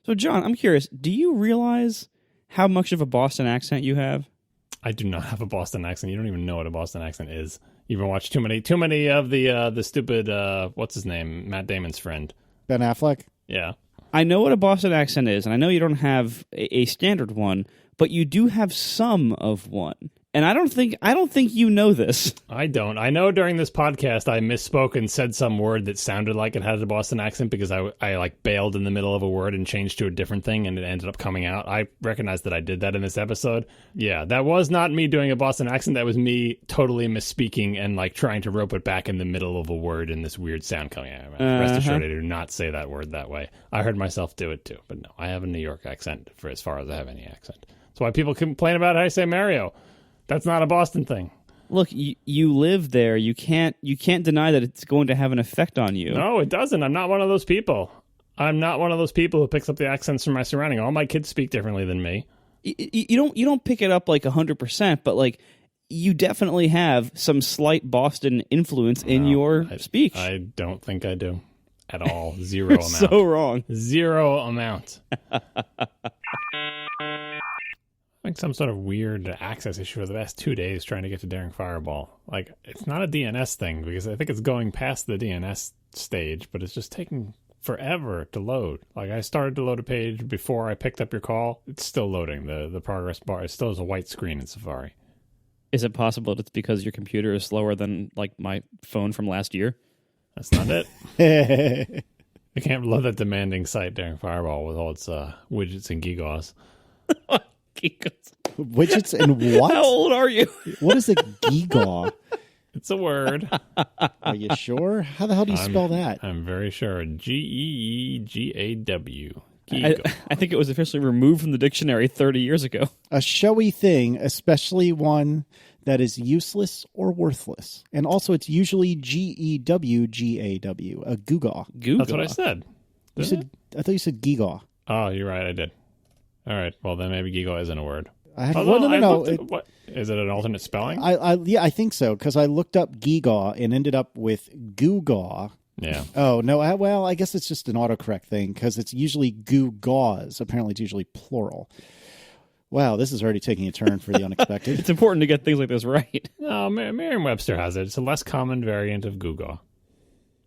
So, John, I'm curious, do you realize how much of a Boston accent you have? I do not have a Boston accent. You don't even know what a Boston accent is. You've been watching too many of the stupid, what's his name? Matt Damon's friend. Ben Affleck? Yeah. I know what a Boston accent is, and I know you don't have a standard one, but you do have some of one. And I don't think you know this. I don't. I know during this podcast I misspoke and said some word that sounded like it had a Boston accent because I like bailed in the middle of a word and changed to a different thing and it ended up coming out. I recognize that I did that in this episode. Yeah, that was not me doing a Boston accent. That was me totally misspeaking and like trying to rope it back in the middle of a word and this weird sound coming out. Rest assured, I do not say that word that way. I heard myself do it too, but no, I have a New York accent for as far as I have any accent. That's why people complain about how I say Mario. That's not a Boston thing. Look, you live there. You can't deny that it's going to have an effect on you. No, it doesn't. I'm not one of those people. I'm not one of those people who picks up the accents from my surrounding. All my kids speak differently than me. You don't pick it up like 100%, but like you definitely have some slight Boston influence in your speech. I don't think I do at all. Zero amount. So wrong. Zero amount. Like some sort of weird access issue for the past 2 days trying to get to Daring Fireball. Like, it's not a DNS thing because I think it's going past the DNS stage, but it's just taking forever to load. Like, I started to load a page before I picked up your call. It's still loading. The progress bar. It still has a white screen in Safari. Is it possible that it's because your computer is slower than like my phone from last year? That's not it. I can't load that demanding site Daring Fireball with all its widgets and gewgaws. Widgets and what? How old are you? What is a gewgaw? It's a word. Are you sure? How the hell do you spell that? I'm very sure. Geegaw. I think it was officially removed from the dictionary 30 years ago. A showy thing, especially one that is useless or worthless. And also it's usually Gewgaw, a gewgaw. That's what I said. I thought you said gewgaw. Oh, you're right. I did. All right. Well, then maybe gewgaw isn't a word. No. What is it? An alternate spelling? I think so because I looked up gewgaw and ended up with gewgaw. Yeah. Oh no. I guess it's just an autocorrect thing because it's usually gewgaws. Apparently, it's usually plural. Wow, this is already taking a turn for the unexpected. It's important to get things like this right. No, Merriam-Webster has it. It's a less common variant of gewgaw.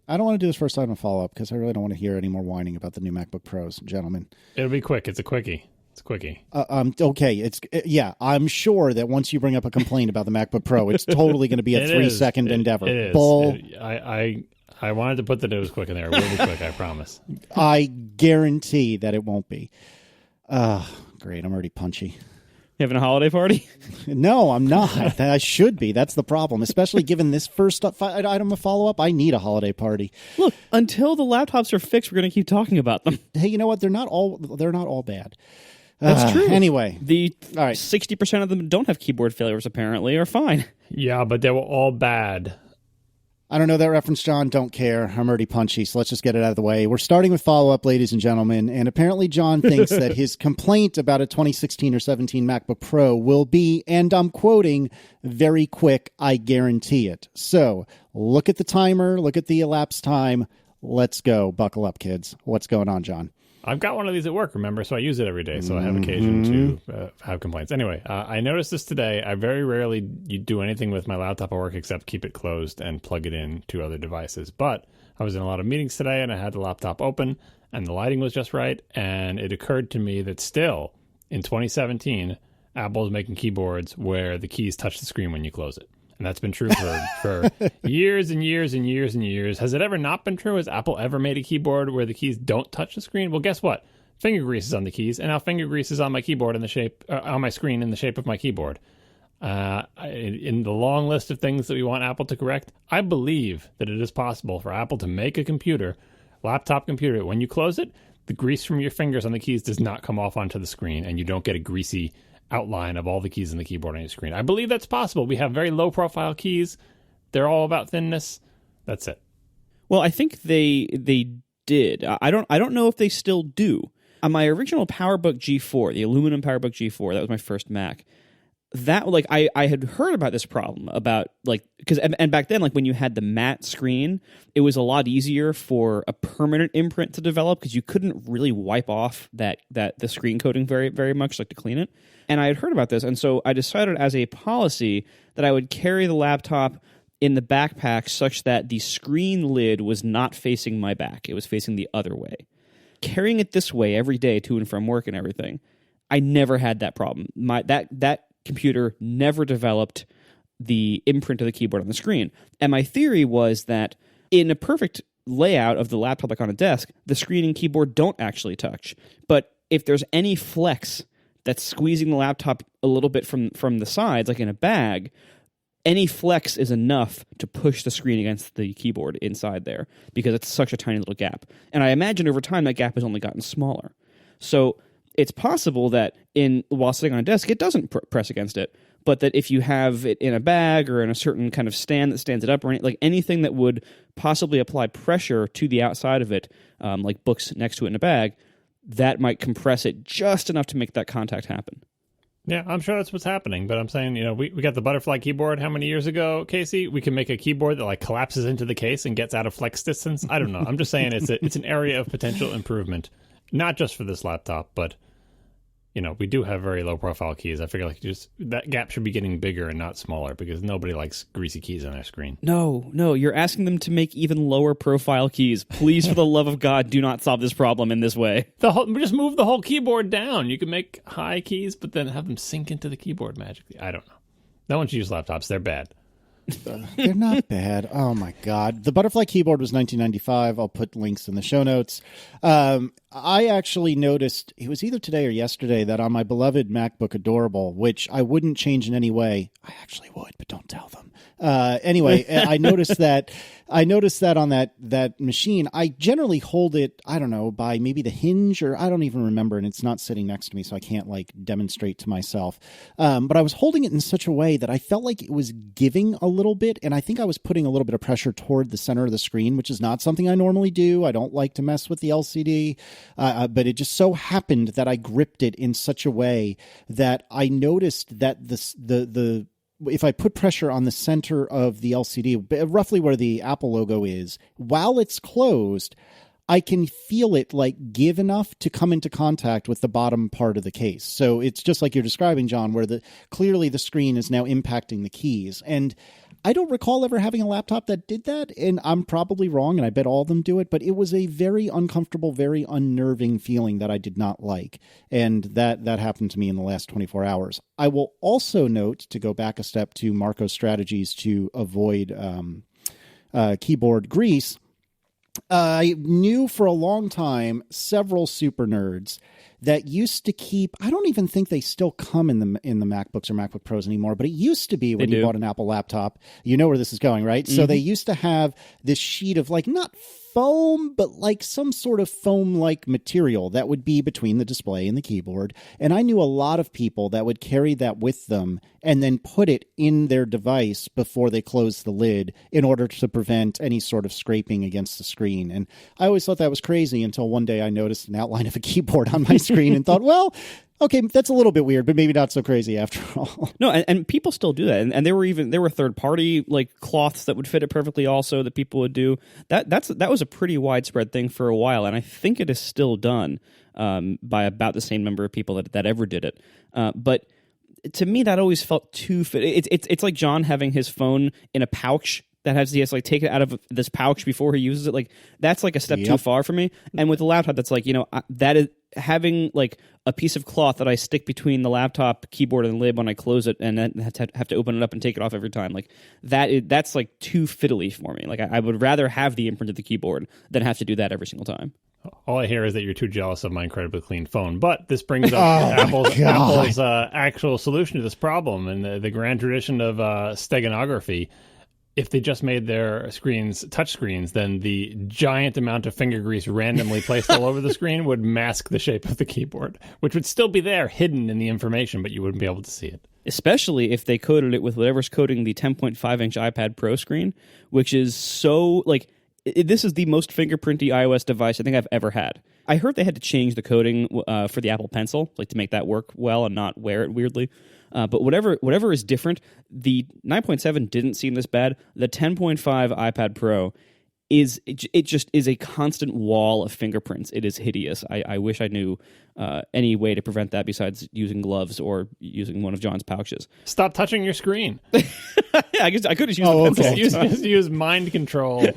I don't want to do this first time and follow up because I really don't want to hear any more whining about the new MacBook Pros, gentlemen. It'll be quick. It's a quickie. It's a quickie. Okay. I'm sure that once you bring up a complaint about the MacBook Pro, it's totally going to be a 3-second endeavor. It is. Bull. I wanted to put that it was quick in there. Really quick, I promise. I guarantee that it won't be. Great. I'm already punchy. You having a holiday party? No, I'm not. I should be. That's the problem. Especially given this first item of follow-up, I need a holiday party. Look, until the laptops are fixed, we're going to keep talking about them. Hey, you know what? They're not all bad. That's true. Anyway. All right. 60% of them don't have keyboard failures, apparently, are fine. Yeah, but they were all bad. I don't know that reference, John. Don't care. I'm already punchy, so let's just get it out of the way. We're starting with follow-up, ladies and gentlemen, and apparently John thinks that his complaint about a 2016 or 17 MacBook Pro will be, and I'm quoting, very quick, I guarantee it. So look at the timer, look at the elapsed time. Let's go. Buckle up, kids. What's going on, John? I've got one of these at work, remember, so I use it every day, so I have occasion to have complaints. Anyway, I noticed this today. I very rarely do anything with my laptop at work except keep it closed and plug it in to other devices. But I was in a lot of meetings today, and I had the laptop open, and the lighting was just right, and it occurred to me that still, in 2017, Apple is making keyboards where the keys touch the screen when you close it. And that's been true for years and years and years and years. Has it ever not been true? Has Apple ever made a keyboard where the keys don't touch the screen? Well, guess what? Finger grease is on the keys, and now finger grease is on my keyboard in the shape on my screen in the shape of my keyboard. In the long list of things that we want Apple to correct, I believe that it is possible for Apple to make a laptop computer, when you close it, the grease from your fingers on the keys does not come off onto the screen, and you don't get a greasy outline of all the keys in the keyboard on your screen. I believe that's possible. We have very low profile keys. They're all about thinness. That's it. Well, I think they did. I don't know if they still do. On my original PowerBook G4, the aluminum PowerBook G4, that was my first Mac, that, like, I had heard about this problem about, like, because and back then, like, when you had the matte screen, it was a lot easier for a permanent imprint to develop because you couldn't really wipe off the screen coating very, very much, like, to clean it. And I had heard about this, and so I decided as a policy that I would carry the laptop in the backpack such that the screen lid was not facing my back. It was facing the other way. Carrying it this way every day to and from work and everything, I never had that problem. That computer never developed the imprint of the keyboard on the screen. And my theory was that in a perfect layout of the laptop, like on a desk, the screen and keyboard don't actually touch. But if there's any flex that's squeezing the laptop a little bit from the sides, like in a bag, any flex is enough to push the screen against the keyboard inside there because it's such a tiny little gap. And I imagine over time that gap has only gotten smaller. So it's possible that while sitting on a desk, it doesn't press against it, but that if you have it in a bag or in a certain kind of stand that stands it up, or anything that would possibly apply pressure to the outside of it, like books next to it in a bag, that might compress it just enough to make that contact happen. Yeah, I'm sure that's what's happening, but I'm saying, we got the butterfly keyboard how many years ago, Casey? We can make a keyboard that like collapses into the case and gets out of flex distance. I don't know. I'm just saying it's an area of potential improvement, not just for this laptop, but we do have very low profile keys. I figure that gap should be getting bigger and not smaller because nobody likes greasy keys on their screen. No, you're asking them to make even lower profile keys. Please, for the love of God, do not solve this problem in this way. Just move the whole keyboard down. You can make high keys, but then have them sink into the keyboard magically. I don't know. No one should use laptops. They're bad. They're not bad. Oh my God. The butterfly keyboard was $19.95. I'll put links in the show notes. I actually noticed, it was either today or yesterday, that on my beloved MacBook Adorable, which I wouldn't change in any way. I actually would, but don't tell them. Anyway, I noticed that on that machine. I generally hold it, I don't know, by maybe the hinge, or I don't even remember, and it's not sitting next to me, so I can't like demonstrate to myself. But I was holding it in such a way that I felt like it was giving a little bit, and I think I was putting a little bit of pressure toward the center of the screen, which is not something I normally do. I don't like to mess with the LCD, but it just so happened that I gripped it in such a way that I noticed that if I put pressure on the center of the LCD, roughly where the Apple logo is, while it's closed, I can feel it like give enough to come into contact with the bottom part of the case. So it's just like you're describing, John, where clearly the screen is now impacting the keys. And I don't recall ever having a laptop that did that, and I'm probably wrong, and I bet all of them do it, but it was a very uncomfortable, very unnerving feeling that I did not like, and that happened to me in the last 24 hours. I will also note, to go back a step to Marco's strategies to avoid keyboard grease, I knew for a long time several super nerds that used to keep, I don't even think they still come in the MacBooks or MacBook Pros anymore, but it used to be when you bought an Apple laptop. You know where this is going, right? Mm-hmm. So they used to have this sheet of like, not foam, but like some sort of foam-like material that would be between the display and the keyboard. And I knew a lot of people that would carry that with them and then put it in their device before they closed the lid in order to prevent any sort of scraping against the screen. And I always thought that was crazy until one day I noticed an outline of a keyboard on my screen and thought, well, okay, that's a little bit weird, but maybe not so crazy after all. No, and people still do that, and there were third-party like cloths that would fit it perfectly, also that people would do. That was a pretty widespread thing for a while, and I think it is still done by about the same number of people that ever did it. But to me, that always felt too fit. It's like John having his phone in a pouch. He has to like take it out of this pouch before he uses it. Like that's like a step too far for me. And with the laptop, that's like that is having like a piece of cloth that I stick between the laptop keyboard and the lid when I close it, and then have to open it up and take it off every time. Like that's like too fiddly for me. Like I would rather have the imprint of the keyboard than have to do that every single time. All I hear is that you're too jealous of my incredibly clean phone. But this brings up Apple's actual solution to this problem and the grand tradition of steganography. If they just made their screens touch screens, then the giant amount of finger grease randomly placed all over the screen would mask the shape of the keyboard, which would still be there, hidden in the information, but you wouldn't be able to see it. Especially if they coated it with whatever's coating the 10.5-inch iPad Pro screen, which is so, like, this is the most fingerprinty iOS device I think I've ever had. I heard they had to change the coating for the Apple Pencil, like to make that work well and not wear it weirdly. But whatever is different, the 9.7 didn't seem this bad. The 10.5 iPad Pro it just is a constant wall of fingerprints. It is hideous. I wish I knew any way to prevent that besides using gloves or using one of John's pouches. Stop touching your screen. Yeah, I guess I could have used the pencil. Okay. Use mind control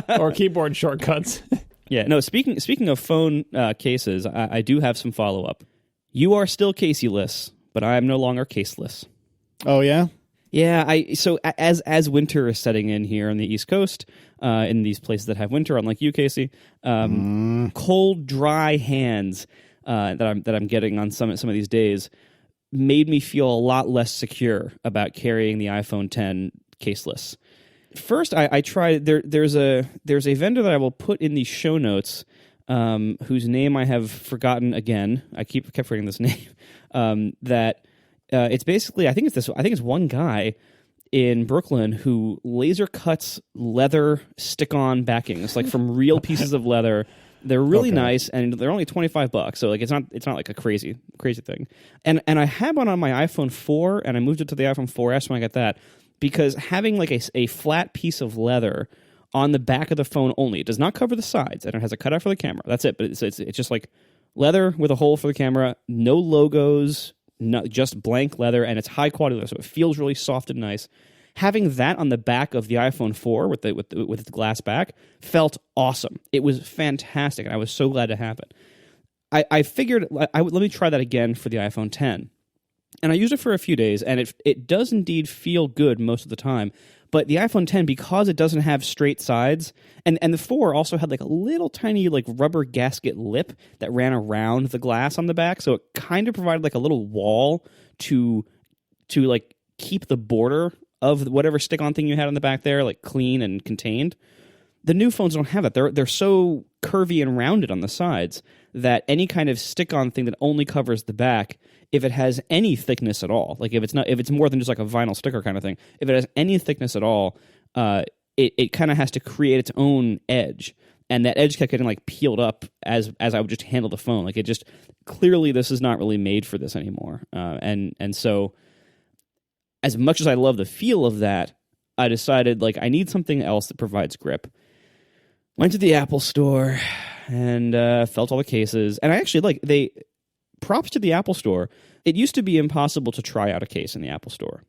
or keyboard shortcuts. Yeah, no, speaking of phone cases, I do have some follow-up. You are still casey-less, but I am no longer caseless. Oh, yeah? Yeah, so as winter is setting in here on the East Coast, in these places that have winter, unlike you, Casey, cold, dry hands that I'm getting on some of these days made me feel a lot less secure about carrying the iPhone X caseless. First, I tried. There's a vendor that I will put in the show notes, whose name I have forgotten again. I kept forgetting this name. It's basically I think it's one guy in Brooklyn who laser cuts leather stick-on backings, like from real pieces of leather. They're really nice, and they're only $25. So like it's not like a crazy thing. And I had one on my iPhone 4, and I moved it to the iPhone 4S when I got that, because having like a flat piece of leather on the back of the phone only, it does not cover the sides, and it has a cutout for the camera. That's it. But it's just like leather with a hole for the camera, no logos. Not just blank leather, and it's high quality leather, so it feels really soft and nice. Having that on the back of the iPhone 4 with the glass back felt awesome. It was fantastic, and I was so glad to have it. I figured let me try that again for the iPhone X, and I used it for a few days, and it does indeed feel good most of the time. But the iPhone X, because it doesn't have straight sides, and the 4 also had like a little tiny like rubber gasket lip that ran around the glass on the back, so it kind of provided like a little wall to like keep the border of whatever stick-on thing you had on the back there like clean and contained. The new phones don't have that. They're so curvy and rounded on the sides that any kind of stick-on thing that only covers the back, if it has any thickness at all, like if it's more than just like a vinyl sticker kind of thing, if it has any thickness at all, it kind of has to create its own edge, and that edge kept getting like peeled up as I would just handle the phone. Like it just clearly this is not really made for this anymore, and so as much as I love the feel of that, I decided like I need something else that provides grip. Went to the Apple store and felt all the cases, and I actually props to the Apple Store. It used to be impossible to try out a case in the Apple Store.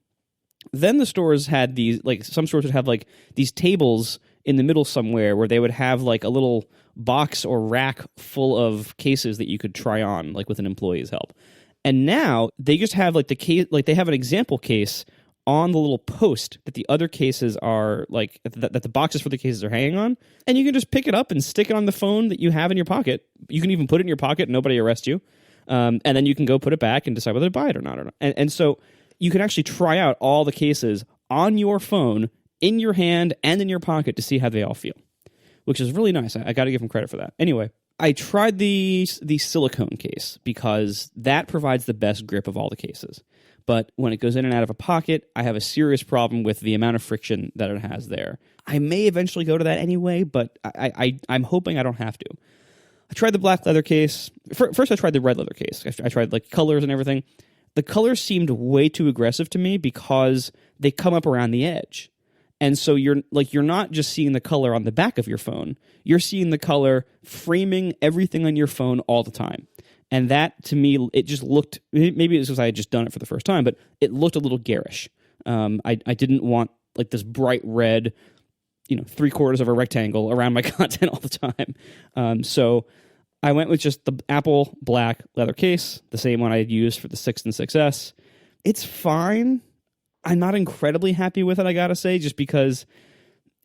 Then the stores had these, like some stores would have like these tables in the middle somewhere where they would have like a little box or rack full of cases that you could try on, like with an employee's help. And now they just have like the case, like they have an example case on the little post that the other cases are like that the boxes for the cases are hanging on, and you can just pick it up and stick it on the phone that you have in your pocket. You can even put it in your pocket and nobody arrests you. And then you can go put it back and decide whether to buy it or not. And so you can actually try out all the cases on your phone, in your hand, and in your pocket to see how they all feel, which is really nice. I got to give them credit for that. Anyway, I tried the silicone case because that provides the best grip of all the cases. But when it goes in and out of a pocket, I have a serious problem with the amount of friction that it has there. I may eventually go to that anyway, but I'm hoping I don't have to. I tried the black leather case. First, I tried the red leather case. I tried like colors and everything. The colors seemed way too aggressive to me because they come up around the edge. And so you're not just seeing the color on the back of your phone. You're seeing the color framing everything on your phone all the time. And that, to me, it just looked, maybe it was because I had just done it for the first time, but it looked a little garish. I didn't want like this bright red, 3/4 of a rectangle around my content all the time. So I went with just the Apple black leather case, the same one I had used for the 6 and 6S. It's fine. I'm not incredibly happy with it, I gotta say, just because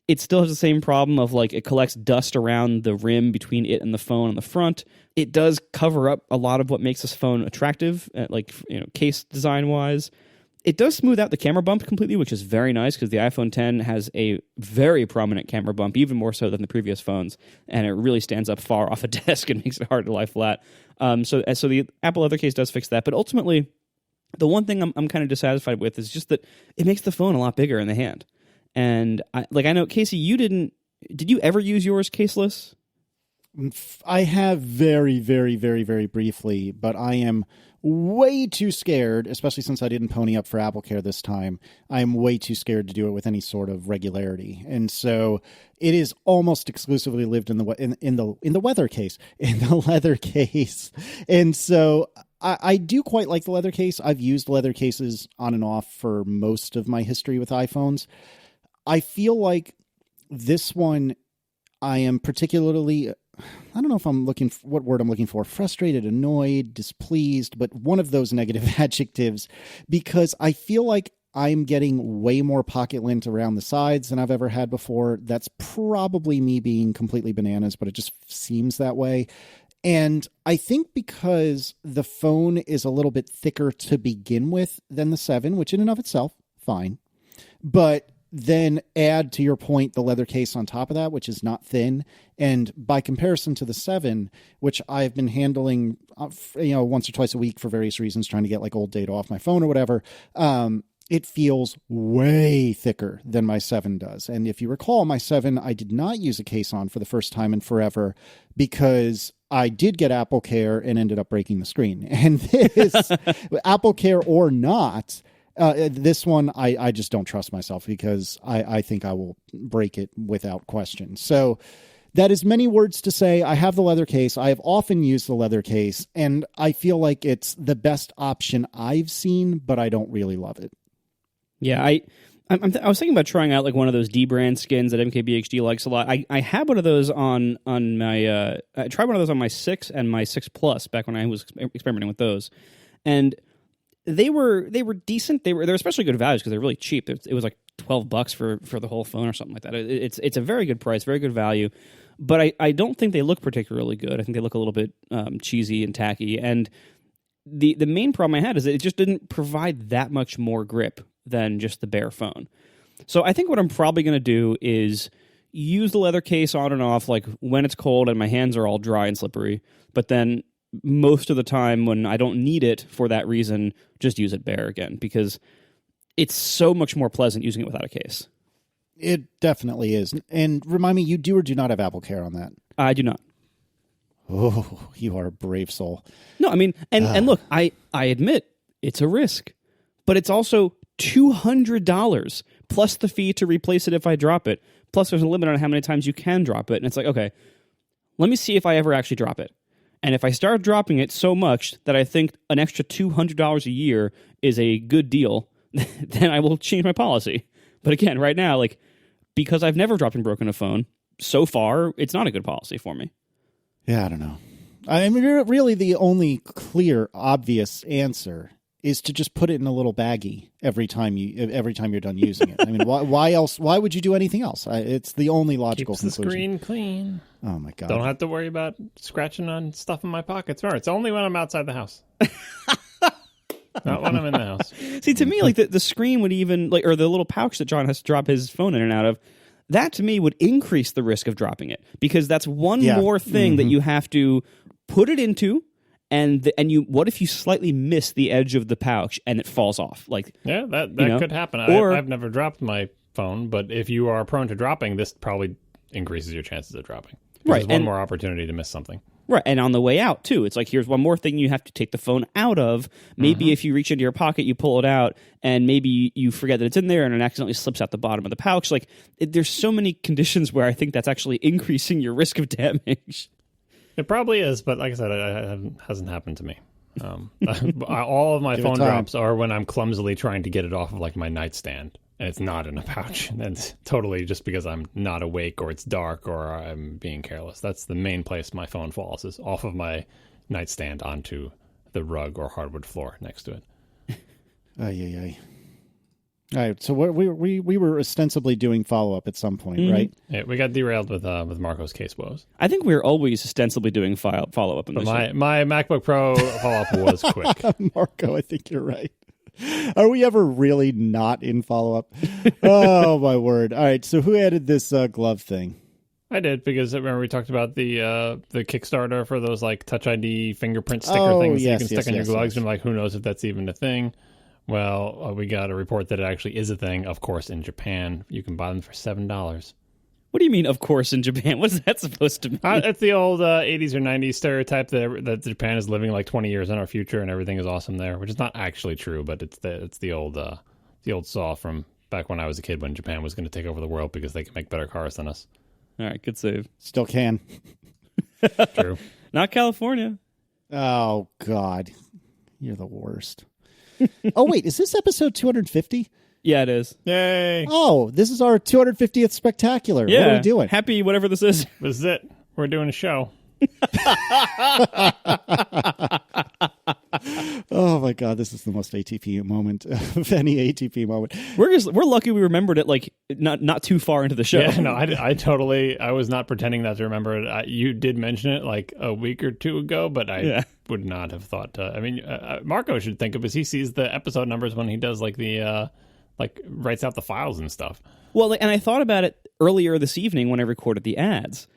it still has the same problem of like it collects dust around the rim between it and the phone on the front. It does cover up a lot of what makes this phone attractive, case design wise. It does smooth out the camera bump completely, which is very nice because the iPhone X has a very prominent camera bump, even more so than the previous phones, and it really stands up far off a desk and makes it hard to lie flat. So the Apple leather case does fix that, but ultimately, the one thing I'm kind of dissatisfied with is just that it makes the phone a lot bigger in the hand. And I know, Casey, did you ever use yours caseless? I have very, very, very, very briefly, but I am way too scared, especially since I didn't pony up for AppleCare this time. I am way too scared to do it with any sort of regularity, and so it is almost exclusively lived in the leather case, and so I do quite like the leather case. I've used leather cases on and off for most of my history with iPhones. I feel like this one, I am particularly, I don't know if I'm looking for what word I'm looking for, frustrated, annoyed, displeased, but one of those negative adjectives, because I feel like I'm getting way more pocket lint around the sides than I've ever had before. That's probably me being completely bananas, but it just seems that way. And I think because the phone is a little bit thicker to begin with than the 7, which in and of itself, fine. But then add, to your point, the leather case on top of that, which is not thin. And by comparison to the 7, which I've been handling, once or twice a week for various reasons, trying to get like old data off my phone or whatever, it feels way thicker than my 7 does. And if you recall, my 7, I did not use a case on for the first time in forever because I did get AppleCare and ended up breaking the screen. And this, AppleCare or not, this one, I just don't trust myself because I think I will break it without question. So that is many words to say. I have the leather case. I have often used the leather case, and I feel like it's the best option I've seen, but I don't really love it. Yeah, I was thinking about trying out like one of those D-brand skins that MKBHD likes a lot. I had one of those on my I tried one of those on my 6 and my 6 Plus back when I was experimenting with those, and they were decent. They're especially good values because they're really cheap. It was like $12 for the whole phone or something like that. It's a very good price, very good value. But I don't think they look particularly good. I think they look a little bit cheesy and tacky. And the main problem I had is that it just didn't provide that much more grip than just the bare phone. So I think what I'm probably going to do is use the leather case on and off, like when it's cold and my hands are all dry and slippery. But then most of the time when I don't need it for that reason, just use it bare again, because it's so much more pleasant using it without a case. It definitely is. And remind me, you do or do not have AppleCare on that? I do not. Oh, you are a brave soul. No, I mean, and look, I admit it's a risk, but it's also $200 plus the fee to replace it if I drop it. Plus there's a limit on how many times you can drop it. And it's like, okay, let me see if I ever actually drop it. And if I start dropping it so much that I think an extra $200 a year is a good deal, then I will change my policy. But again, right now, like, because I've never dropped and broken a phone, so far, it's not a good policy for me. Yeah, I don't know. I mean, really the only clear, obvious answer is to just put it in a little baggie every time you're done using it. I mean, why else? Why would you do anything else? It's the only logical conclusion. Keeps the screen clean. Oh my God! Don't have to worry about scratching on stuff in my pockets. Remember, it's only when I'm outside the house. Not when I'm in the house. See, to me, like the screen would even or the little pouch that John has to drop his phone in and out of. That to me would increase the risk of dropping it, because that's one more thing that you have to put it into. And what if you slightly miss the edge of the pouch and it falls off? Like, yeah, that could happen. I've never dropped my phone, but if you are prone to dropping, this probably increases your chances of dropping. Right, there's one more opportunity to miss something. Right, and on the way out too, it's like, here's one more thing you have to take the phone out of. Maybe if you reach into your pocket, you pull it out, and maybe you forget that it's in there, and it accidentally slips out the bottom of the pouch. Like, there's so many conditions where I think that's actually increasing your risk of damage. It probably is, but like I said, it hasn't happened to me. All of my phone drops are when I'm clumsily trying to get it off of like my nightstand, and it's not in a pouch. And it's totally just because I'm not awake or it's dark or I'm being careless. That's the main place my phone falls, is off of my nightstand onto the rug or hardwood floor next to it. Ay. All right, so we were ostensibly doing follow-up at some point, right? Yeah, we got derailed with Marco's case woes. I think we're always ostensibly doing follow-up. But my MacBook Pro follow-up was quick. Marco, I think you're right. Are we ever really not in follow-up? Oh, my word. All right, so who added this glove thing? I did, because remember we talked about the Kickstarter for those like Touch ID fingerprint sticker things that you can stick on your gloves, and like, who knows if that's even a thing. Well, we got a report that it actually is a thing. Of course, in Japan, you can buy them for $7. What do you mean, of course, in Japan? What is that supposed to mean? It's the old 80s or 90s stereotype that Japan is living like 20 years in our future and everything is awesome there, which is not actually true, but it's the old saw from back when I was a kid when Japan was going to take over the world because they can make better cars than us. All right, good save. Still can. True. Not California. Oh, God. You're the worst. Oh, wait, is this episode 250? Yeah, it is. Yay. Oh, this is our 250th spectacular. Yeah. What are we doing? Happy whatever this is. This is it. We're doing a show. Oh my God, this is the most ATP moment of any ATP moment. We're lucky we remembered it like not too far into the show. Yeah, no, I was not pretending not to remember it. You did mention it like a week or two ago, but I would not have thought to. Marco should think of as he sees the episode numbers when he does like the writes out the files and stuff. Well, and I thought about it earlier this evening when I recorded the ads,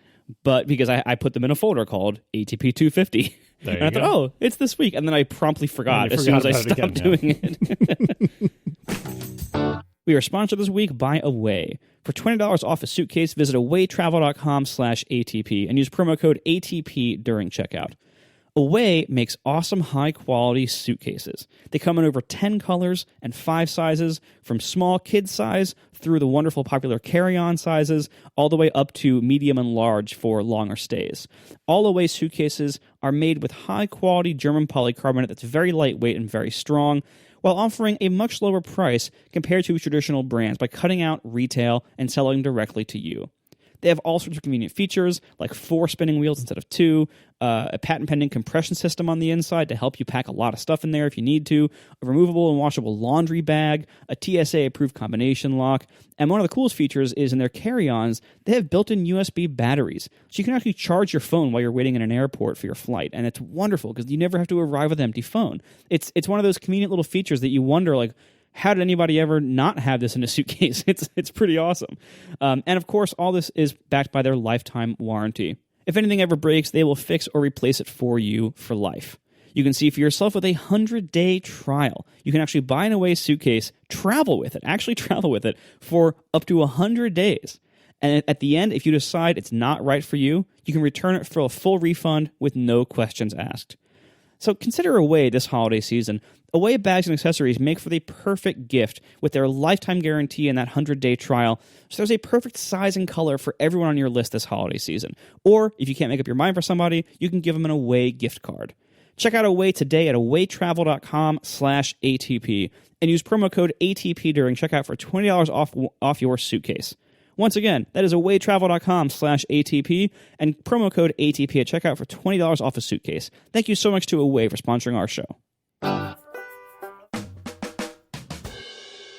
but because I put them in a folder called ATP 250. There and I thought, oh, it's this week. And then I promptly forgot as soon as I stopped doing it. We are sponsored this week by Away. For $20 off a suitcase, visit awaytravel.com/ATP and use promo code ATP during checkout. Away makes awesome high-quality suitcases. They come in over 10 colors and 5 sizes, from small kid size through the wonderful popular carry-on sizes, all the way up to medium and large for longer stays. All Away suitcases are made with high-quality German polycarbonate that's very lightweight and very strong, while offering a much lower price compared to traditional brands by cutting out retail and selling directly to you. They have all sorts of convenient features, like 4 spinning wheels instead of 2, a patent-pending compression system on the inside to help you pack a lot of stuff in there if you need to, a removable and washable laundry bag, a TSA-approved combination lock, and one of the coolest features is in their carry-ons, they have built-in USB batteries, so you can actually charge your phone while you're waiting in an airport for your flight, and it's wonderful because you never have to arrive with an empty phone. It's one of those convenient little features that you wonder, like, how did anybody ever not have this in a suitcase? It's pretty awesome. And of course, all this is backed by their lifetime warranty. If anything ever breaks, they will fix or replace it for you for life. You can see for yourself with a 100-day trial. You can actually buy an Away suitcase, travel with it for up to 100 days. And at the end, if you decide it's not right for you, you can return it for a full refund with no questions asked. So consider Away this holiday season. Away bags and accessories make for the perfect gift with their lifetime guarantee and that 100-day trial. So there's a perfect size and color for everyone on your list this holiday season. Or if you can't make up your mind for somebody, you can give them an Away gift card. Check out Away today at awaytravel.com/ATP and use promo code ATP during checkout for $20 off your suitcase. Once again, that is awaytravel.com/ATP and promo code ATP at checkout for $20 off a suitcase. Thank you so much to Away for sponsoring our show.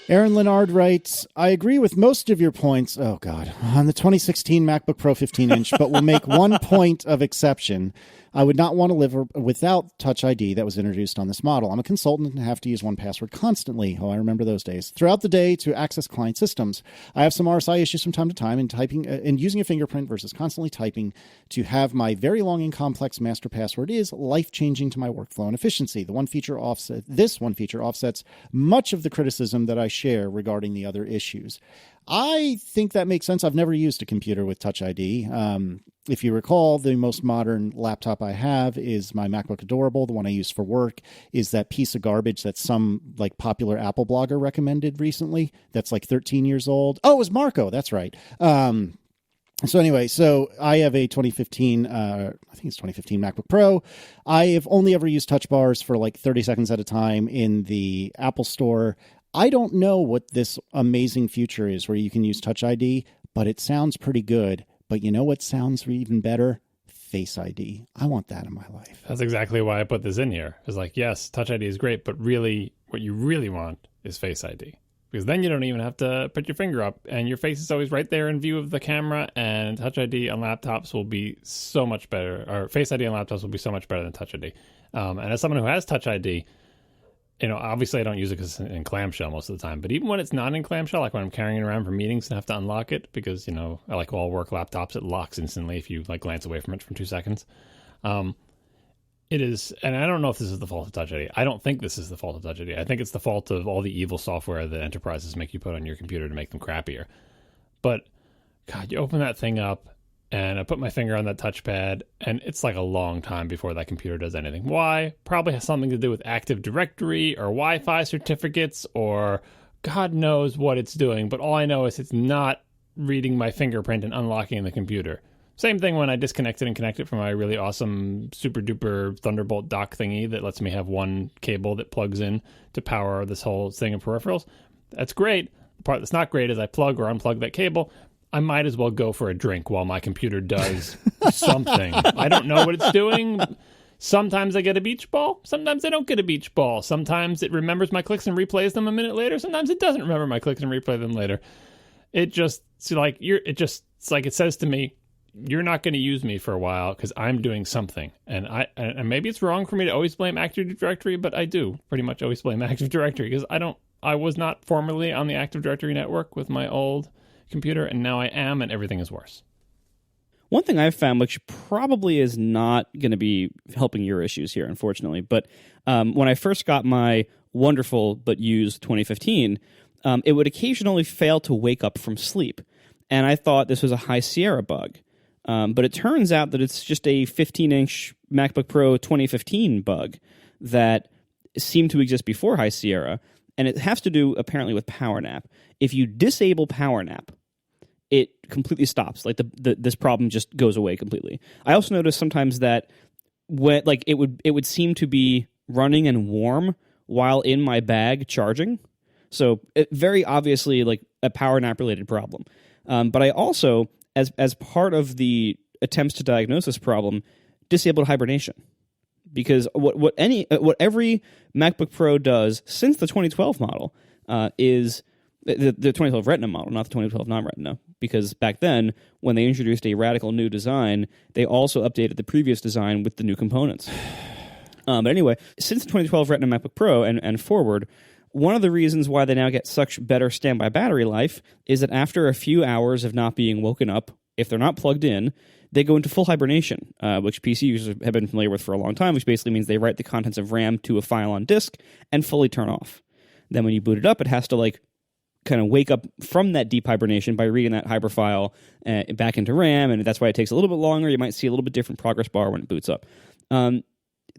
Aaron Leonard writes, I agree with most of your points, oh God, on the 2016 MacBook Pro 15-inch, but will make one point of exception. I would not want to live without Touch ID that was introduced on this model. I'm a consultant and have to use 1Password constantly. Oh, I remember those days. Throughout the day to access client systems. I have some RSI issues from time to time, and typing and using a fingerprint versus constantly typing to have my very long and complex master password is life-changing to my workflow and efficiency. This one feature offsets much of the criticism that I share regarding the other issues. I think that makes sense. I've never used a computer with Touch ID. If you recall, the most modern laptop I have is my MacBook Adorable. The one I use for work is that piece of garbage that some like popular Apple blogger recommended recently. That's like 13 years old. Oh, it was Marco. That's right. So anyway, so I have a 2015, I think it's 2015 MacBook Pro. I have only ever used touch bars for like 30 seconds at a time in the Apple Store. I don't know what this amazing feature is where you can use Touch ID, but it sounds pretty good. But you know what sounds even better? Face ID. I want that in my life. That's exactly why I put this in here. It's like, yes, Touch ID is great, but really what you really want is Face ID. Because then you don't even have to put your finger up, and your face is always right there in view of the camera, and Touch ID on laptops will be so much better, or Face ID on laptops will be so much better than Touch ID. And as someone who has Touch ID, obviously I don't use it because it's in clamshell most of the time, but even when it's not in clamshell, like when I'm carrying it around for meetings and have to unlock it, because, I like all work laptops, it locks instantly if you like glance away from it for 2 seconds. It is, and I don't know if this is the fault of Touch ID. I don't think this is the fault of Touch ID. I think it's the fault of all the evil software that enterprises make you put on your computer to make them crappier. But God, you open that thing up, and I put my finger on that touchpad, and it's like a long time before that computer does anything. Why? Probably has something to do with Active Directory or Wi-Fi certificates or God knows what it's doing. But all I know is it's not reading my fingerprint and unlocking the computer. Same thing when I disconnect it and connect it from my really awesome super duper Thunderbolt dock thingy that lets me have one cable that plugs in to power this whole thing of peripherals. That's great. The part that's not great is I plug or unplug that cable. I might as well go for a drink while my computer does something. I don't know what it's doing. Sometimes I get a beach ball. Sometimes I don't get a beach ball. Sometimes it remembers my clicks and replays them a minute later. Sometimes it doesn't remember my clicks and replay them later. It says to me, you're not going to use me for a while because I'm doing something. And maybe it's wrong for me to always blame Active Directory, but I do pretty much always blame Active Directory because I was not formerly on the Active Directory network with my old computer, and now I am, and everything is worse. One thing I've found, which probably is not going to be helping your issues here, unfortunately, but when I first got my wonderful but used 2015, it would occasionally fail to wake up from sleep. And I thought this was a High Sierra bug. But it turns out that it's just a 15-inch MacBook Pro 2015 bug that seemed to exist before High Sierra, and it has to do, apparently, with PowerNap. If you disable PowerNap, it completely stops. Like this problem just goes away completely. I also noticed sometimes that when it would seem to be running and warm while in my bag charging. So very obviously like a PowerNap related problem. But I also, as part of the attempts to diagnose this problem, disabled hibernation. Because what every MacBook Pro does since the 2012 model is the 2012 Retina model, not the 2012 non-Retina. Because back then, when they introduced a radical new design, they also updated the previous design with the new components. But anyway, since the 2012 Retina MacBook Pro and forward, one of the reasons why they now get such better standby battery life is that after a few hours of not being woken up, if they're not plugged in, they go into full hibernation, which PC users have been familiar with for a long time, which basically means they write the contents of RAM to a file on disk and fully turn off. Then when you boot it up, it has to kind of wake up from that deep hibernation by reading that hyper file back into RAM, and that's why it takes a little bit longer. You might see a little bit different progress bar when it boots up.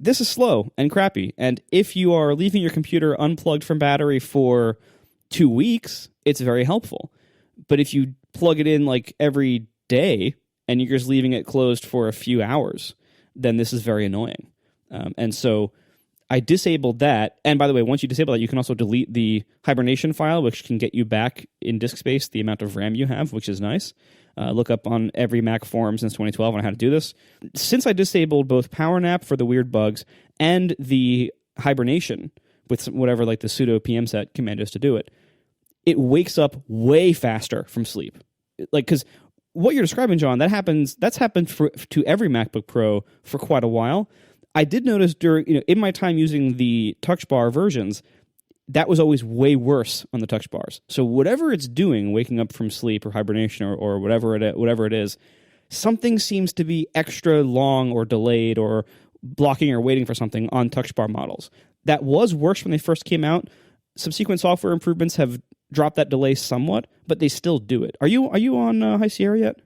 This is slow and crappy, and if you are leaving your computer unplugged from battery for 2 weeks, it's very helpful. But if you plug it in every day and you're just leaving it closed for a few hours, then this is very annoying. And so I disabled that. And by the way, once you disable that, you can also delete the hibernation file, which can get you back in disk space the amount of RAM you have, which is nice. Look up on every Mac forum since 2012 on how to do this. Since I disabled both PowerNap for the weird bugs and the hibernation with whatever the sudo pmset command is to do it, it wakes up way faster from sleep. Because what you're describing, John, that's happened to every MacBook Pro for quite a while. I did notice in my time using the touch bar versions, that was always way worse on the touch bars. So whatever it's doing, waking up from sleep or hibernation or whatever it is, something seems to be extra long or delayed or blocking or waiting for something on touch bar models. That was worse when they first came out. Subsequent software improvements have dropped that delay somewhat, but they still do it. Are you on High Sierra yet?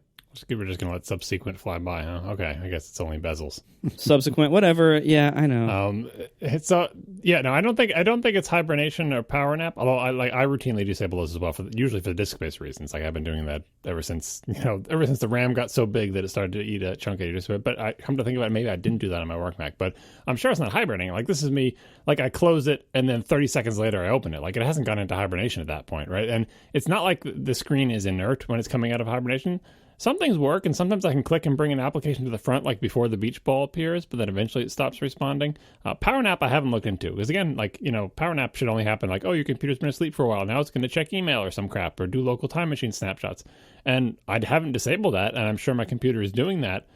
We're just going to let subsequent fly by, huh? Okay, I guess it's only bezels. Subsequent, whatever. Yeah, I know. I don't think it's hibernation or PowerNap. Although I routinely disable those as well, usually for disk-based reasons. I've been doing that ever since the RAM got so big that it started to eat a chunk of your disk. But I come to think about it, maybe I didn't do that on my work Mac. But I'm sure it's not hibernating. This is me. I close it and then 30 seconds later I open it. It hasn't gone into hibernation at that point, right? And it's not like the screen is inert when it's coming out of hibernation. Some things work, and sometimes I can click and bring an application to the front, before the beach ball appears, but then eventually it stops responding. PowerNap I haven't looked into, because again, PowerNap should only happen your computer's been asleep for a while. Now it's going to check email or some crap, or do local time machine snapshots. And I haven't disabled that, and I'm sure my computer is doing that.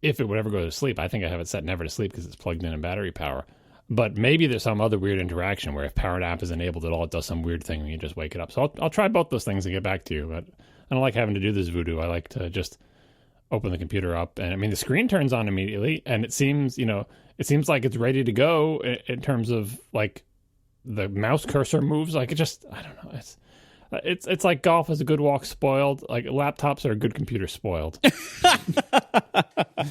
If it would ever go to sleep, I think I have it set never to sleep because it's plugged in battery power. But maybe there's some other weird interaction where if PowerNap is enabled at all, it does some weird thing when you just wake it up. So I'll try both those things and get back to you, but I don't like having to do this voodoo. I like to just open the computer up, and the screen turns on immediately, and it seems like it's ready to go in terms of the mouse cursor moves. I don't know. It's like golf is a good walk spoiled. Like laptops are a good computer spoiled.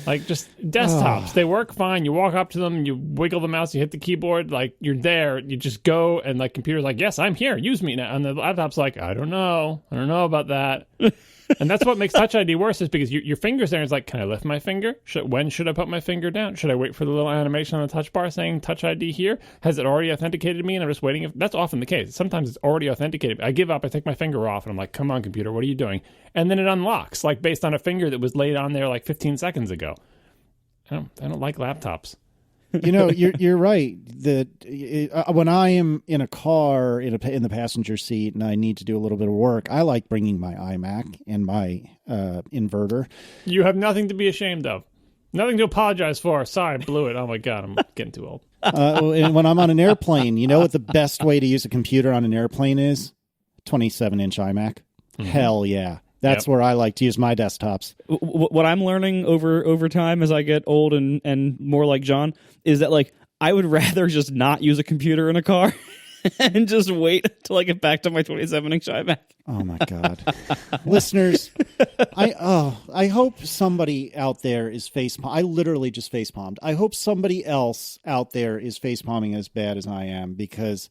Like just desktops, they work fine. You walk up to them, you wiggle the mouse, you hit the keyboard, like you're there. You just go, and like computer's like, yes, I'm here. Use me now. And the laptop's like, I don't know about that. And that's what makes Touch ID worse, is because your finger's there. And it's like, can I lift my finger? When should I put my finger down? Should I wait for the little animation on the touch bar saying Touch ID here? Has it already authenticated me and I'm just waiting? That's often the case. Sometimes it's already authenticated. I give up. I take my finger off and I'm like, come on, computer, what are you doing? And then it unlocks, like based on a finger that was laid on there like 15 seconds ago. I don't like laptops. You know, you're right. When I am in a car in the passenger seat and I need to do a little bit of work, I like bringing my iMac and my inverter. You have nothing to be ashamed of. Nothing to apologize for. Sorry, I blew it. Oh my God, I'm getting too old. And when I'm on an airplane, you know what the best way to use a computer on an airplane is? 27-inch iMac. Mm-hmm. Hell yeah. That's where I like to use my desktops. What I'm learning over time as I get old and more like John is that like I would rather just not use a computer in a car and just wait until I get back to my 27-inch iMac. Oh my God. Listeners, I hope somebody out there is I literally just facepalmed. I hope somebody else out there is facepalming as bad as I am, because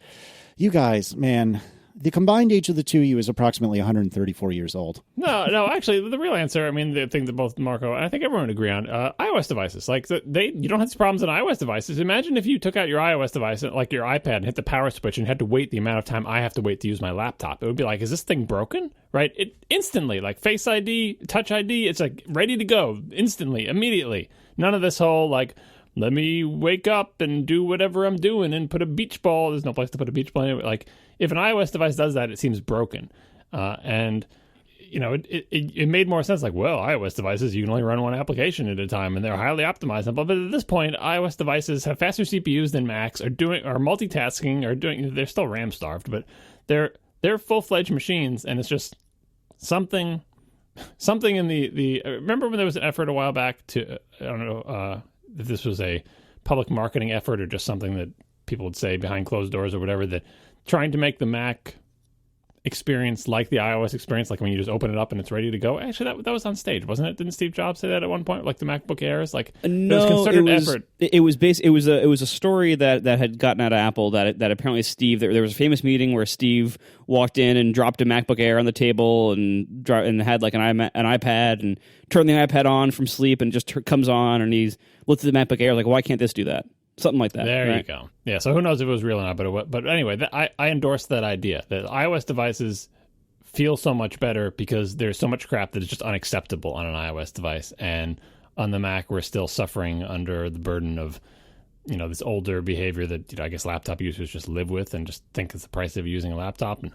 you guys, man, the combined age of the two of you is approximately 134 years old. No, actually, the real answer, I mean, the thing that both Marco and I think everyone would agree on, iOS devices. Like, you don't have these problems on iOS devices. Imagine if you took out your iOS device, like your iPad, and hit the power switch and had to wait the amount of time I have to wait to use my laptop. It would be like, is this thing broken? Right? It instantly, like Face ID, Touch ID, it's like ready to go instantly, immediately. None of this whole, like, let me wake up and do whatever I'm doing and put a beach ball. There's no place to put a beach ball anyway. Like, if an iOS device does that, it seems broken. And, you know, it made more sense. Like, well, iOS devices, you can only run one application at a time, and they're highly optimized. But at this point, iOS devices have faster CPUs than Macs, are multitasking, they're still RAM starved, but they're full-fledged machines, and it's just something in the remember when there was an effort a while back to, I don't know, if this was a public marketing effort or just something that people would say behind closed doors or whatever, that trying to make the Mac experience like the iOS experience, like when you just open it up and it's ready to go. Actually, that was on stage, wasn't it? Didn't Steve Jobs say that at one point? Like the MacBook Airs, like no, it was concerted effort. It was a story that had gotten out of Apple that apparently Steve, there was a famous meeting where Steve walked in and dropped a MacBook Air on the table and had like an iPad and turned the iPad on from sleep and just comes on, and he's looked at the MacBook Air like, why can't this do that? Something like that. There right? you go. Yeah, so who knows if it was real or not, but anyway, I endorse that idea that iOS devices feel so much better because there's so much crap that is just unacceptable on an iOS device, and on the Mac we're still suffering under the burden of, you know, this older behavior that, you know, I guess laptop users just live with and just think it's the price of using a laptop, and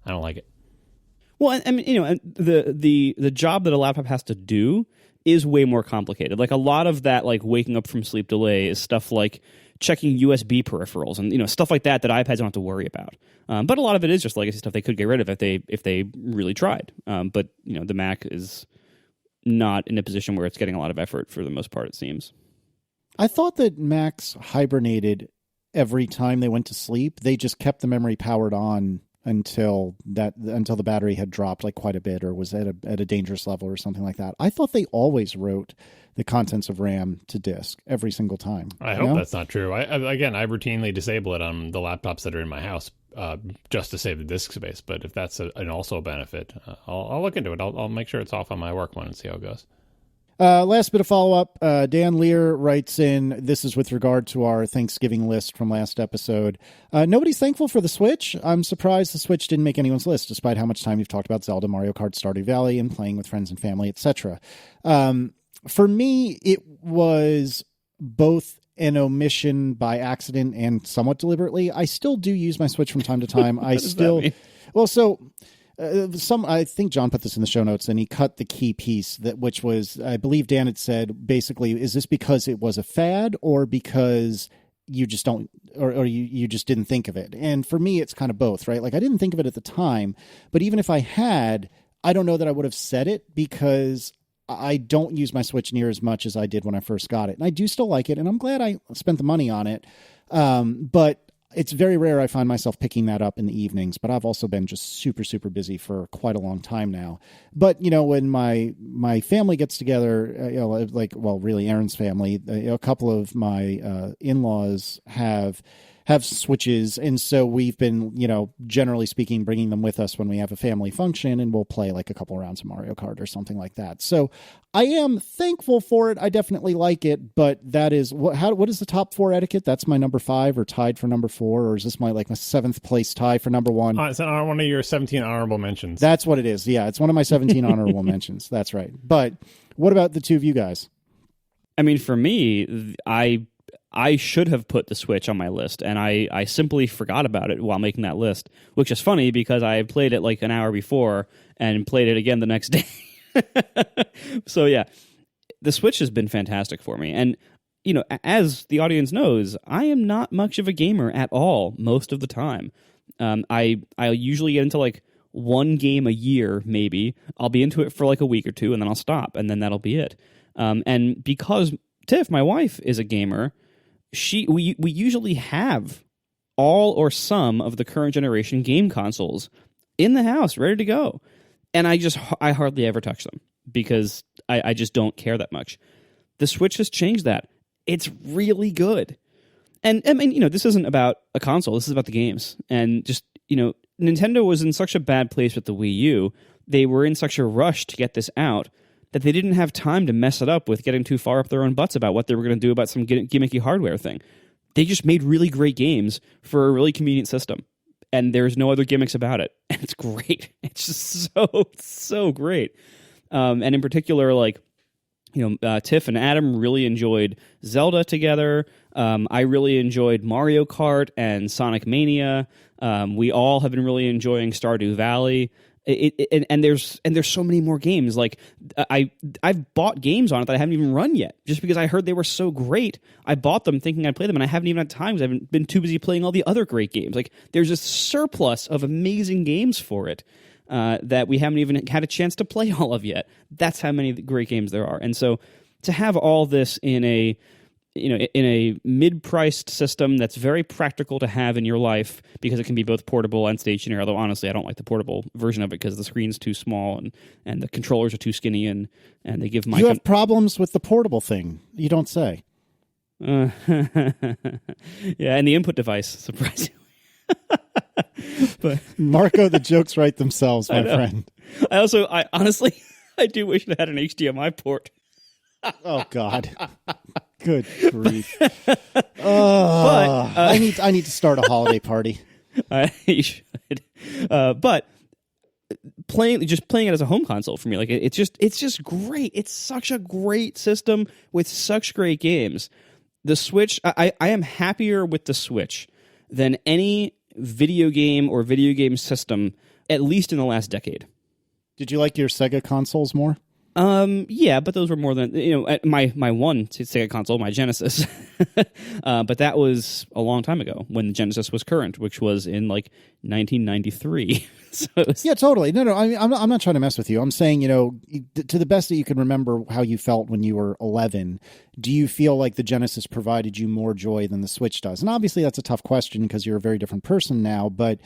I don't like it. Well, I mean, you know, the job that a laptop has to do is way more complicated. Like a lot of that, like waking up from sleep delay is stuff like checking USB peripherals and, you know, stuff like that iPads don't have to worry about. But a lot of it is just legacy stuff they could get rid of if they really tried. But, you know, the Mac is not in a position where it's getting a lot of effort for the most part, it seems. I thought that Macs hibernated every time they went to sleep. They just kept the memory powered on until the battery had dropped like quite a bit or was at a dangerous level or something like that. I thought they always wrote the contents of RAM to disk every single time. I hope that's not true. I routinely disable it on the laptops that are in my house just to save the disk space. But if that's also a benefit, I'll look into it. I'll make sure it's off on my work one and see how it goes. Last bit of follow-up. Dan Lear writes in, this is with regard to our Thanksgiving list from last episode. Nobody's thankful for the Switch. I'm surprised the Switch didn't make anyone's list, despite how much time you've talked about Zelda, Mario Kart, Stardew Valley, and playing with friends and family, etc. For me, it was both an omission by accident and somewhat deliberately. I still do use my Switch from time to time. I think John put this in the show notes, and he cut the key piece which was, I believe Dan had said, basically, is this because it was a fad or because you just don't, or you just didn't think of it? And for me, it's kind of both, right? Like I didn't think of it at the time, but even if I had, I don't know that I would have said it because I don't use my Switch near as much as I did when I first got it. And I do still like it, and I'm glad I spent the money on it. But it's very rare I find myself picking that up in the evenings, but I've also been just super, super busy for quite a long time now. But, when my family gets together, really Aaron's family, a couple of my in-laws have Switches, and so we've been, generally speaking, bringing them with us when we have a family function, and we'll play like a couple rounds of Mario Kart or something like that. So I am thankful for it. I definitely like it, but that is what is the top 4 etiquette? That's my number 5, or tied for number 4, or is this my 7th place tie for number 1? It's one of your 17 honorable mentions. That's what it is. Yeah, it's one of my 17 honorable mentions. That's right. But what about the two of you guys? I mean, for me, I should have put the Switch on my list, and I simply forgot about it while making that list, which is funny because I played it like an hour before and played it again the next day. So yeah, the Switch has been fantastic for me. And, as the audience knows, I am not much of a gamer at all most of the time. I usually get into like one game a year, maybe. I'll be into it for like a week or two, and then I'll stop, and then that'll be it. And because Tiff, my wife, is a gamer, we usually have all or some of the current generation game consoles in the house ready to go, and I hardly ever touch them because I just don't care that much. The Switch has changed that. It's really good, and I mean, this isn't about a console. This is about the games, and just Nintendo was in such a bad place with the Wii U. They were in such a rush to get this out that they didn't have time to mess it up with getting too far up their own butts about what they were going to do about some gimmicky hardware thing. They just made really great games for a really convenient system, and there's no other gimmicks about it. And it's great. It's just so great. And in particular, Tiff and Adam really enjoyed Zelda together. I really enjoyed Mario Kart and Sonic Mania. We all have been really enjoying Stardew Valley. And there's so many more games. Like I've bought games on it that I haven't even run yet, just because I heard they were so great. I bought them thinking I'd play them, and I haven't even had time because I haven't been too busy playing all the other great games. Like there's a surplus of amazing games for it that we haven't even had a chance to play all of yet. That's how many great games there are. And so to have all this in a mid-priced system that's very practical to have in your life because it can be both portable and stationary, although honestly I don't like the portable version of it because the screen's too small and the controllers are too skinny and they give my... You have problems with the portable thing. You don't say. Yeah, and the input device, surprisingly. But Marco, the jokes write themselves, my friend. I honestly do wish it had an HDMI port. Oh God. Good grief. I need to start a holiday party. You should. But playing it as a home console for me, like it's just great. It's such a great system with such great games. The Switch, I am happier with the Switch than any video game or video game system, at least in the last decade. Did you like your Sega consoles more? Yeah, but those were more than, my one Sega console, my Genesis. But that was a long time ago when the Genesis was current, which was in 1993. So yeah, totally. No, I'm not trying to mess with you. I'm saying, to the best that you can remember how you felt when you were 11, do you feel like the Genesis provided you more joy than the Switch does? And obviously that's a tough question because you're a very different person now, but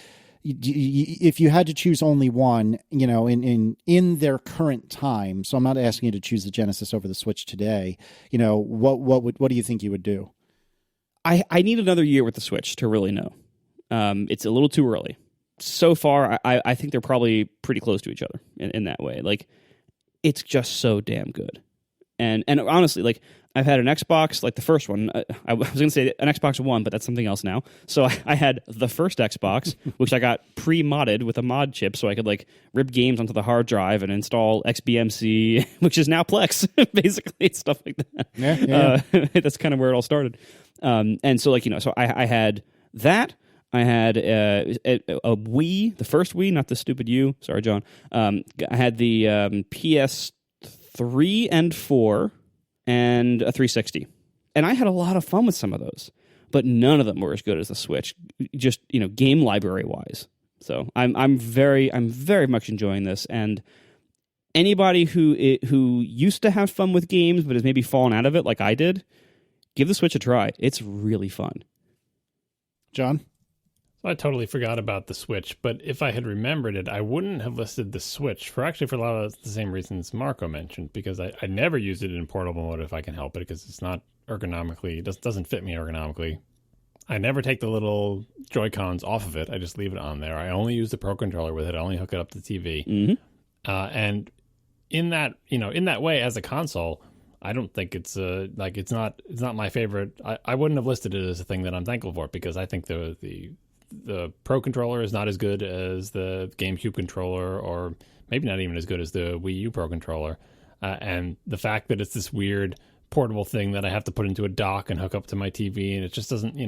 if you had to choose only one, in their current time, so I'm not asking you to choose the Genesis over the Switch today, what do you think you would do? I need another year with the Switch to really know. It's a little too early. So far, I think they're probably pretty close to each other in that way. Like, it's just so damn good. And honestly, I've had an Xbox, the first one. I was going to say an Xbox One, but that's something else now. So I had the first Xbox, which I got pre-modded with a mod chip, so I could rip games onto the hard drive and install XBMC, which is now Plex, basically, stuff like that. Yeah. That's kind of where it all started. And so so I had that. I had a Wii, the first Wii, not the stupid U. Sorry, John. I had the PS3 and 4 and a 360. And I had a lot of fun with some of those, but none of them were as good as the Switch, just, game library-wise. So I'm very much enjoying this. And anybody who used to have fun with games but has maybe fallen out of it like I did, give the Switch a try. It's really fun. John? I totally forgot about the Switch, but if I had remembered it, I wouldn't have listed the Switch for a lot of the same reasons Marco mentioned, because I never use it in portable mode if I can help it, because it's not ergonomically, it doesn't fit me ergonomically. I never take the little Joy-Cons off of it. I just leave it on there. I only use the Pro Controller with it. I only hook it up to the TV. Mm-hmm. And in that way, as a console, I don't think it's it's not my favorite. I wouldn't have listed it as a thing that I'm thankful for, because I think the Pro Controller is not as good as the GameCube controller, or maybe not even as good as the Wii U Pro Controller. And the fact that it's this weird portable thing that I have to put into a dock and hook up to my TV, and it just doesn't,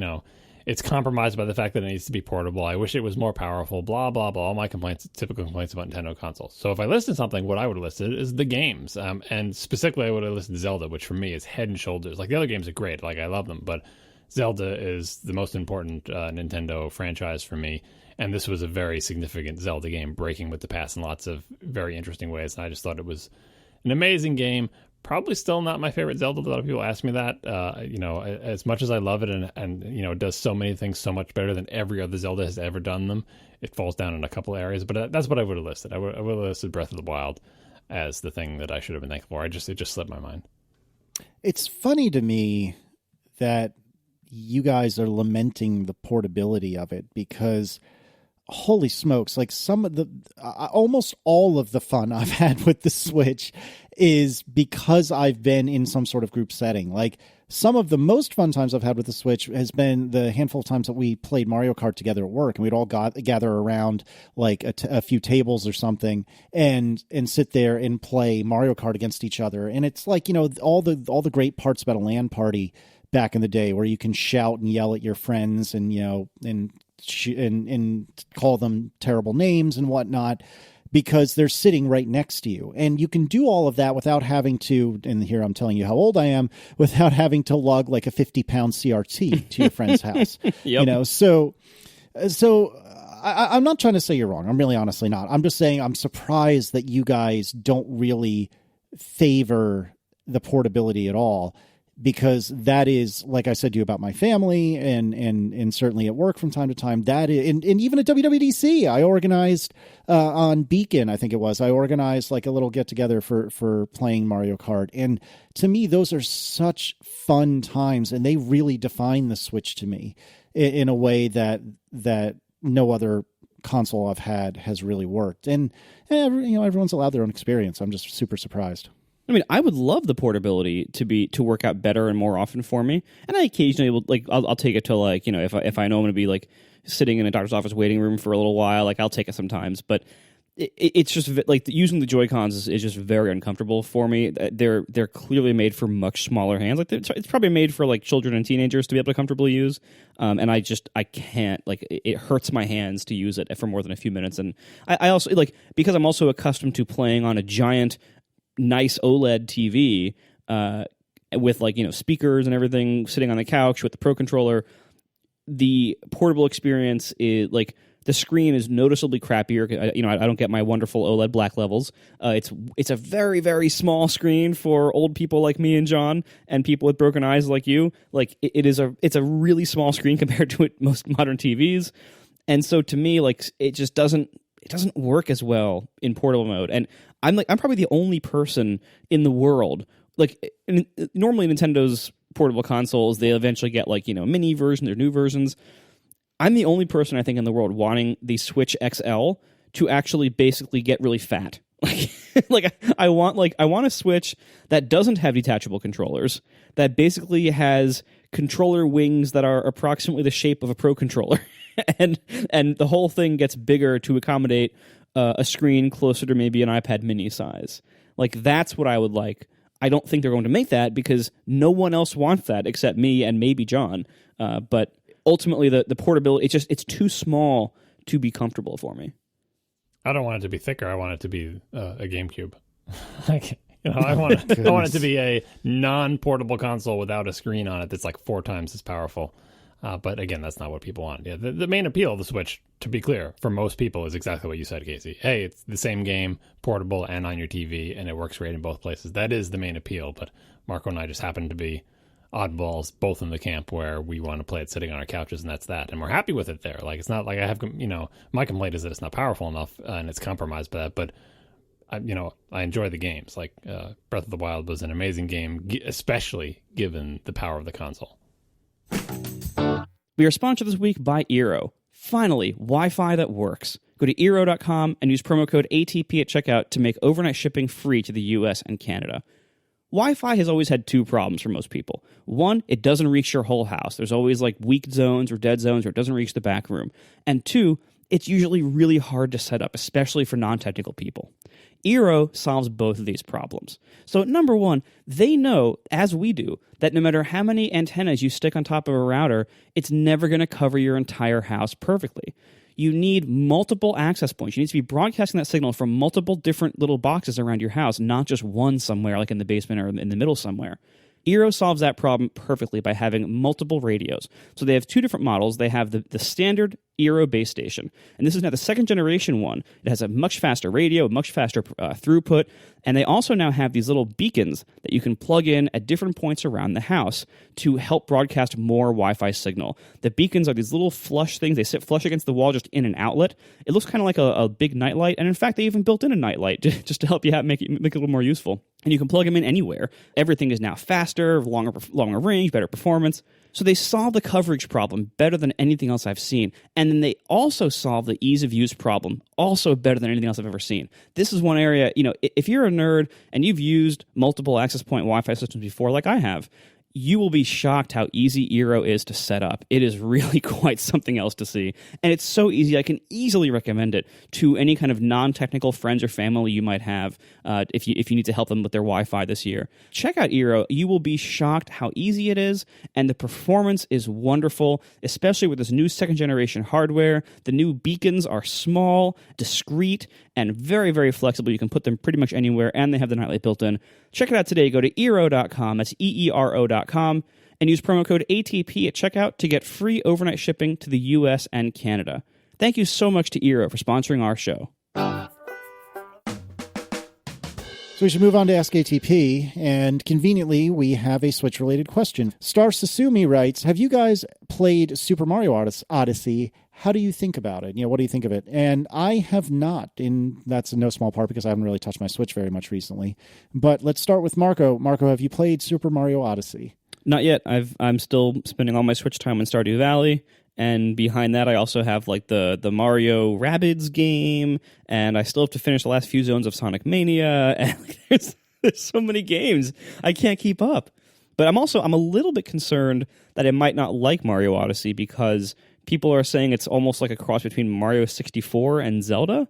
it's compromised by the fact that it needs to be portable. I wish it was more powerful, blah, blah, blah. All my typical complaints about Nintendo consoles. So if I listed something, what I would have listed is the games. And specifically, I would have listed Zelda, which for me is head and shoulders. Like, the other games are great. Like, I love them, but Zelda is the most important Nintendo franchise for me, and this was a very significant Zelda game, breaking with the past in lots of very interesting ways, and I just thought it was an amazing game. Probably still not my favorite Zelda. A lot of people ask me that. As much as I love it, and it does so many things so much better than every other Zelda has ever done them, it falls down in a couple of areas, but that's what I would have listed. I would have listed Breath of the Wild as the thing that I should have been thankful for. It just slipped my mind. It's funny to me that you guys are lamenting the portability of it, because holy smokes, like almost all of the fun I've had with the Switch is because I've been in some sort of group setting. Like, some of the most fun times I've had with the Switch has been the handful of times that we played Mario Kart together at work, and we'd all gather around like a few tables or something and sit there and play Mario Kart against each other. And it's like, all the great parts about a LAN party back in the day, where you can shout and yell at your friends and and call them terrible names and whatnot, because they're sitting right next to you. And you can do all of that without having to, and here I'm telling you how old I am, without having to lug like a 50-pound CRT to your friend's house. Yep. So I'm not trying to say you're wrong. I'm really honestly not. I'm just saying I'm surprised that you guys don't really favor the portability at all, because that is, like I said to you about my family and certainly at work from time to time, that is, and even at WWDC, I organized on Beacon, I think it was, I organized like a little get together for playing Mario Kart. And to me, those are such fun times, and they really define the Switch to me in a way that no other console I've had has really worked. And everyone's allowed their own experience. I'm just super surprised. I mean, I would love the portability to work out better and more often for me. And I occasionally will, like, I'll take it to, like, if I know I'm going to be like sitting in a doctor's office waiting room for a little while, like, I'll take it sometimes. But it's just like using the Joy-Cons is just very uncomfortable for me. They're clearly made for much smaller hands. Like, it's probably made for like children and teenagers to be able to comfortably use. And I can't, like, it hurts my hands to use it for more than a few minutes. And I also, like, because I'm also accustomed to playing on a giant, nice OLED TV with, like, speakers and everything, sitting on the couch with the Pro Controller, the portable experience is like, the screen is noticeably crappier. I don't get my wonderful OLED black levels. It's a very, very small screen for old people like me and John, and people with broken eyes like you. Like, it's a really small screen compared to most modern TVs, and so to me, like, it just doesn't work as well in portable mode. And I'm probably the only person in the world, like, normally Nintendo's portable consoles, they eventually get, like, mini versions or new versions. I'm the only person, I think, in the world wanting the Switch XL to actually basically get really fat. I want a Switch that doesn't have detachable controllers, that basically has controller wings that are approximately the shape of a Pro Controller, and the whole thing gets bigger to accommodate a screen closer to maybe an iPad mini size. Like, that's what I would like. I don't think they're going to make that, because no one else wants that except me and maybe John. But ultimately, the portability, it's too small to be comfortable for me. I don't want it to be thicker. I want it to be a GameCube. I want it to be a non-portable console without a screen on it that's like 4 times as powerful. But again, that's not what people want. Yeah, the main appeal of the Switch, to be clear, for most people is exactly what you said, Casey. Hey, it's the same game, portable and on your TV, and it works great in both places. That is the main appeal, but Marco and I just happen to be oddballs, both in the camp where we want to play it sitting on our couches and that's that. And we're happy with it there. Like, it's not like I have, my complaint is that it's not powerful enough and it's compromised by that. But, I enjoy the games. Like, Breath of the Wild was an amazing game, especially given the power of the console. We are sponsored this week by Eero. Finally, Wi-Fi that works. Go to Eero.com and use promo code ATP at checkout to make overnight shipping free to the US and Canada. Wi-Fi has always had two problems for most people. One, it doesn't reach your whole house. There's always like weak zones or dead zones, or it doesn't reach the back room. And two, it's usually really hard to set up, especially for non-technical people. Eero solves both of these problems. So number one, they know, as we do, that no matter how many antennas you stick on top of a router, it's never going to cover your entire house perfectly. You need multiple access points. You need to be broadcasting that signal from multiple different little boxes around your house, not just one somewhere, like in the basement or in the middle somewhere. Eero solves that problem perfectly by having multiple radios. So they have two different models. They have the standard Eero base station, and this is now the second generation one. It has a much faster radio, much faster throughput, and they also now have these little beacons that you can plug in at different points around the house to help broadcast more Wi-Fi signal. The beacons are these little flush things. They sit flush against the wall just in an outlet. It looks kind of like a big nightlight, and in fact, they even built in a nightlight just to help you out, make it a little more useful. And you can plug them in anywhere. Everything is now faster, longer range, better performance. So they solve the coverage problem better than anything else I've seen. And then they also solve the ease of use problem also better than anything else I've ever seen. This is one area, if you're a nerd and you've used multiple access point Wi-Fi systems before, like I have, you will be shocked how easy Eero is to set up. It is really quite something else to see. And it's so easy, I can easily recommend it to any kind of non-technical friends or family you might have if you need to help them with their Wi-Fi this year. Check out Eero. You will be shocked how easy it is, and the performance is wonderful, especially with this new second-generation hardware. The new beacons are small, discreet, and very, very flexible. You can put them pretty much anywhere, and they have the nightlight built in. Check it out today. Go to Eero.com, that's EERO.com, and use promo code ATP at checkout to get free overnight shipping to the US and Canada. Thank you so much to Eero for sponsoring our show. So we should move on to askatp, and conveniently, we have a Switch-related question. Star Sasumi writes, have you guys played Super Mario Odyssey? How do you think about it? What do you think of it? And I have not, and that's in no small part because I haven't really touched my Switch very much recently. But let's start with Marco. Marco, have you played Super Mario Odyssey? Not yet. I'm still spending all my Switch time in Stardew Valley. And behind that, I also have like the Mario Rabbids game, and I still have to finish the last few zones of Sonic Mania. And there's so many games, I can't keep up. But I'm a little bit concerned that I might not like Mario Odyssey because people are saying it's almost like a cross between Mario 64 and Zelda.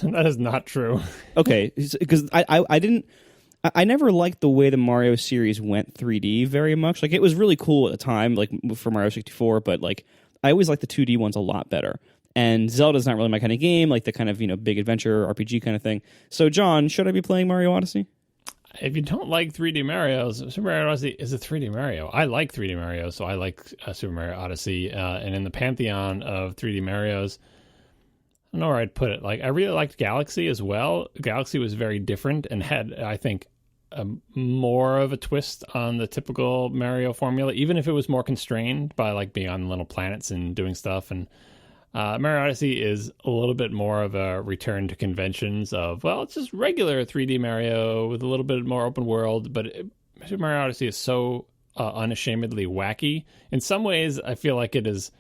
That is not true. Okay, because I never liked the way the Mario series went 3D very much. Like, it was really cool at the time, like for Mario 64, but like I always liked the 2D ones a lot better. And Zelda's not really my kind of game, like the kind of, big adventure RPG kind of thing. So, John, should I be playing Mario Odyssey? If you don't like 3D Marios, Super Mario Odyssey is a 3D Mario. I like 3D Mario, so I like Super Mario Odyssey. And in the pantheon of 3D Marios, I don't know where I'd put it. Like, I really liked Galaxy as well. Galaxy was very different and had, I think, more of a twist on the typical Mario formula, even if it was more constrained by like being on little planets and doing stuff. And Mario Odyssey is a little bit more of a return to conventions of, well, it's just regular 3D Mario with a little bit more open world, but Super Mario Odyssey is so unashamedly wacky. In some ways, I feel like it's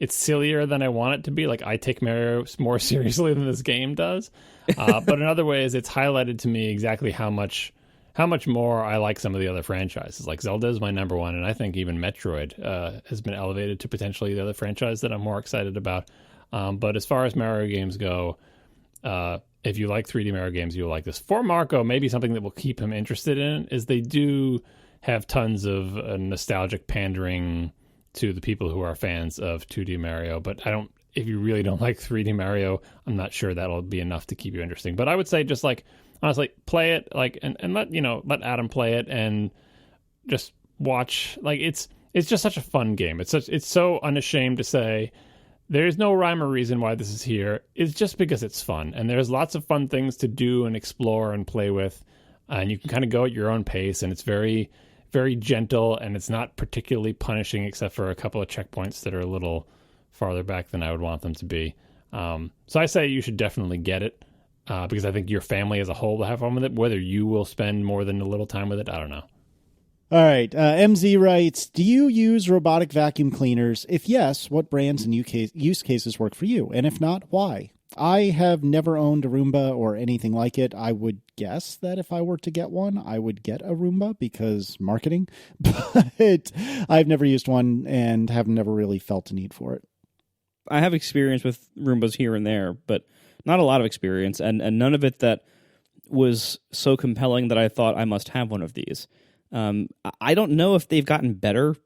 sillier than I want it to be. Like, I take Mario more seriously than this game does. But in other ways, it's highlighted to me exactly how much more I like some of the other franchises. Like, Zelda is my number one, and I think even Metroid has been elevated to potentially the other franchise that I'm more excited about. But as far as Mario games go, if you like 3D Mario games, you'll like this. For Marco, maybe something that will keep him interested in is they do have tons of nostalgic pandering to the people who are fans of 2D Mario. But if you really don't like 3D Mario, I'm not sure that'll be enough to keep you interesting. But I would say just like, honestly, play it, like, and let Adam play it and just watch. Like, it's just such a fun game. It's so unashamed to say there's no rhyme or reason why this is here. It's just because it's fun, and there's lots of fun things to do and explore and play with, and you can kind of go at your own pace. And it's very, very gentle, and it's not particularly punishing except for a couple of checkpoints that are a little farther back than I would want them to be. So I say you should definitely get it because I think your family as a whole will have fun with it. Whether you will spend more than a little time with it, I don't know. All right. MZ writes, do you use robotic vacuum cleaners? If yes, what brands and use cases work for you? And if not, why? I have never owned a Roomba or anything like it. I would guess that if I were to get one, I would get a Roomba because marketing. But I've never used one and have never really felt a need for it. I have experience with Roombas here and there, but not a lot of experience, and none of it that was so compelling that I thought I must have one of these. I don't know if they've gotten better,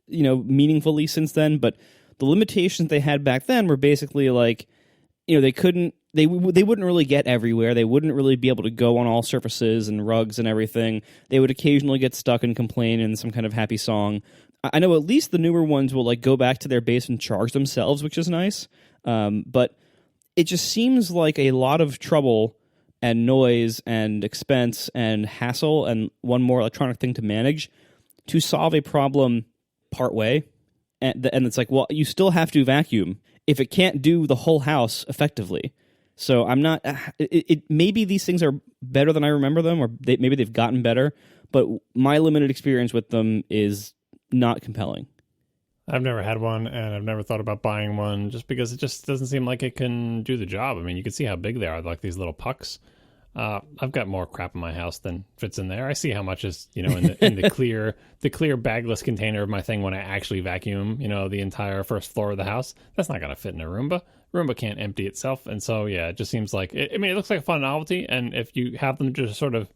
meaningfully since then, but the limitations they had back then were basically like, they wouldn't really get everywhere. They wouldn't really be able to go on all surfaces and rugs and everything. They would occasionally get stuck and complain in some kind of happy song. I know at least the newer ones will like go back to their base and charge themselves, which is nice. But it just seems like a lot of trouble and noise and expense and hassle and one more electronic thing to manage to solve a problem partway. And it's like, well, you still have to vacuum if it can't do the whole house effectively. So I'm not... maybe these things are better than I remember them, or maybe they've gotten better, but my limited experience with them is not compelling. I've never had one, and I've never thought about buying one just because it just doesn't seem like it can do the job. I mean, you can see how big they are, like these little pucks. I've got more crap in my house than fits in there. I see how much is, in the clear bagless container of my thing when I actually vacuum, the entire first floor of the house. That's not going to fit in a Roomba. Roomba can't empty itself. And so, yeah, it just seems like, it looks like a fun novelty. And if you have them just sort of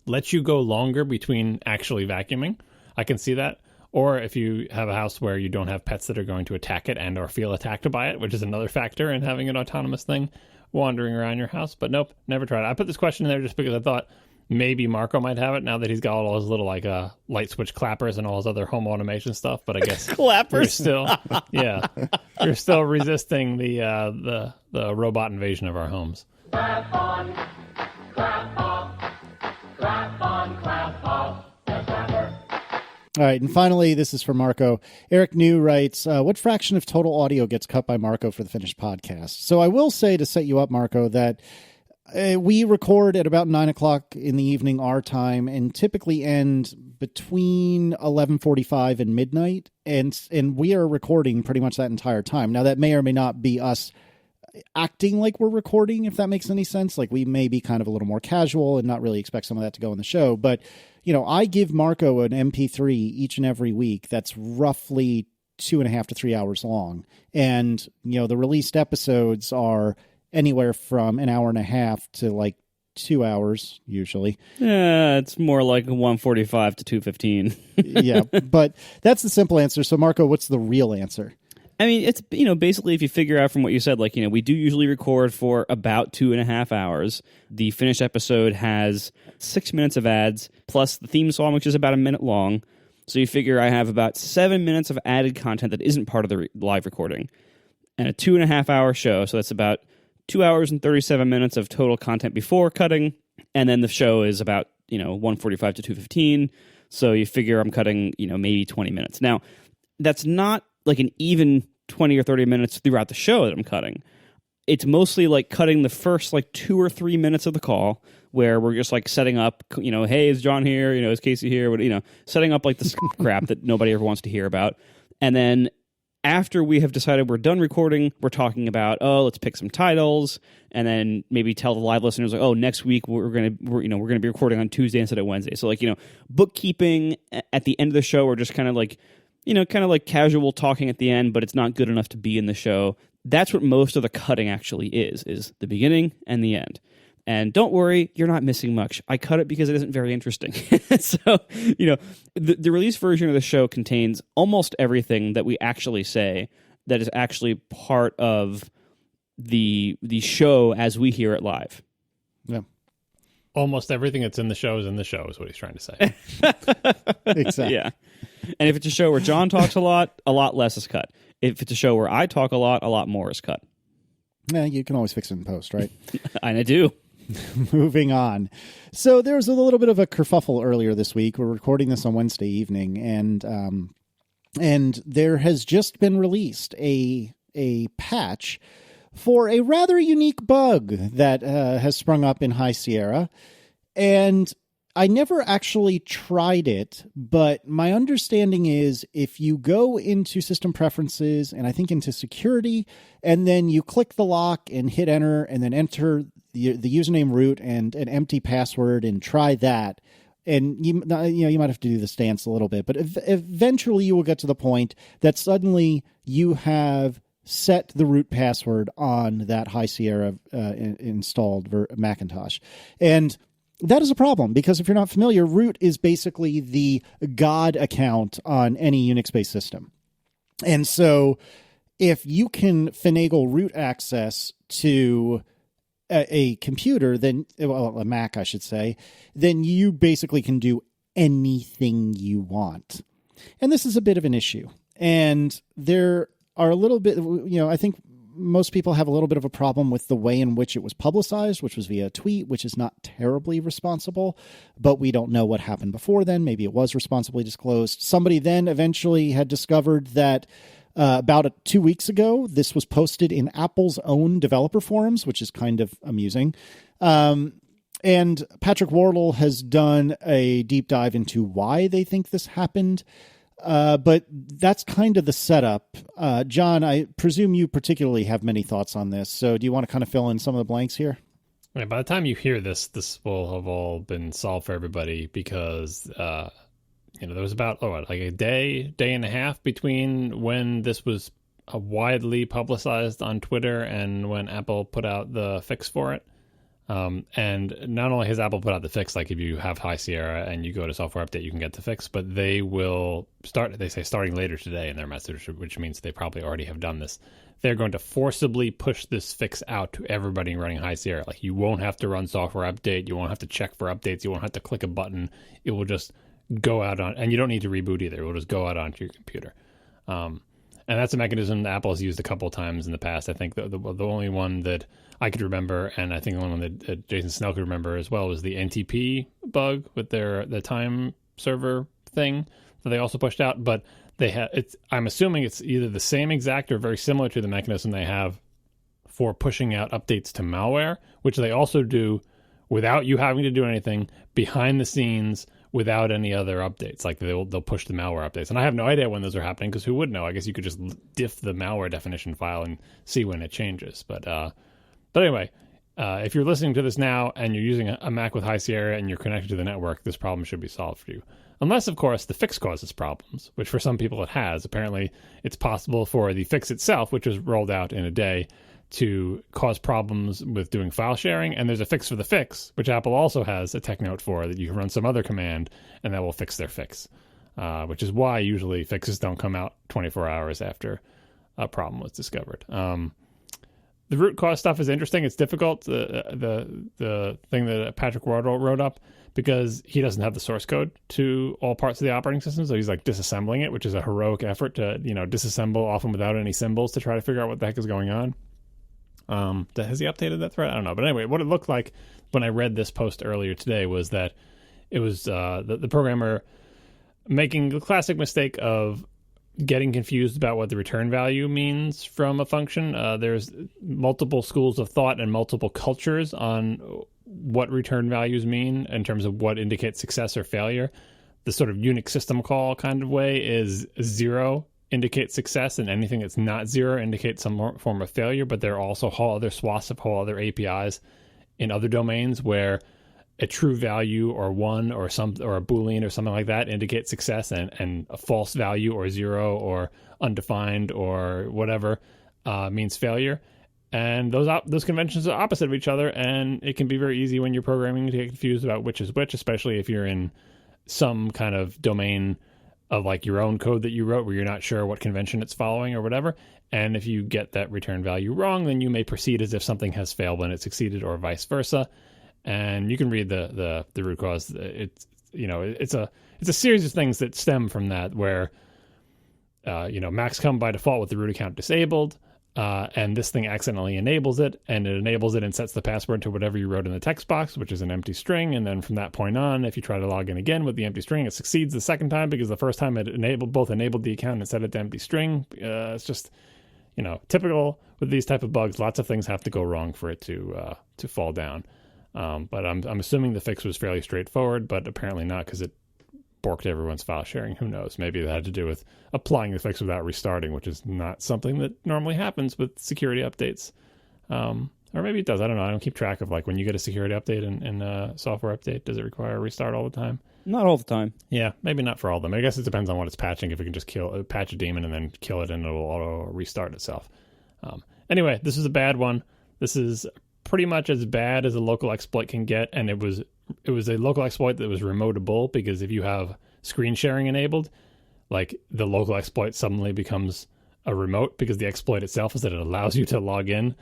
let you go longer between actually vacuuming, I can see that. Or if you have a house where you don't have pets that are going to attack it and or feel attacked by it, which is another factor in having an autonomous thing wandering around your house. But nope, never tried it. I put this question in there just because I thought maybe Marco might have it now that he's got all his little light switch clappers and all his other home automation stuff. But I guess clappers. You're still resisting the robot invasion of our homes. Clap on, clap off, clap on, clap off, the clapper. All right, and finally, this is for Marco. Eric New writes, what fraction of total audio gets cut by Marco for the finished podcast? So I will say, to set you up, Marco, that we record at about 9 o'clock in the evening our time and typically end between 11:45 and midnight, and we are recording pretty much that entire time. Now, that may or may not be us acting like we're recording, if that makes any sense. Like, we may be kind of a little more casual and not really expect some of that to go in the show, but I give Marco an MP3 each and every week that's roughly 2.5 to 3 hours long. And, the released episodes are anywhere from an hour and a half to like 2 hours, usually. Yeah, it's more like 145 to 215. Yeah, but that's the simple answer. So, Marco, what's the real answer? I mean, it's, basically if you figure out from what you said, like, we do usually record for about 2.5 hours. The finished episode has 6 minutes of ads, plus the theme song, which is about a minute long. So you figure I have about 7 minutes of added content that isn't part of the live recording. And a 2.5 hour show, so that's about 2 hours and 37 minutes of total content before cutting. And then the show is about, 145 to 215. So you figure I'm cutting, maybe 20 minutes. Now, that's not like an even 20 or 30 minutes throughout the show that I'm cutting. It's mostly like cutting the first like 2 or 3 minutes of the call where we're just like setting up, hey, is John here? Is Casey here? Setting up like the crap that nobody ever wants to hear about. And then after we have decided we're done recording, we're talking about, let's pick some titles, and then maybe tell the live listeners like, next week we're gonna be recording on Tuesday instead of Wednesday. So like, bookkeeping at the end of the show, we're just kind of like casual talking at the end, but it's not good enough to be in the show. That's what most of the cutting actually is the beginning and the end. And don't worry, you're not missing much. I cut it because it isn't very interesting. So, the release version of the show contains almost everything that we actually say that is actually part of the show as we hear it live. Yeah. Almost everything that's in the show is what he's trying to say. Exactly. Yeah. And if it's a show where John talks a lot less is cut. If it's a show where I talk a lot more is cut. Yeah, you can always fix it in post, right? And I do. Moving on. So there was a little bit of a kerfuffle earlier this week. We're recording this on Wednesday evening, and there has just been released a patch for a rather unique bug that has sprung up in High Sierra. And I never actually tried it, but my understanding is if you go into system preferences and I think into security, and then you click the lock and hit enter and then enter the username root and an empty password and try that, and you might have to do this dance a little bit, but eventually you will get to the point that suddenly you have set the root password on that High Sierra installed Macintosh. And that is a problem because if you're not familiar, root is basically the God account on any Unix-based system. And so if you can finagle root access to a computer, then, well, a Mac, I should say, then you basically can do anything you want. And this is a bit of an issue. And there are a little bit, I think most people have a little bit of a problem with the way in which it was publicized, which was via a tweet, which is not terribly responsible, but we don't know what happened before then. Maybe it was responsibly disclosed. Somebody then eventually had discovered that about 2 weeks ago, this was posted in Apple's own developer forums, which is kind of amusing. And Patrick Wardle has done a deep dive into why they think this happened. But that's kind of the setup. John, I presume you particularly have many thoughts on this. So do you want to kind of fill in some of the blanks here? Yeah, by the time you hear this will have all been solved for everybody because, there was about, like a day and a half between when this was widely publicized on Twitter and when Apple put out the fix for it. And not only has Apple put out the fix, like if you have High Sierra and you go to software update, you can get the fix, but they will starting later today in their message, which means they probably already have done this. They're going to forcibly push this fix out to everybody running High Sierra. Like you won't have to run software update. You won't have to check for updates. You won't have to click a button. It will just go out and you don't need to reboot either. It will just go out onto your computer. And that's a mechanism that Apple has used a couple of times in the past. I think the only one that I could remember, and I think the only one that Jason Snell could remember as well, was the NTP bug with the time server thing that they also pushed out. But I'm assuming it's either the same exact or very similar to the mechanism they have for pushing out updates to malware, which they also do without you having to do anything behind the scenes without any other updates. Like they'll push the malware updates. And I have no idea when those are happening because who would know? I guess you could just diff the malware definition file and see when it changes. But anyway, if you're listening to this now and you're using a Mac with High Sierra and you're connected to the network, this problem should be solved for you. Unless, of course, the fix causes problems, which for some people it has. Apparently, it's possible for the fix itself, which was rolled out in a day, to cause problems with doing file sharing. And there's a fix for the fix, which Apple also has a tech note for, that you can run some other command and that will fix their fix, which is why usually fixes don't come out 24 hours after a problem was discovered. The root cause stuff is interesting. It's difficult, the thing that Patrick Wardle wrote up, because he doesn't have the source code to all parts of the operating system. So he's like disassembling it, which is a heroic effort to, disassemble often without any symbols to try to figure out what the heck is going on. Has he updated that thread? I don't know. But anyway, what it looked like when I read this post earlier today was that it was the programmer making the classic mistake of getting confused about what the return value means from a function. There's multiple schools of thought and multiple cultures on what return values mean in terms of what indicates success or failure. The sort of Unix system call kind of way is 0 indicates success, and anything that's not 0 indicates some form of failure. But there are also whole other swaths of whole other APIs in other domains where a true value or 1 or a Boolean or something like that indicates success, and a false value or 0 or undefined or whatever means failure. And those conventions are opposite of each other, and it can be very easy when you're programming to get confused about which is which, especially if you're in some kind of domain of like your own code that you wrote where you're not sure what convention it's following or whatever. And if you get that return value wrong, then you may proceed as if something has failed when it succeeded, or vice versa. And you can read the root cause. It's a series of things that stem from that, where Macs come by default with the root account disabled. and this thing accidentally enables it, and it enables it and sets the password to whatever you wrote in the text box, which is an empty string. And then from that point on, if you try to log in again with the empty string, it succeeds the second time because the first time it both enabled the account and set it to empty string. It's just, typical with these type of bugs. Lots of things have to go wrong for it to fall down. But I'm assuming the fix was fairly straightforward, but apparently not, because it borked everyone's file sharing. Who knows? Maybe it had to do with applying the fix without restarting, which is not something that normally happens with security updates. Or maybe it does. I don't know. I don't keep track of when you get a security update in a software update, does it require a restart all the time? Not all the time. Yeah, maybe not for all of them. I guess it depends on what it's patching. If it can just patch a daemon and then kill it, and it'll auto restart itself. Anyway, this is a bad one. This is pretty much as bad as a local exploit can get, and it was a local exploit that was remotable, because if you have screen sharing enabled, the local exploit suddenly becomes a remote, because the exploit itself is that it allows you to log in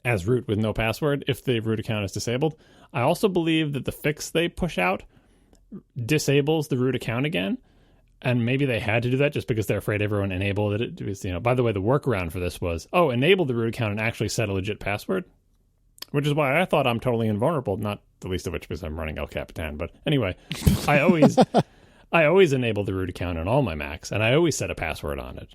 as root with no password if the root account is disabled. I also believe that the fix they push out disables the root account again, and maybe they had to do that just because they're afraid everyone enabled it. By the way, the workaround for this was, enable the root account and actually set a legit password, which is why I thought I'm totally invulnerable, not the least of which because I'm running El Capitan. But anyway, I always enable the root account on all my Macs, and I always set a password on it,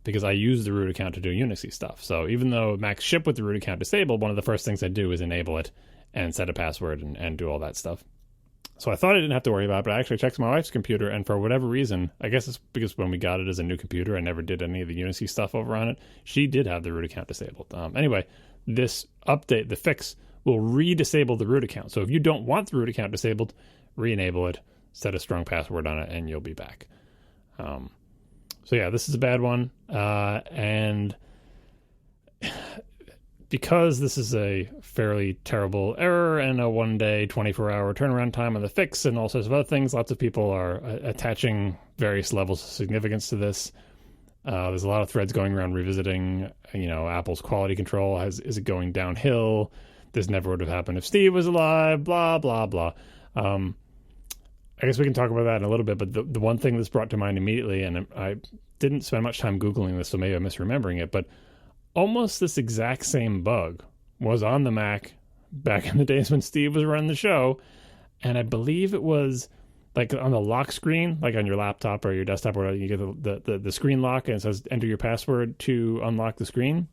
because I use the root account to do Unixy stuff. So even though Macs ship with the root account disabled, one of the first things I do is enable it and set a password and do all that stuff. So I thought I didn't have to worry about it, but I actually checked my wife's computer, and for whatever reason, I guess it's because when we got it as a new computer, I never did any of the Unixy stuff over on it. She did have the root account disabled. Anyway, this update, the fix, will re-disable the root account. So if you don't want the root account disabled, re-enable it, set a strong password on it, and you'll be back. So yeah, this is a bad one. And because this is a fairly terrible error and a 1-day, 24-hour turnaround time on the fix and all sorts of other things, lots of people are attaching various levels of significance to this. There's a lot of threads going around revisiting, Apple's quality control. Is it going downhill? This never would have happened if Steve was alive, blah, blah, blah. I guess we can talk about that in a little bit, but the one thing that's brought to mind immediately, and I didn't spend much time Googling this, so maybe I'm misremembering it, but almost this exact same bug was on the Mac back in the days when Steve was running the show, and I believe it was on the lock screen, on your laptop or your desktop, or you get the screen lock, and it says enter your password to unlock the screen.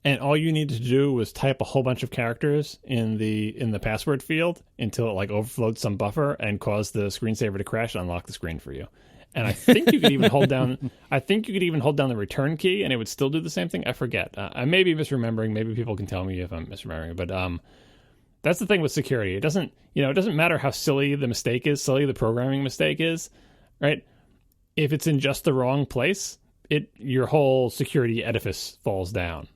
And all you needed to do was type a whole bunch of characters in the password field until it overflowed some buffer and caused the screensaver to crash and unlock the screen for you. And I think you could even hold down. I think you could even hold down the return key, and it would still do the same thing. I forget. I may be misremembering. Maybe people can tell me if I'm misremembering. But that's the thing with security. It doesn't matter how silly the mistake is, silly the programming mistake is, right? If it's in just the wrong place, your whole security edifice falls down.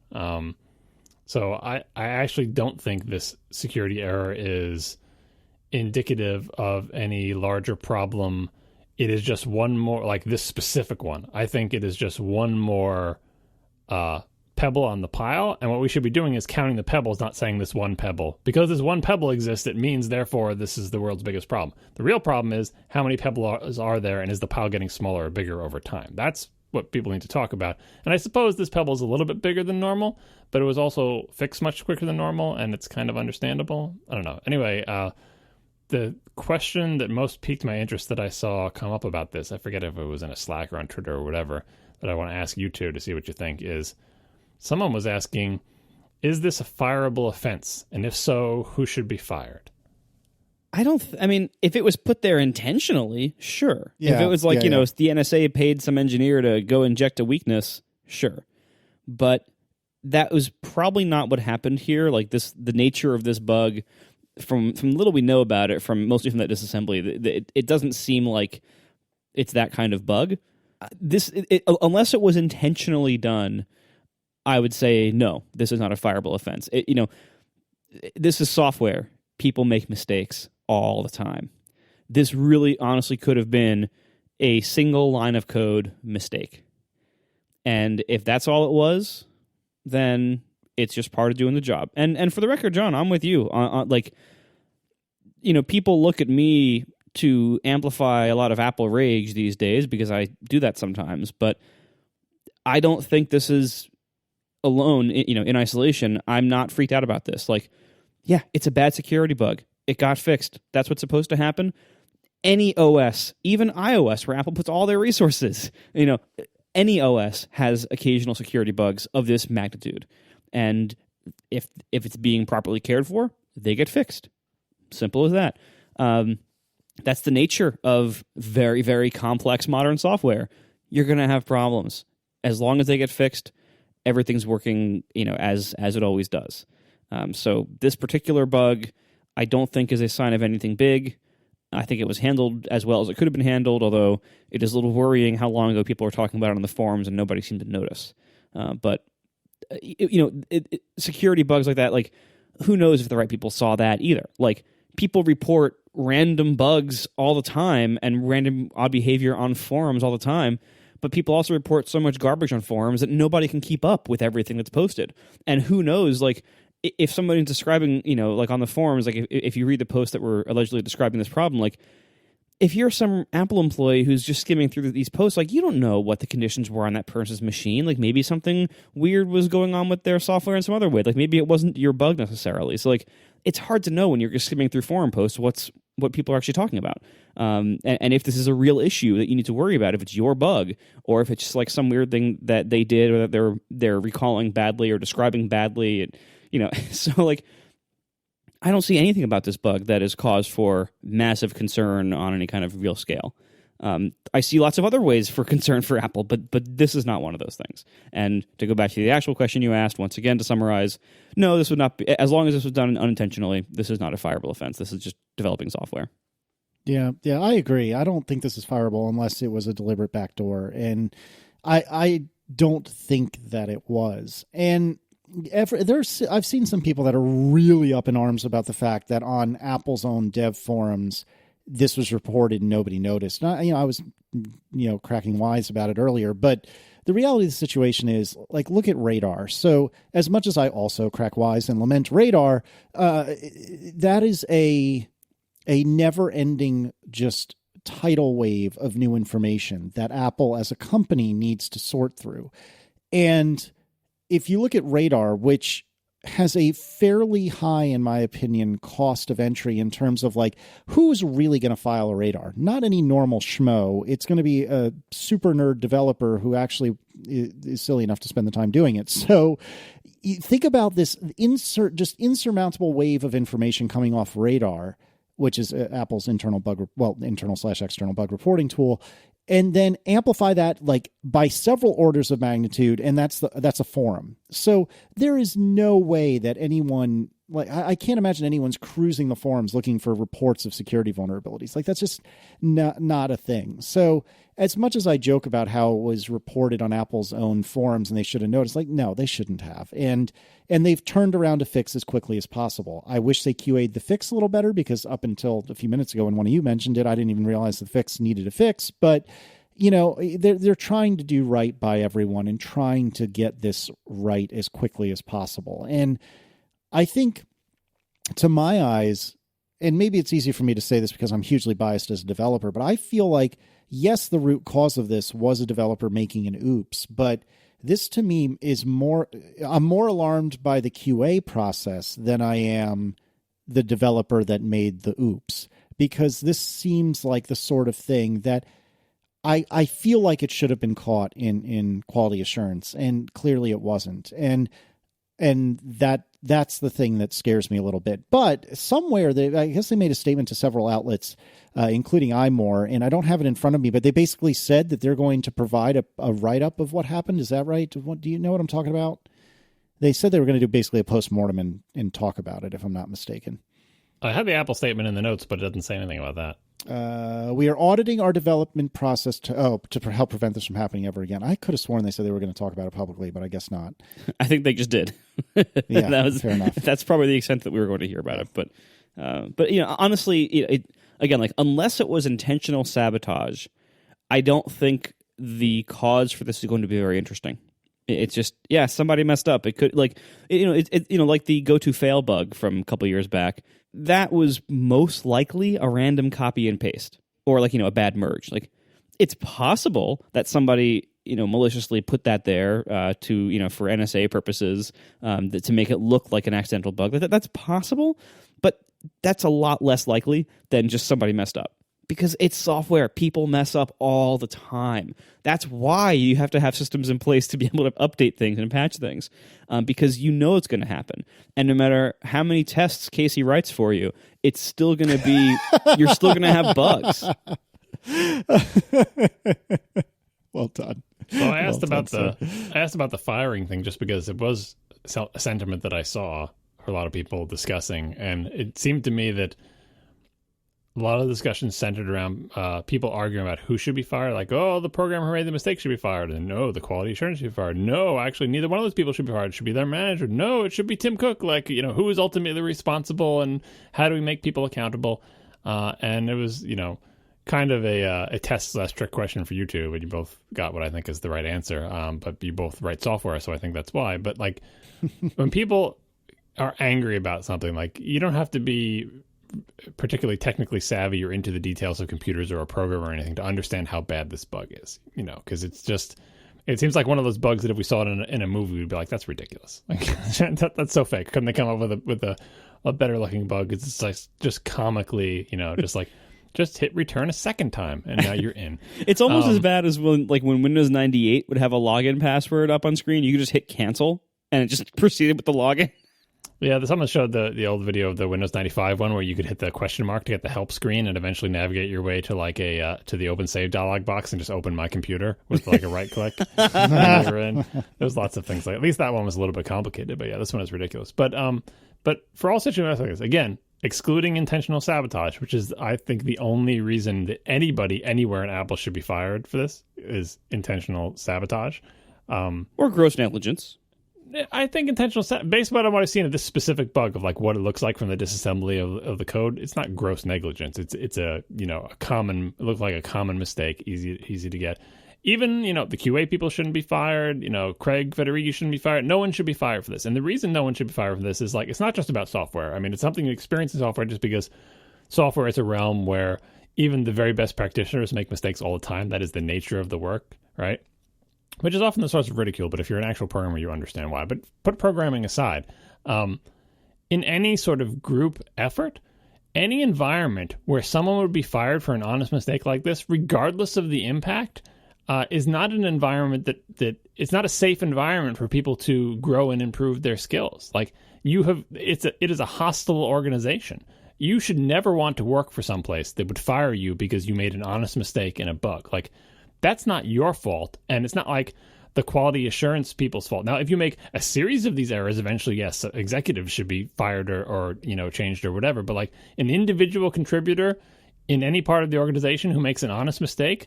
So I actually don't think this security error is indicative of any larger problem. It is just one more, this specific one. I think it is just one more pebble on the pile, and what we should be doing is counting the pebbles, not saying this one pebble. Because this one pebble exists, it means, therefore, this is the world's biggest problem. The real problem is how many pebbles are there, and is the pile getting smaller or bigger over time? That's what people need to talk about. And I suppose this pebble is a little bit bigger than normal, but it was also fixed much quicker than normal, and it's kind of understandable. I don't know. Anyway, the question that most piqued my interest that I saw come up about this, I forget if it was in a Slack or on Twitter or whatever, that I want to ask you two to see what you think, is someone was asking, is this a fireable offense? And if so, who should be fired? I mean, if it was put there intentionally, sure. Yeah, if it was the NSA paid some engineer to go inject a weakness, sure. But that was probably not what happened here. The nature of this bug, from little we know about it, mostly from that disassembly, it doesn't seem like it's that kind of bug. Unless it was intentionally done, I would say no, this is not a fireable offense. This is software. People make mistakes all the time. This really honestly could have been a single line of code mistake. And if that's all it was, then it's just part of doing the job. And for the record, John, I'm with you. People look at me to amplify a lot of Apple rage these days because I do that sometimes, but I don't think this is alone, in isolation. I'm not freaked out about this. Like, yeah, it's a bad security bug. It got fixed. That's what's supposed to happen. Any OS, even iOS, where Apple puts all their resources, any OS has occasional security bugs of this magnitude. And if it's being properly cared for, they get fixed. Simple as that. That's the nature of very, very complex modern software. You're going to have problems. As long as they get fixed, everything's working, as it always does. So this particular bug, I don't think is a sign of anything big. I think it was handled as well as it could have been handled, although it is a little worrying how long ago people were talking about it on the forums and nobody seemed to notice. But security bugs like that, like, who knows if the right people saw that either. Like, people report random bugs all the time and random odd behavior on forums all the time, but people also report so much garbage on forums that nobody can keep up with everything that's posted. And who knows, like, if somebody's describing, like on the forums, like if you read the posts that were allegedly describing this problem, like, if you're some Apple employee who's just skimming through these posts, like, you don't know what the conditions were on that person's machine. Like, maybe something weird was going on with their software in some other way. Like, maybe it wasn't your bug necessarily. So, like, it's hard to know when you're just skimming through forum posts what people are actually talking about. And if this is a real issue that you need to worry about, if it's your bug, or if it's just like some weird thing that they did or that they're recalling badly or describing badly, so, like, I don't see anything about this bug that is cause for massive concern on any kind of real scale. I see lots of other ways for concern for Apple, but this is not one of those things. And to go back to the actual question you asked, once again, to summarize, no, this would not be, as long as this was done unintentionally, this is not a fireable offense. This is just developing software. Yeah, I agree. I don't think this is fireable unless it was a deliberate backdoor. And I don't think that it was. And I've seen some people that are really up in arms about the fact that on Apple's own dev forums, this was reported and nobody noticed. And I was, cracking wise about it earlier, but the reality of the situation is, like, look at Radar. So as much as I also crack wise and lament Radar, that is a never-ending just tidal wave of new information that Apple as a company needs to sort through. And if you look at Radar, which has a fairly high, in my opinion, cost of entry in terms of, like, who's really going to file a Radar? Not any normal schmo. It's going to be a super nerd developer who actually is silly enough to spend the time doing it. So think about this insurmountable wave of information coming off Radar, which is Apple's internal/external bug reporting tool. And then amplify that, like, by several orders of magnitude, and that's a forum. So there is no way that anyone, like, I can't imagine anyone's cruising the forums looking for reports of security vulnerabilities. Like, that's just not a thing. So as much as I joke about how it was reported on Apple's own forums and they should have noticed, like, no, they shouldn't have. And they've turned around to fix as quickly as possible. I wish they QA'd the fix a little better, because up until a few minutes ago when one of you mentioned it, I didn't even realize the fix needed a fix. But, they're trying to do right by everyone and trying to get this right as quickly as possible. And I think, to my eyes, and maybe it's easy for me to say this because I'm hugely biased as a developer, but I feel like, yes, the root cause of this was a developer making an oops, but this to me is I'm more alarmed by the QA process than I am the developer that made the oops, because this seems like the sort of thing that I feel like it should have been caught in quality assurance, and clearly it wasn't. And that's the thing that scares me a little bit. But somewhere, I guess they made a statement to several outlets, including iMore, and I don't have it in front of me, but they basically said that they're going to provide a write-up of what happened. Is that right? Do you know what I'm talking about? They said they were going to do basically a postmortem and talk about it, if I'm not mistaken. I have the Apple statement in the notes, but it doesn't say anything about that. We are auditing our development process to help prevent this from happening ever again. I could have sworn they said they were going to talk about it publicly, but I guess not. I think they just did. Yeah, fair enough. That's probably the extent that we were going to hear about it. But honestly, again, like, unless it was intentional sabotage, I don't think the cause for this is going to be very interesting. It's just, yeah, somebody messed up. It could, like, like the go-to-fail bug from a couple years back. That was most likely a random copy and paste, or, like, a bad merge. Like, it's possible that somebody, maliciously put that there to for NSA purposes to make it look like an accidental bug. That's possible, but that's a lot less likely than just somebody messed up. Because it's software. People mess up all the time. That's why you have to have systems in place to be able to update things and patch things, because it's going to happen. And no matter how many tests Casey writes for you, it's still going to be, you're still going to have bugs. Well done. So I asked about the firing thing just because it was a sentiment that I saw for a lot of people discussing, and it seemed to me that a lot of discussions centered around people arguing about who should be fired. Like, oh, the programmer who made the mistake should be fired. And no, the quality assurance should be fired. No, actually, neither one of those people should be fired. It should be their manager. No, it should be Tim Cook. Like, who is ultimately responsible and how do we make people accountable? And it was, kind of a test/trick question for you two, and you both got what I think is the right answer. But you both write software, so I think that's why. But like, when people are angry about something, like, you don't have to be particularly technically savvy or into the details of computers or a program or anything to understand how bad this bug is, because it seems like one of those bugs that if we saw it in a movie, we'd be like, that's ridiculous. Like, that's so fake. Couldn't they come up with a better looking bug? It's like just comically, just hit return a second time and now you're in. It's almost as bad as when Windows 98 would have a login password up on screen. You could just hit cancel and it just proceeded with the login. Yeah, someone showed the old video of the Windows 95 one where you could hit the question mark to get the help screen and eventually navigate your way to to the open save dialog box and just open my computer with like a right click. And you're in. There's lots of things at least that one was a little bit complicated, but yeah, this one is ridiculous. But for all situations, again, excluding intentional sabotage, which is I think the only reason that anybody anywhere in Apple should be fired for this is intentional sabotage, or gross negligence. I think intentional, based on what I've seen of this specific bug of like what it looks like from the disassembly of the code, it's not gross negligence. It's a a common, it looks like a common mistake, easy to get. Even the QA people shouldn't be fired. Craig Federighi shouldn't be fired. No one should be fired for this. And the reason no one should be fired for this is like it's not just about software. I mean, it's something you experience in software just because software is a realm where even the very best practitioners make mistakes all the time. That is the nature of the work, right? Which is often the source of ridicule, but if you're an actual programmer, you understand why. But put programming aside, in any sort of group effort, any environment where someone would be fired for an honest mistake like this, regardless of the impact, is not an environment that it's not a safe environment for people to grow and improve their skills. Like it is a hostile organization. You should never want to work for someplace that would fire you because you made an honest mistake in a bug. Like, that's not your fault, and it's not like the quality assurance people's fault. Now, if you make a series of these errors, eventually, yes, executives should be fired or changed or whatever. But like an individual contributor in any part of the organization who makes an honest mistake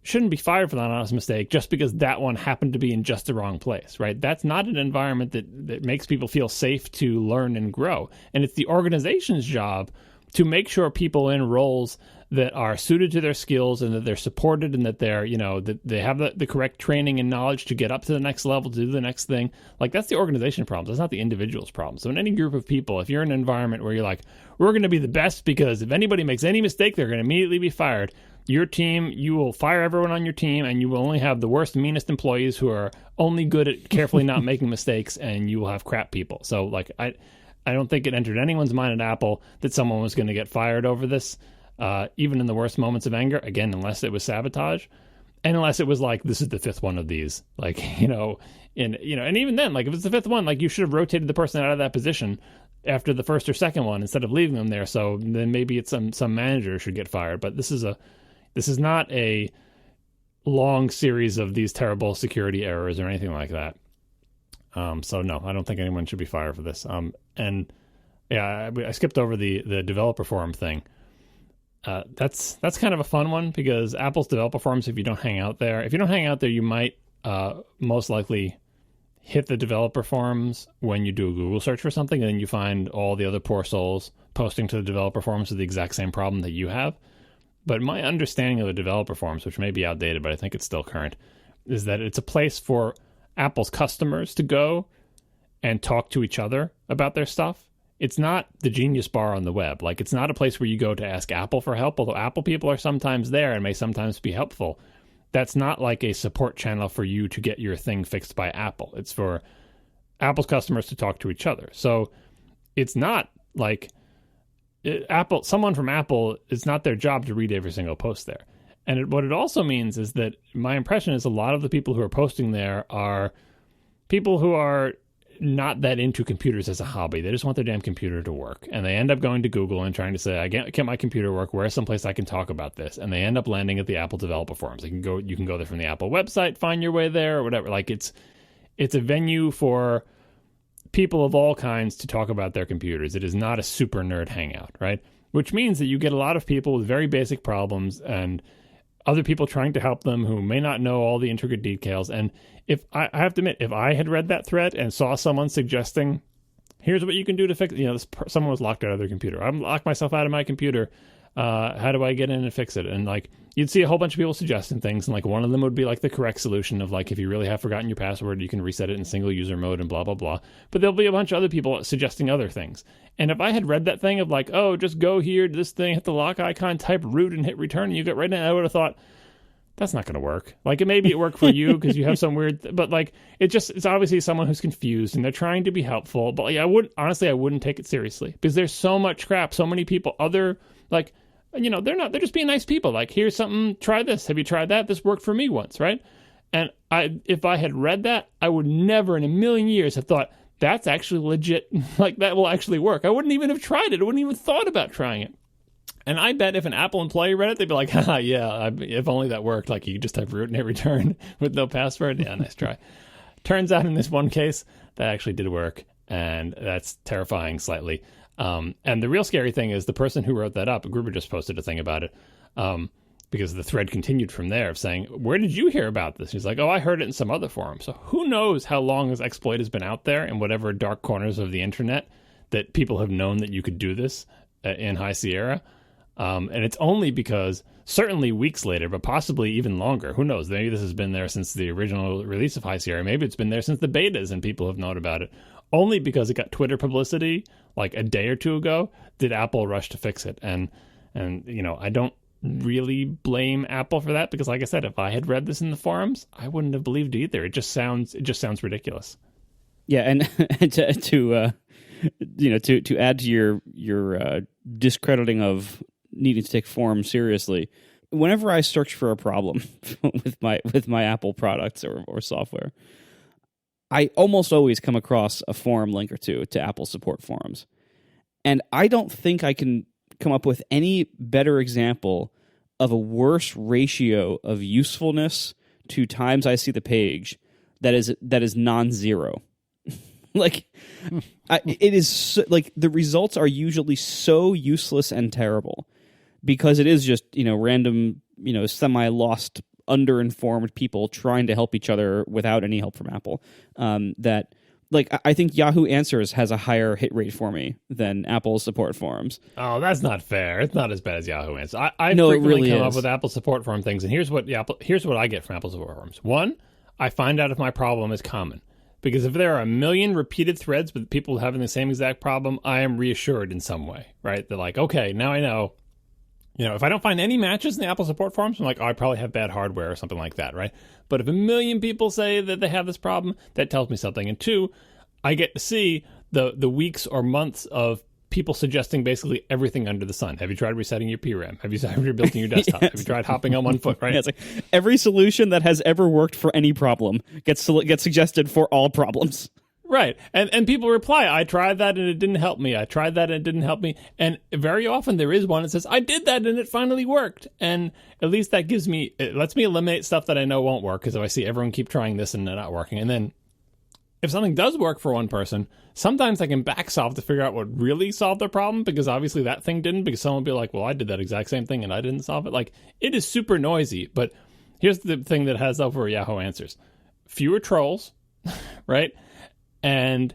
shouldn't be fired for that honest mistake just because that one happened to be in just the wrong place, right? That's not an environment that makes people feel safe to learn and grow. And it's the organization's job to make sure people in roles that are suited to their skills and that they're supported and that they're, that they have the correct training and knowledge to get up to the next level, to do the next thing. Like, that's the organization problem. That's not the individual's problem. So in any group of people, if you're in an environment where you're like, we're going to be the best because if anybody makes any mistake, they're going to immediately be fired. Your team, you will fire everyone on your team and you will only have the worst, meanest employees who are only good at carefully not making mistakes, and you will have crap people. So like, I don't think it entered anyone's mind at Apple that someone was going to get fired over this. Even in the worst moments of anger, again, unless it was sabotage, and unless it was like, this is the fifth one of these, like, and even then, like, if it's the fifth one, like, you should have rotated the person out of that position after the first or second one instead of leaving them there. So then maybe it's some manager should get fired. But this is not a long series of these terrible security errors or anything like that. So no, I don't think anyone should be fired for this. And yeah, I skipped over the developer forum thing. That's kind of a fun one because Apple's developer forums, if you don't hang out there, you might most likely hit the developer forums when you do a Google search for something, and then you find all the other poor souls posting to the developer forums with the exact same problem that you have. But my understanding of the developer forums, which may be outdated, but I think it's still current, is that it's a place for Apple's customers to go and talk to each other about their stuff. It's not the Genius Bar on the web. Like, it's not a place where you go to ask Apple for help, although Apple people are sometimes there and may sometimes be helpful. that's not like a support channel for you to get your thing fixed by Apple. It's for Apple's customers to talk to each other. So it's not like someone from Apple, it's not their job to read every single post there. And what it also means is that my impression is a lot of the people who are posting there are people who are not that into computers as a hobby. They just want their damn computer to work. And they end up going to Google and trying to say, I can't get my computer to work. Where's someplace I can talk about this? And they end up landing at the Apple developer forums. You can go there from the Apple website, find your way there or whatever. Like it's a venue for people of all kinds to talk about their computers. It is not a super nerd hangout, right? Which means that you get a lot of people with very basic problems and other people trying to help them who may not know all the intricate details. And if I have to admit, if I had read that thread and saw someone suggesting, here's what you can do to fix, someone was locked out of their computer. I'm locked myself out of my computer. How do I get in and fix it? And like, you'd see a whole bunch of people suggesting things. And like, one of them would be like the correct solution of like, if you really have forgotten your password, you can reset it in single user mode and blah, blah, blah. But there'll be a bunch of other people suggesting other things. And if I had read that thing of like, oh, just go here to this thing, hit the lock icon, type root and hit return, and you get right in, I would have thought, that's not going to work. Like, maybe it worked for you because you have some weird, but like, it's obviously someone who's confused and they're trying to be helpful. But like, I wouldn't take it seriously because there's so much crap, so many people, they're just being nice people. Like, here's something, try this. Have you tried that? This worked for me once, right? And if I had read that, I would never in a million years have thought, that's actually legit. Like, that will actually work. I wouldn't even have tried it. I wouldn't even thought about trying it. And I bet if an Apple employee read it, they'd be like, yeah, if only that worked. Like, you just type root and hit return with no password. Yeah, nice try. Turns out in this one case, that actually did work. And that's terrifying slightly. And the real scary thing is the person who wrote that up, Gruber just posted a thing about it, because the thread continued from there of saying, where did you hear about this? He's like, I heard it in some other forum. So who knows how long this exploit has been out there in whatever dark corners of the internet that people have known that you could do this in High Sierra. And it's only because certainly weeks later, but possibly even longer. Who knows? Maybe this has been there since the original release of High Sierra. Maybe it's been there since the betas and people have known about it. Only because it got Twitter publicity like a day or two ago did Apple rush to fix it. And I don't really blame Apple for that because, like I said, if I had read this in the forums, I wouldn't have believed it either. It just sounds ridiculous. Yeah, and to add to your discrediting of needing to take forums seriously, whenever I search for a problem with my Apple products or software, I almost always come across a forum link or two to Apple support forums. And I don't think I can come up with any better example of a worse ratio of usefulness to times I see the page that is non-zero. Like, it is so, like, the results are usually so useless and terrible because it is just, random, semi-lost, underinformed people trying to help each other without any help from Apple. That, like, I think Yahoo Answers has a higher hit rate for me than Apple support forums. Oh, that's not fair. It's not as bad as Yahoo Answers. I no, frequently really come is. up with Apple support forum things, and here's what I get from Apple support forums. One, I find out if my problem is common. Because if there are a million repeated threads with people having the same exact problem, I am reassured in some way, right? They're like, okay, now I know. If I don't find any matches in the Apple support forums, I'm like, I probably have bad hardware or something like that, right? But if a million people say that they have this problem, that tells me something. And two, I get to see the weeks or months of people suggesting basically everything under the sun. Have you tried resetting your PRAM? Have you tried rebuilding your desktop? Yes. Have you tried hopping on one foot, right? Yeah, it's like every solution that has ever worked for any problem gets suggested for all problems. Right. And people reply, I tried that and it didn't help me. I tried that and it didn't help me. And very often there is one that says, I did that and it finally worked. And at least that it lets me eliminate stuff that I know won't work because if I see everyone keep trying this and they're not working. And then if something does work for one person, sometimes I can back solve to figure out what really solved their problem because obviously that thing didn't, because someone will be like, well, I did that exact same thing and I didn't solve it. Like, it is super noisy. But here's the thing that has over Yahoo Answers. Fewer trolls, right? And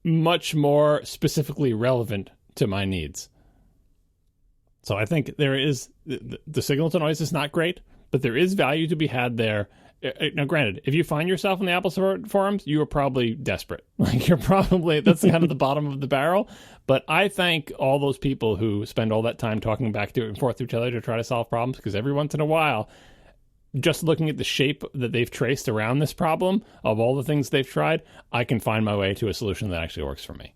much more specifically relevant to my needs. So I think there is, the signal to noise is not great, but there is value to be had there. Now, granted, if you find yourself in the Apple support forums, you are probably desperate. Like, that's kind of the bottom of the barrel. But I thank all those people who spend all that time talking back to and forth to each other to try to solve problems, because every once in a while, just looking at the shape that they've traced around this problem of all the things they've tried, I can find my way to a solution that actually works for me.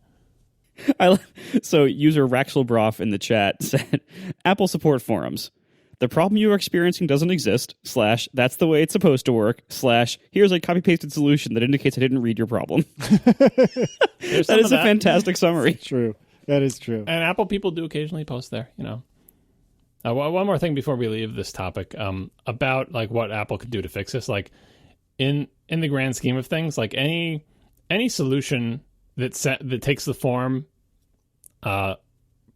So user Raxelbroff in the chat said, Apple support forums. The problem you are experiencing doesn't exist, / that's the way it's supposed to work, / here's a copy-pasted solution that indicates I didn't read your problem. That is a fantastic summary. True. That is true. And Apple people do occasionally post there, you know. One more thing before we leave this topic, about like what Apple could do to fix this. Like in the grand scheme of things, like any solution that takes the form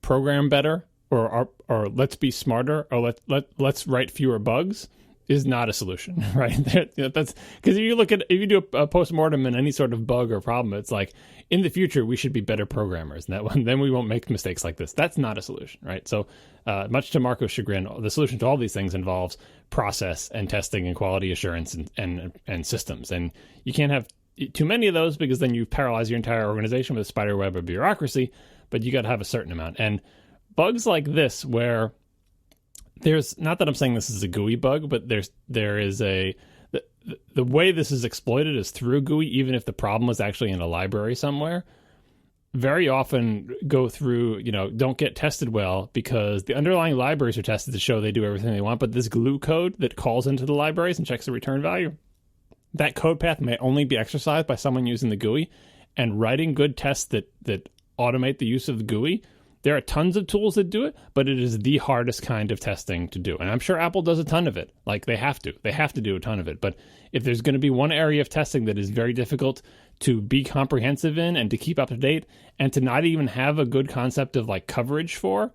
program better or let's be smarter or let's write fewer bugs is not a solution, right? That's because if you do a postmortem in any sort of bug or problem, it's like in the future we should be better programmers, and then we won't make mistakes like this. That's not a solution, right? So much to Marco's chagrin, the solution to all these things involves process and testing and quality assurance and systems, and you can't have too many of those because then you paralyze your entire organization with a spider web of bureaucracy. But you got to have a certain amount, and bugs like this where there's not that I'm saying this is a GUI bug, but there is the way this is exploited is through GUI, even if the problem was actually in a library somewhere. Very often go through, don't get tested well because the underlying libraries are tested to show they do everything they want, but this glue code that calls into the libraries and checks the return value, that code path may only be exercised by someone using the GUI, and writing good tests that automate the use of the GUI. There are tons of tools that do it, but it is the hardest kind of testing to do. And I'm sure Apple does a ton of it. Like they have to do a ton of it. But if there's going to be one area of testing that is very difficult to be comprehensive in and to keep up to date and to not even have a good concept of like coverage for,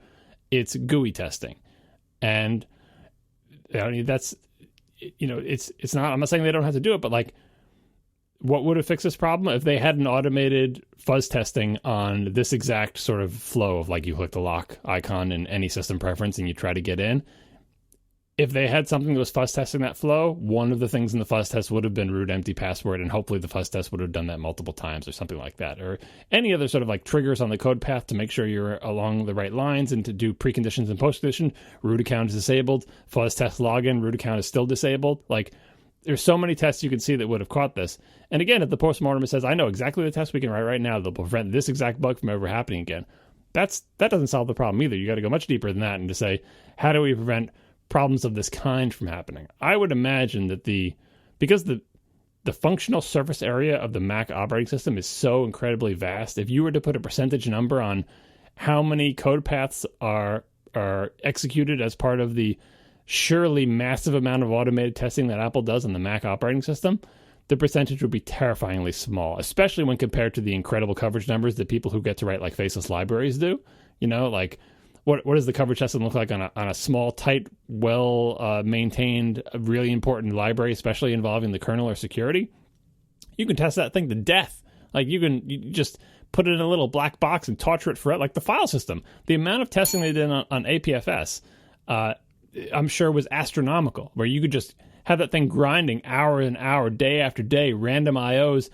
it's GUI testing. And that's, it's not, I'm not saying they don't have to do it, but like, what would have fixed this problem if they had an automated fuzz testing on this exact sort of flow of like you click the lock icon in any system preference and you try to get in? If they had something that was fuzz testing that flow, one of the things in the fuzz test would have been root empty password, and hopefully the fuzz test would have done that multiple times or something like that, or any other sort of like triggers on the code path to make sure you're along the right lines and to do preconditions and postcondition. Root account is disabled, fuzz test login, root account is still disabled. Like, there's so many tests you can see that would have caught this. And again, if the postmortem says, I know exactly the test we can write right now that'll prevent this exact bug from ever happening again, that doesn't solve the problem either. You got to go much deeper than that and to say, how do we prevent problems of this kind from happening? I would imagine that because the functional surface area of the Mac operating system is so incredibly vast, if you were to put a percentage number on how many code paths are executed as part of the surely massive amount of automated testing that Apple does on the Mac operating system, the percentage would be terrifyingly small, especially when compared to the incredible coverage numbers that people who get to write like faceless libraries do. Like what does the coverage testing look like on a small, tight, well maintained, really important library, especially involving the kernel or security? You can test that thing to death. Like you just put it in a little black box and torture it for it, like the file system. The amount of testing they did on APFS, I'm sure was astronomical, where you could just have that thing grinding hour and hour, day after day, random IOs,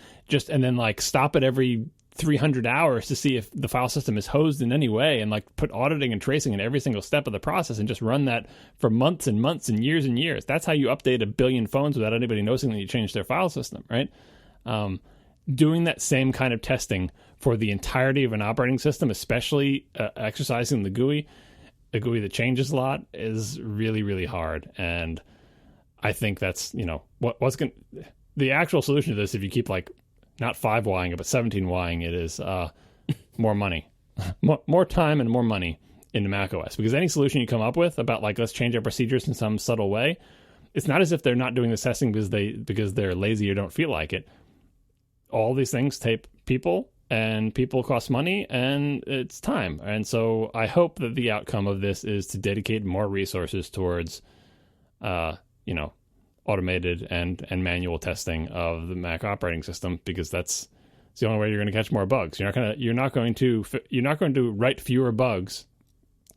and then like stop it every 300 hours to see if the file system is hosed in any way, and like put auditing and tracing in every single step of the process and just run that for months and months and years and years. That's how you update 1 billion phones without anybody noticing that you changed their file system, right? Doing that same kind of testing for the entirety of an operating system, especially exercising the GUI, a GUI that changes a lot, is really, really hard. And I think that's, the actual solution to this, if you keep like not 5-Ying it, but 17-Ying it, is more money, more time and more money into macOS. Because any solution you come up with about like, let's change our procedures in some subtle way, it's not as if they're not doing this testing because they're lazy or don't feel like it. All these things take people, and people cost money, and it's time. And so I hope that the outcome of this is to dedicate more resources towards, automated and manual testing of the Mac operating system, because that's the only way you're going to catch more bugs. You're not going to write fewer bugs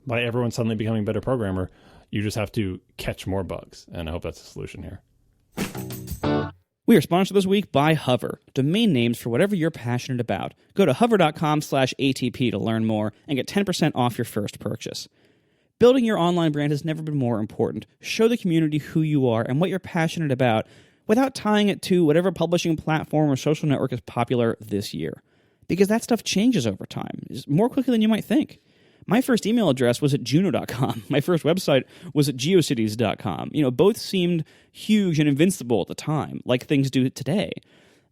by everyone suddenly becoming a better programmer. You just have to catch more bugs, and I hope that's the solution here. We are sponsored this week by Hover, domain names for whatever you're passionate about. Go to hover.com/ATP to learn more and get 10% off your first purchase. Building your online brand has never been more important. Show the community who you are and what you're passionate about without tying it to whatever publishing platform or social network is popular this year. Because that stuff changes over time, more quickly than you might think. My first email address was at Juno.com. My first website was at Geocities.com. Both seemed huge and invincible at the time, like things do today.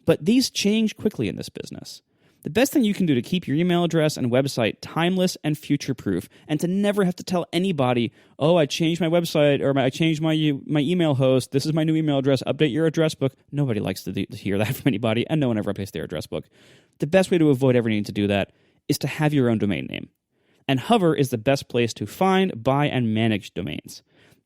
But these change quickly in this business. The best thing you can do to keep your email address and website timeless and future-proof, and to never have to tell anybody, oh, I changed my website, or I changed my email host, this is my new email address, update your address book. Nobody likes to hear that from anybody, and no one ever updates their address book. The best way to avoid ever needing to do that is to have your own domain name. And Hover is the best place to find, buy, and manage domains.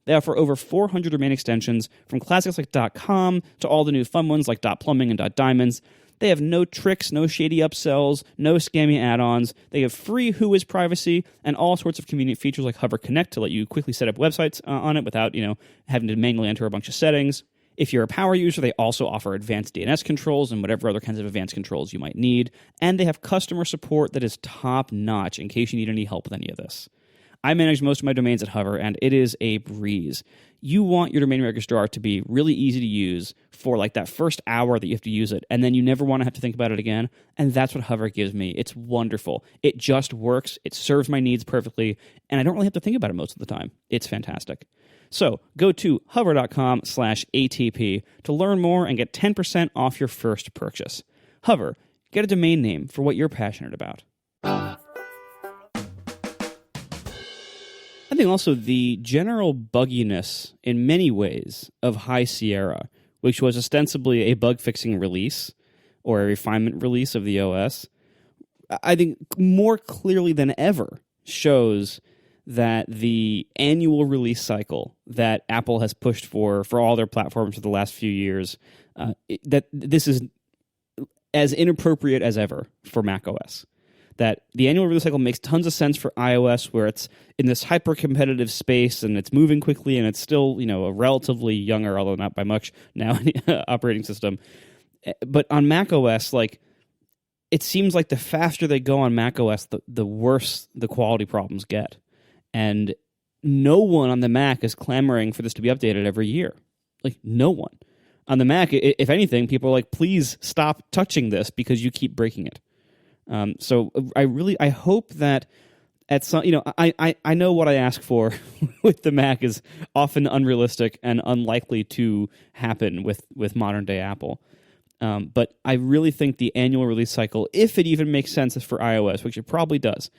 They offer over 400 domain extensions, from classics like .com to all the new fun ones like .plumbing and .diamonds. They have no tricks, no shady upsells, no scammy add-ons. They have free Whois privacy and all sorts of convenient features like Hover Connect to let you quickly set up websites on it without, having to manually enter a bunch of settings. If you're a power user, they also offer advanced DNS controls and whatever other kinds of advanced controls you might need. And they have customer support that is top-notch in case you need any help with any of this. I manage most of my domains at Hover, and it is a breeze. You want your domain registrar to be really easy to use for like that first hour that you have to use it, and then you never want to have to think about it again, and that's what Hover gives me. It's wonderful. It just works. It serves my needs perfectly, and I don't really have to think about it most of the time. It's fantastic. So go to hover.com/ATP to learn more and get 10% off your first purchase. Hover, get a domain name for what you're passionate about. I think also the general bugginess in many ways of High Sierra, which was ostensibly a bug-fixing release or a refinement release of the OS, I think more clearly than ever shows that the annual release cycle that Apple has pushed for all their platforms for the last few years, that this is as inappropriate as ever for macOS. That the annual release cycle makes tons of sense for iOS, where it's in this hyper-competitive space and it's moving quickly and it's still, a relatively younger, although not by much now, operating system. But on macOS, it seems like the faster they go on macOS, the worse the quality problems get. And no one on the Mac is clamoring for this to be updated every year. No one. On the Mac, if anything, people are like, please stop touching this because you keep breaking it. So I hope that at some, I know what I ask for with the Mac is often unrealistic and unlikely to happen with modern day Apple. But I really think the annual release cycle, if it even makes sense for iOS, which it probably does,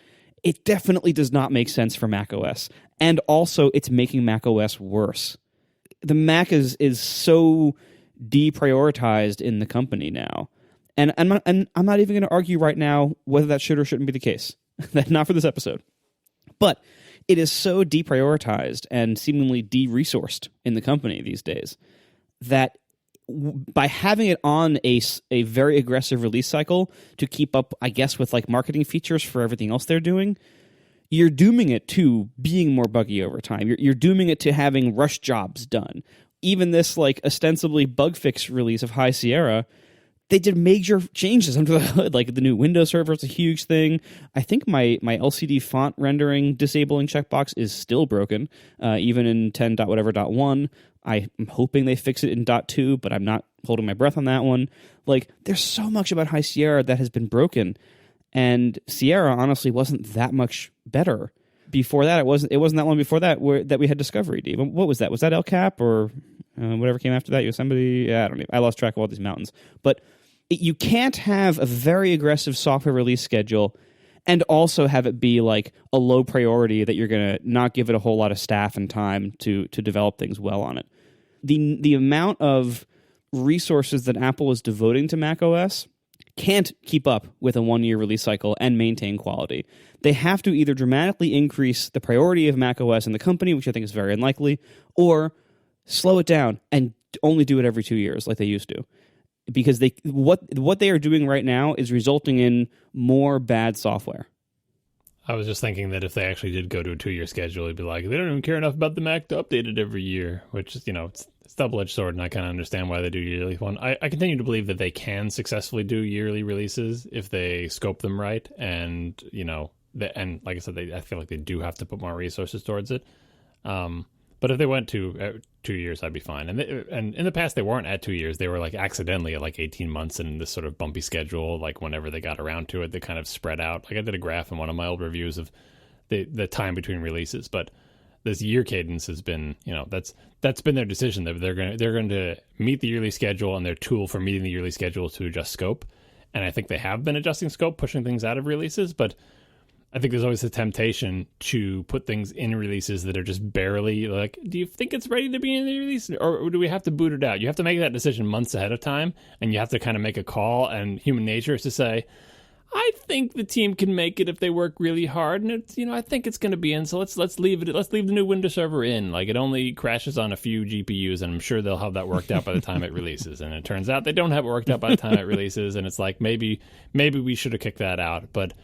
it definitely does not make sense for macOS. And also it's making macOS worse. The Mac is so deprioritized in the company now. And I'm not even going to argue right now whether that should or shouldn't be the case. Not for this episode. But it is so deprioritized and seemingly de-resourced in the company these days that by having it on a very aggressive release cycle to keep up, I guess, with marketing features for everything else they're doing, you're dooming it to being more buggy over time. You're dooming it to having rush jobs done. Even this ostensibly bug fix release of High Sierra, they did major changes under the hood. The new Windows server is a huge thing. I think my LCD font rendering disabling checkbox is still broken, even in 10.whatever.1. I'm hoping they fix it in .2, but I'm not holding my breath on that one. There's so much about High Sierra that has been broken, and Sierra honestly wasn't that much better. Before that, it wasn't that long before that that we had Discovery, Dave. What was that? Was that El Cap or whatever came after that? Yosemite? Yeah, I don't know. I lost track of all these mountains. But you can't have a very aggressive software release schedule and also have it be a low priority that you're going to not give it a whole lot of staff and time to develop things well on it. The amount of resources that Apple is devoting to macOS can't keep up with a one-year release cycle and maintain quality. They have to either dramatically increase the priority of macOS in the company, which I think is very unlikely, or slow it down and only do it every 2 years like they used to. Because what they are doing right now is resulting in more bad software. I was just thinking that if they actually did go to a 2-year schedule, it'd be they don't even care enough about the Mac to update it every year, which is, it's double-edged sword, and I kind of understand why they do yearly one. I continue to believe that they can successfully do yearly releases if they scope them right and, and like I said, I feel like they do have to put more resources towards it. But if they went to 2 years, I'd be fine. And in the past, they weren't at 2 years. They were like accidentally at like 18 months in this sort of bumpy schedule. Like whenever they got around to it, they kind of spread out. Like I did a graph in one of my old reviews of the time between releases. But this year cadence has been, that's been their decision. They're going to meet the yearly schedule, and their tool for meeting the yearly schedule is to adjust scope. And I think they have been adjusting scope, pushing things out of releases, but I think there's always a temptation to put things in releases that are just barely like, do you think it's ready to be in the release? Or do we have to boot it out? You have to make that decision months ahead of time, and you have to kind of make a call, and human nature is to say, I think the team can make it if they work really hard, and it's, I think it's going to be in, so let's leave it. Let's leave the new Windows server in. Like, it only crashes on a few GPUs, and I'm sure they'll have that worked out by the time it releases. And it turns out they don't have it worked out by the time it releases, and it's like, maybe we should have kicked that out. But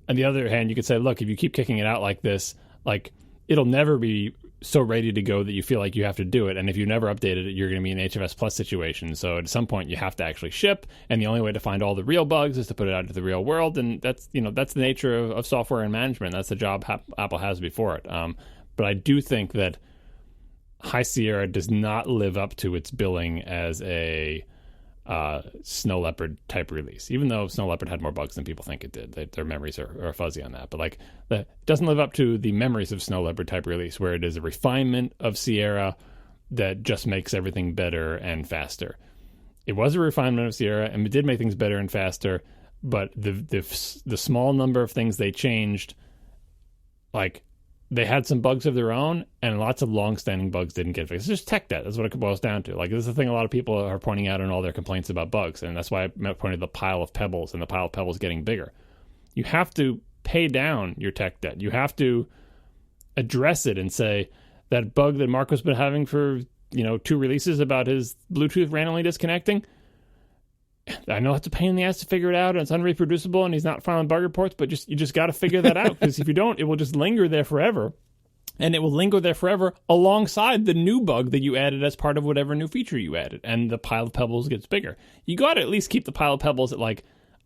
on the other hand, you could say, look, if you keep kicking it out like this, like, it'll never be so ready to go that you feel like you have to do it. And if you never updated it, you're going to be in an HFS Plus situation. So at some point, you have to actually ship. And the only way to find all the real bugs is to put it out into the real world. And that's the nature of software and management. That's the job Apple has before it. But I do think that High Sierra does not live up to its billing as a Snow Leopard type release, even though Snow Leopard had more bugs than people think it did. Their memories are fuzzy on that, but like that doesn't live up to the memories of Snow Leopard type release, where it is a refinement of Sierra that just makes everything better and faster. It was a refinement of Sierra, and it did make things better and faster, but the small number of things they changed, like, they had some bugs of their own, and lots of long-standing bugs didn't get fixed. It's just tech debt. That's what it boils down to. Like, this is the thing a lot of people are pointing out in all their complaints about bugs, and that's why I pointed the pile of pebbles, and the pile of pebbles getting bigger. You have to pay down your tech debt. You have to address it and say, that bug that Marco's been having for, 2 releases about his Bluetooth randomly disconnecting, I know it's a pain in the ass to figure it out, and it's unreproducible, and he's not filing bug reports, but you just got to figure that out, because if you don't, it will just linger there forever, and it will linger there forever alongside the new bug that you added as part of whatever new feature you added, and the pile of pebbles gets bigger. You got to at least keep the pile of pebbles at, like,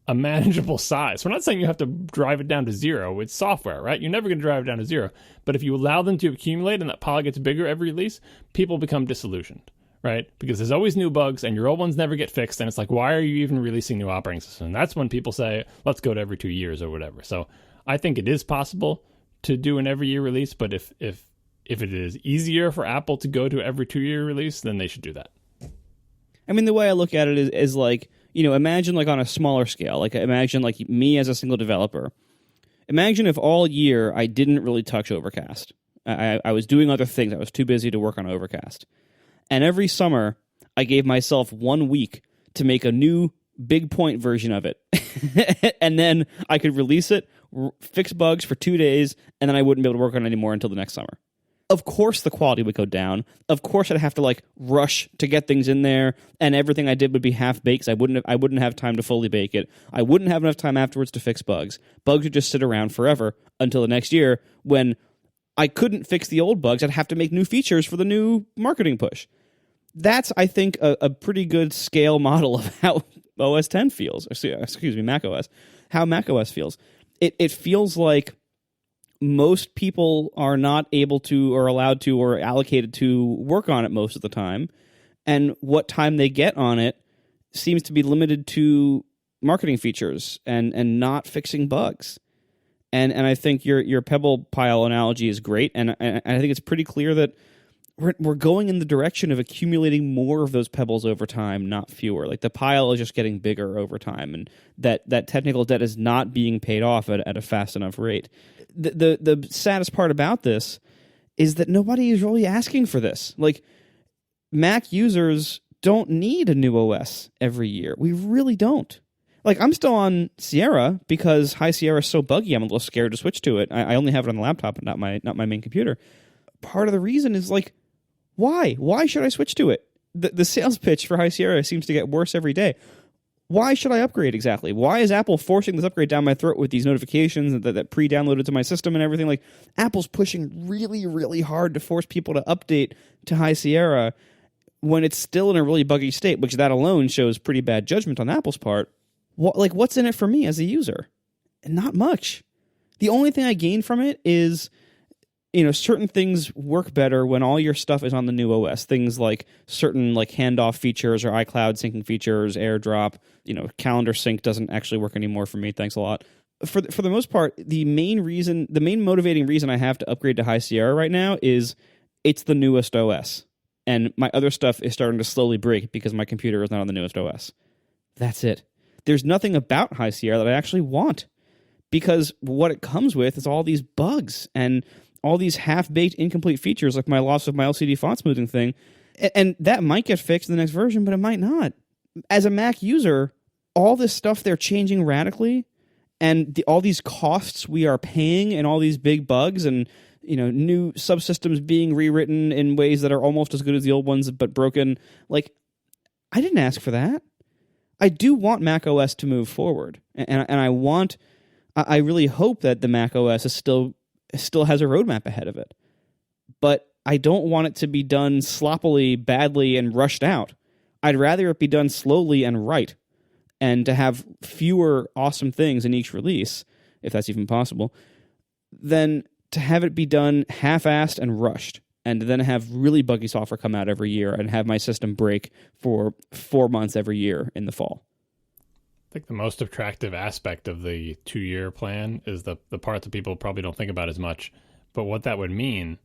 a manageable size. We're not saying you have to drive it down to 0. It's software, right? You're never going to drive it down to 0, but if you allow them to accumulate and that pile gets bigger every release, people become disillusioned. Right? Because there's always new bugs, and your old ones never get fixed, and it's like, why are you even releasing new operating systems? And that's when people say, let's go to every 2 years or whatever. So I think it is possible to do an every year release, but if it is easier for Apple to go to every 2 year release, then they should do that. I mean, the way I look at it is like, imagine like on a smaller scale, like imagine like me as a single developer. Imagine if all year I didn't really touch Overcast. I was doing other things. I was too busy to work on Overcast. And every summer, I gave myself 1 week to make a new big point version of it. And then I could release it, fix bugs for 2 days, and then I wouldn't be able to work on it anymore until the next summer. Of course, the quality would go down. Of course, I'd have to like rush to get things in there, and everything I did would be half-baked. I wouldn't have time to fully bake it. I wouldn't have enough time afterwards to fix bugs. Bugs would just sit around forever until the next year, when I couldn't fix the old bugs. I'd have to make new features for the new marketing push. That's, I think, a pretty good scale model of how OS 10 feels. Excuse me, macOS. How macOS feels. It feels like most people are not able to or allowed to or allocated to work on it most of the time. And what time they get on it seems to be limited to marketing features and not fixing bugs. And I think your pebble pile analogy is great. And I think it's pretty clear that we're going in the direction of accumulating more of those pebbles over time, not fewer. Like, the pile is just getting bigger over time, and that technical debt is not being paid off at a fast enough rate. The saddest part about this is that nobody is really asking for this. Like, Mac users don't need a new OS every year. We really don't. Like, I'm still on Sierra because High Sierra is so buggy, I'm a little scared to switch to it. I only have it on the laptop and not my main computer. Part of the reason is, like, why? Why should I switch to it? The sales pitch for High Sierra seems to get worse every day. Why should I upgrade exactly? Why is Apple forcing this upgrade down my throat with these notifications that pre-downloaded to my system and everything? Like, Apple's pushing really, really hard to force people to update to High Sierra when it's still in a really buggy state, which that alone shows pretty bad judgment on Apple's part. What's in it for me as a user? Not much. The only thing I gain from it is, certain things work better when all your stuff is on the new OS. Things like certain like handoff features or iCloud syncing features, AirDrop, calendar sync doesn't actually work anymore for me. Thanks a lot. For the most part, the main motivating reason I have to upgrade to High Sierra right now is it's the newest OS. And my other stuff is starting to slowly break because my computer is not on the newest OS. That's it. There's nothing about High Sierra that I actually want, because what it comes with is all these bugs and all these half-baked incomplete features, like my loss of my LCD font smoothing thing. And that might get fixed in the next version, but it might not. As a Mac user, all this stuff they're changing radically, and all these costs we are paying, and all these big bugs, and new subsystems being rewritten in ways that are almost as good as the old ones but broken. Like, I didn't ask for that. I do want macOS to move forward, and I really hope that the macOS is still has a roadmap ahead of it. But I don't want it to be done sloppily, badly, and rushed out. I'd rather it be done slowly and right, and to have fewer awesome things in each release, if that's even possible, than to have it be done half-assed and rushed, and then have really buggy software come out every year and have my system break for 4 months every year in the fall. I think the most attractive aspect of the 2-year plan is the part that people probably don't think about as much. But what that would mean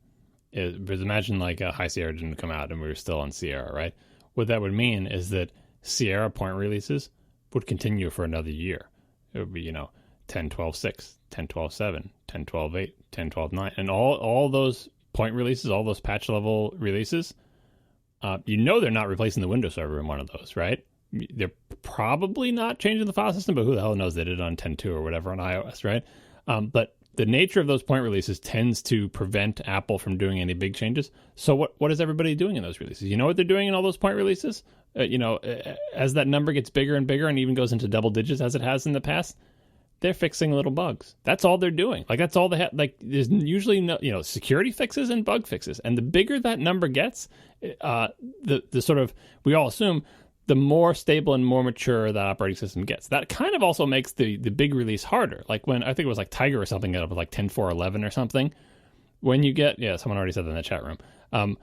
is, imagine like a High Sierra didn't come out and we were still on Sierra, right? What that would mean is that Sierra point releases would continue for another year. It would be, 10.12.6, 10.12.7, 10.12.8, 10.12.9, and all those point releases, all those patch level releases, they're not replacing the Windows server in one of those, right? They're probably not changing the file system, but who the hell knows? They did it on 10.2 or whatever on iOS, right? But the nature of those point releases tends to prevent Apple from doing any big changes. So what is everybody doing in those releases? You know what they're doing in all those point releases? As that number gets bigger and bigger and even goes into double digits as it has in the past, they're fixing little bugs. That's all they're doing. Like, that's all they have. Like, there's usually no, security fixes and bug fixes. And the bigger that number gets, the sort of, we all assume, the more stable and more mature that operating system gets. That kind of also makes the big release harder. Like when, I think it was like Tiger or something got up with like 10.4.11 or something. When you get, someone already said that in the chat room.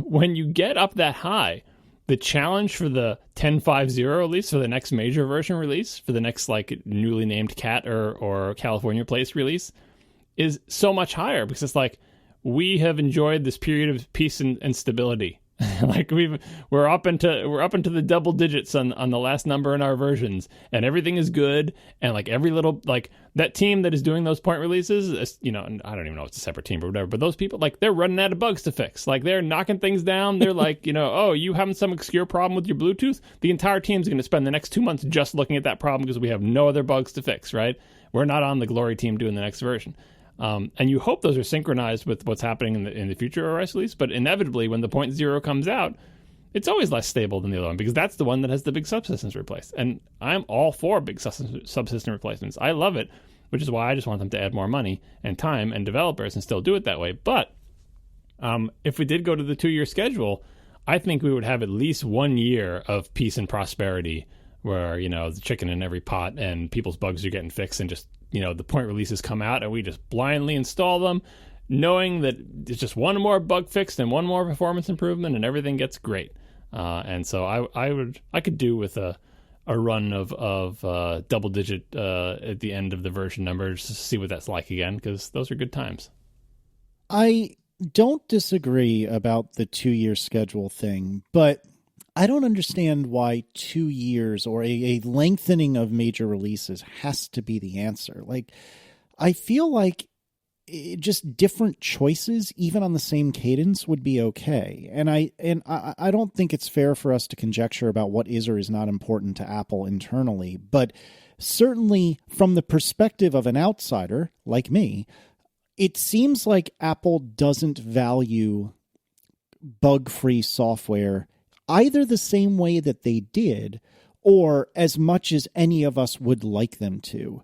When you get up that high, the challenge for the 10.5.0 release, for the next major version release, for the next like newly named Cat or California Place release, is so much higher, because it's like, we have enjoyed this period of peace and stability. Like we're up into the double digits on the last number in our versions, and everything is good, and like every little, like that team that is doing those point releases, and I don't even know if it's a separate team or whatever, but those people, like, they're running out of bugs to fix. Like, they're knocking things down. They're like, oh, you having some obscure problem with your Bluetooth? The entire team's going to spend the next 2 months just looking at that problem because we have no other bugs to fix, right? We're not on the glory team doing the next version. And you hope those are synchronized with what's happening in the future OS release, but inevitably, when the 0.0 comes out, it's always less stable than the other one, because that's the one that has the big subsystems replaced. And I'm all for big subsystem replacements. I love it, which is why I just want them to add more money and time and developers and still do it that way. But if we did go to the 2-year schedule, I think we would have at least 1 year of peace and prosperity where, the chicken in every pot and people's bugs are getting fixed, and just, the point releases come out and we just blindly install them, knowing that it's just one more bug fixed and one more performance improvement and everything gets great. And so I could do with a run of double digit at the end of the version numbers to see what that's like again, because those are good times. I don't disagree about the 2-year schedule thing, but I don't understand why 2 years or a lengthening of major releases has to be the answer. Like, I feel like just different choices, even on the same cadence, would be okay. And I don't think it's fair for us to conjecture about what is or is not important to Apple internally, but certainly from the perspective of an outsider like me, it seems like Apple doesn't value bug-free software either the same way that they did, or as much as any of us would like them to.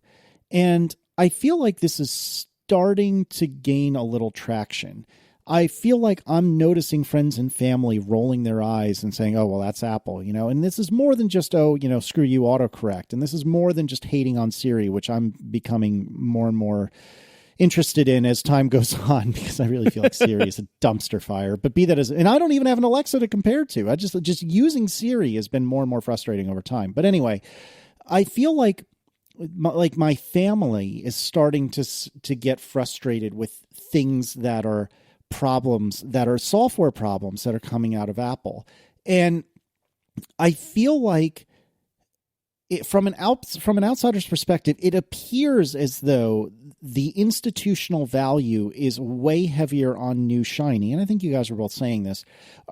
And I feel like this is starting to gain a little traction. I feel like I'm noticing friends and family rolling their eyes and saying, oh, well, that's Apple, and this is more than just, screw you, autocorrect. And this is more than just hating on Siri, which I'm becoming more and more interested in as time goes on, because I really feel like Siri is a dumpster fire. But be that as, and I don't even have an Alexa to compare to. I just using Siri has been more and more frustrating over time. But anyway, I feel like my family is starting to get frustrated with things that are problems, that are software problems that are coming out of Apple. And I feel like from an outsider's perspective, it appears as though the institutional value is way heavier on new shiny. And I think you guys are both saying this,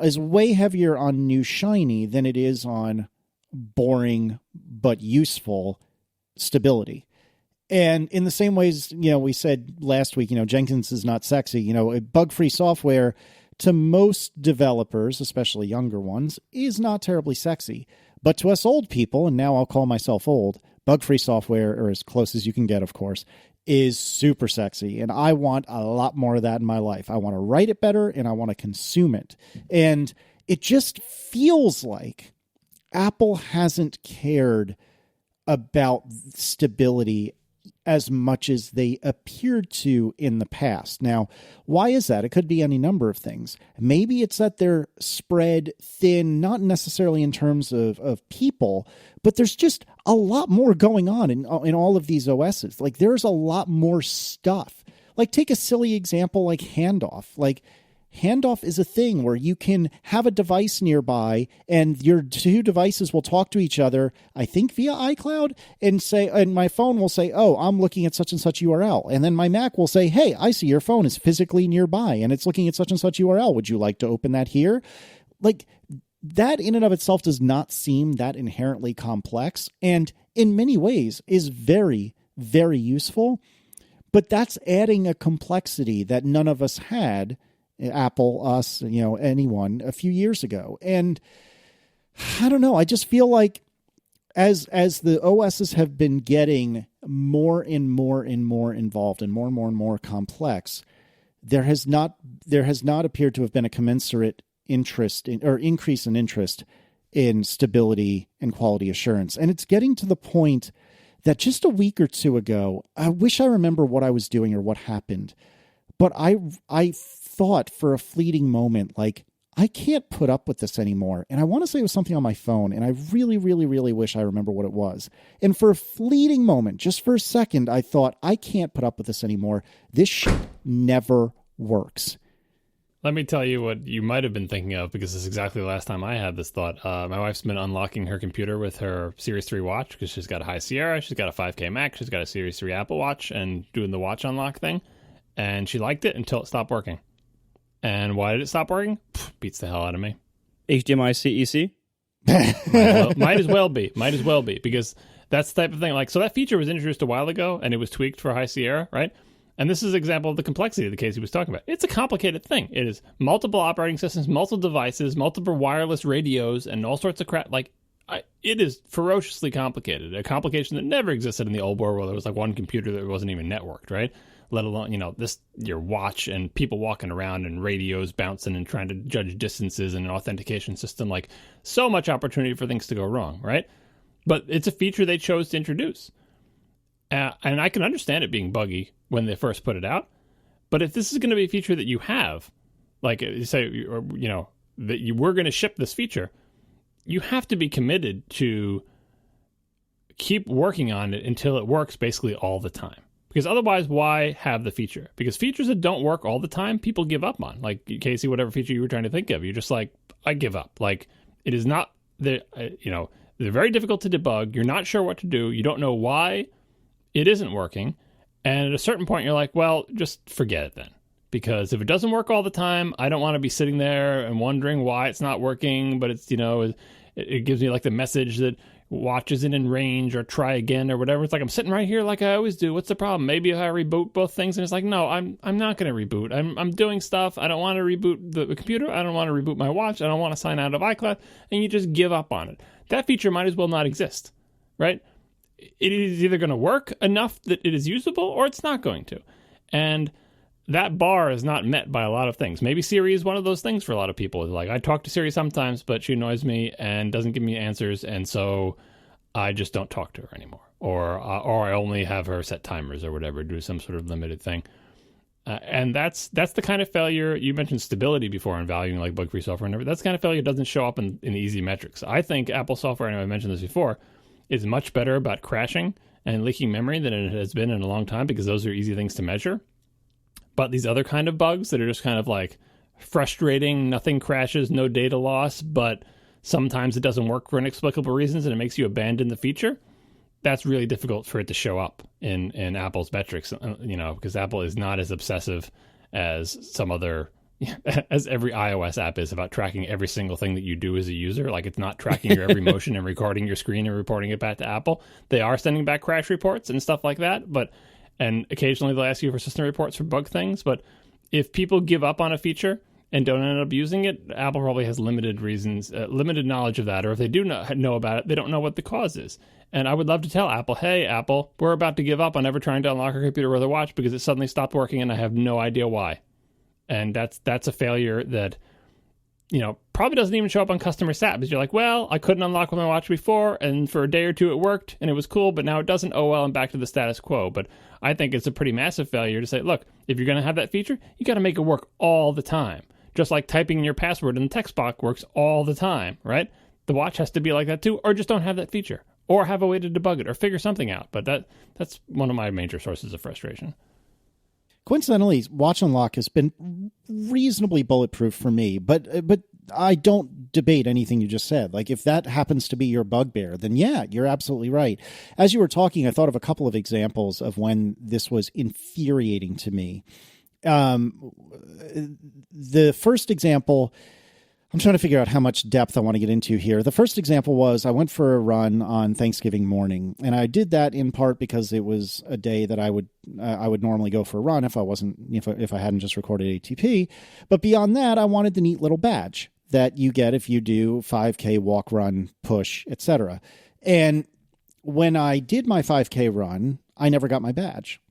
is way heavier on new shiny than it is on boring but useful stability. And in the same ways, we said last week, Jenkins is not sexy. Bug-free software to most developers, especially younger ones, is not terribly sexy. But to us old people, and now I'll call myself old, bug-free software, or as close as you can get, of course, is super sexy. And I want a lot more of that in my life. I want to write it better, and I want to consume it. And it just feels like Apple hasn't cared about stability as much as they appeared to in the past. Now, why is that? It could be any number of things. Maybe it's that they're spread thin, not necessarily in terms of people, but there's just a lot more going on in all of these OSs. Like, there's a lot more stuff. Like, take a silly example like handoff. Like, handoff is a thing where you can have a device nearby and your two devices will talk to each other, I think via iCloud, and my phone will say, oh, I'm looking at such and such URL. And then my Mac will say, hey, I see your phone is physically nearby and it's looking at such and such URL. Would you like to open that here? Like, that in and of itself does not seem that inherently complex, and in many ways is very, very useful. But that's adding a complexity that none of us had, Apple, us, anyone, a few years ago. And I don't know, I just feel like as the OSs have been getting more and more and more involved and more complex, there has not appeared to have been a commensurate interest in, or increase in interest in, stability and quality assurance. And it's getting to the point that just a week or two ago, I wish I remember what I was doing or what happened, but I thought for a fleeting moment, like, I can't put up with this anymore. And I want to say it was something on my phone, and I really, really, really wish I remember what it was. And for a fleeting moment, just for a second, I thought, I can't put up with this anymore. This shit never works. Let me tell you what you might have been thinking of, because this is exactly the last time I had this thought. My wife's been unlocking her computer with her Series 3 watch, because she's got a High Sierra, she's got a 5K Mac, she's got a Series 3 Apple Watch, and doing the watch unlock thing. And she liked it until it stopped working. And why did it stop working? Beats the hell out of me. HDMI CEC? Might as well be, because that's the type of thing. Like, so that feature was introduced a while ago, and it was tweaked for High Sierra, right? And this is an example of the complexity of the case he was talking about. It's a complicated thing. It is multiple operating systems, multiple devices, multiple wireless radios, and all sorts of crap. Like, it is ferociously complicated. A complication that never existed in the old world, where there was like one computer that wasn't even networked, right? Let alone, your watch and people walking around and radios bouncing and trying to judge distances and an authentication system. Like, so much opportunity for things to go wrong, right? But it's a feature they chose to introduce. And I can understand it being buggy when they first put it out. But if this is going to be a feature that you have, like, say, that you were going to ship this feature, you have to be committed to keep working on it until it works basically all the time. Because otherwise, why have the feature? Because features that don't work all the time, people give up on. Like, Casey, whatever feature you were trying to think of, you're just like, I give up. Like, it is not, they're very difficult to debug. You're not sure what to do. You don't know why it isn't working. And at a certain point, you're like, well, just forget it then. Because if it doesn't work all the time, I don't want to be sitting there and wondering why it's not working. But it's, it gives me like the message that watch isn't in range, or try again, or whatever. It's like, I'm sitting right here like I always do. What's the problem? Maybe if I reboot both things. And it's like, no, I'm not going to reboot. I'm doing stuff. I don't want to reboot the computer. I don't want to reboot my watch. I don't want to sign out of iCloud. And you just give up on it. That feature might as well not exist, right? It is either going to work enough that it is usable, or it's not going to. And that bar is not met by a lot of things. Maybe Siri is one of those things for a lot of people. It's like, I talk to Siri sometimes, but she annoys me and doesn't give me answers, and so I just don't talk to her anymore. Or I only have her set timers or whatever, do some sort of limited thing. And that's the kind of failure. You mentioned stability before and valuing like bug-free software and everything. That's the kind of failure that doesn't show up in easy metrics. I think Apple software, and I mentioned this before, is much better about crashing and leaking memory than it has been in a long time, because those are easy things to measure. But these other kind of bugs that are just kind of like frustrating, nothing crashes, no data loss, but sometimes it doesn't work for inexplicable reasons and it makes you abandon the feature, that's really difficult for it to show up in Apple's metrics, because Apple is not as obsessive as some other, as every iOS app is about tracking every single thing that you do as a user. Like, it's not tracking your every motion and recording your screen and reporting it back to Apple. They are sending back crash reports and stuff like that, and occasionally they'll ask you for system reports for bug things. But if people give up on a feature and don't end up using it, Apple probably has limited knowledge of that. Or if they do know about it, they don't know what the cause is. And I would love to tell Apple, hey, Apple, we're about to give up on ever trying to unlock our computer with a watch because it suddenly stopped working and I have no idea why. And that's a failure that, probably doesn't even show up on customer sat, because you're like, well, I couldn't unlock with my watch before, and for a day or two it worked, and it was cool, but now it doesn't. Oh, well, I'm back to the status quo. But I think it's a pretty massive failure to say, look, if you're going to have that feature, you got to make it work all the time. Just like typing in your password in the text box works all the time, right? The watch has to be like that too, or just don't have that feature, or have a way to debug it, or figure something out. But that's one of my major sources of frustration. Coincidentally, Watch Unlock has been reasonably bulletproof for me, but I don't debate anything you just said. Like, if that happens to be your bugbear, then yeah, you're absolutely right. As you were talking, I thought of a couple of examples of when this was infuriating to me. The first example, I'm trying to figure out how much depth I want to get into here. The first example was I went for a run on Thanksgiving morning, and I did that in part because it was a day that I would normally go for a run if I hadn't just recorded ATP. But beyond that, I wanted the neat little badge that you get if you do 5K walk, run, push, etc. And when I did my 5K run, I never got my badge.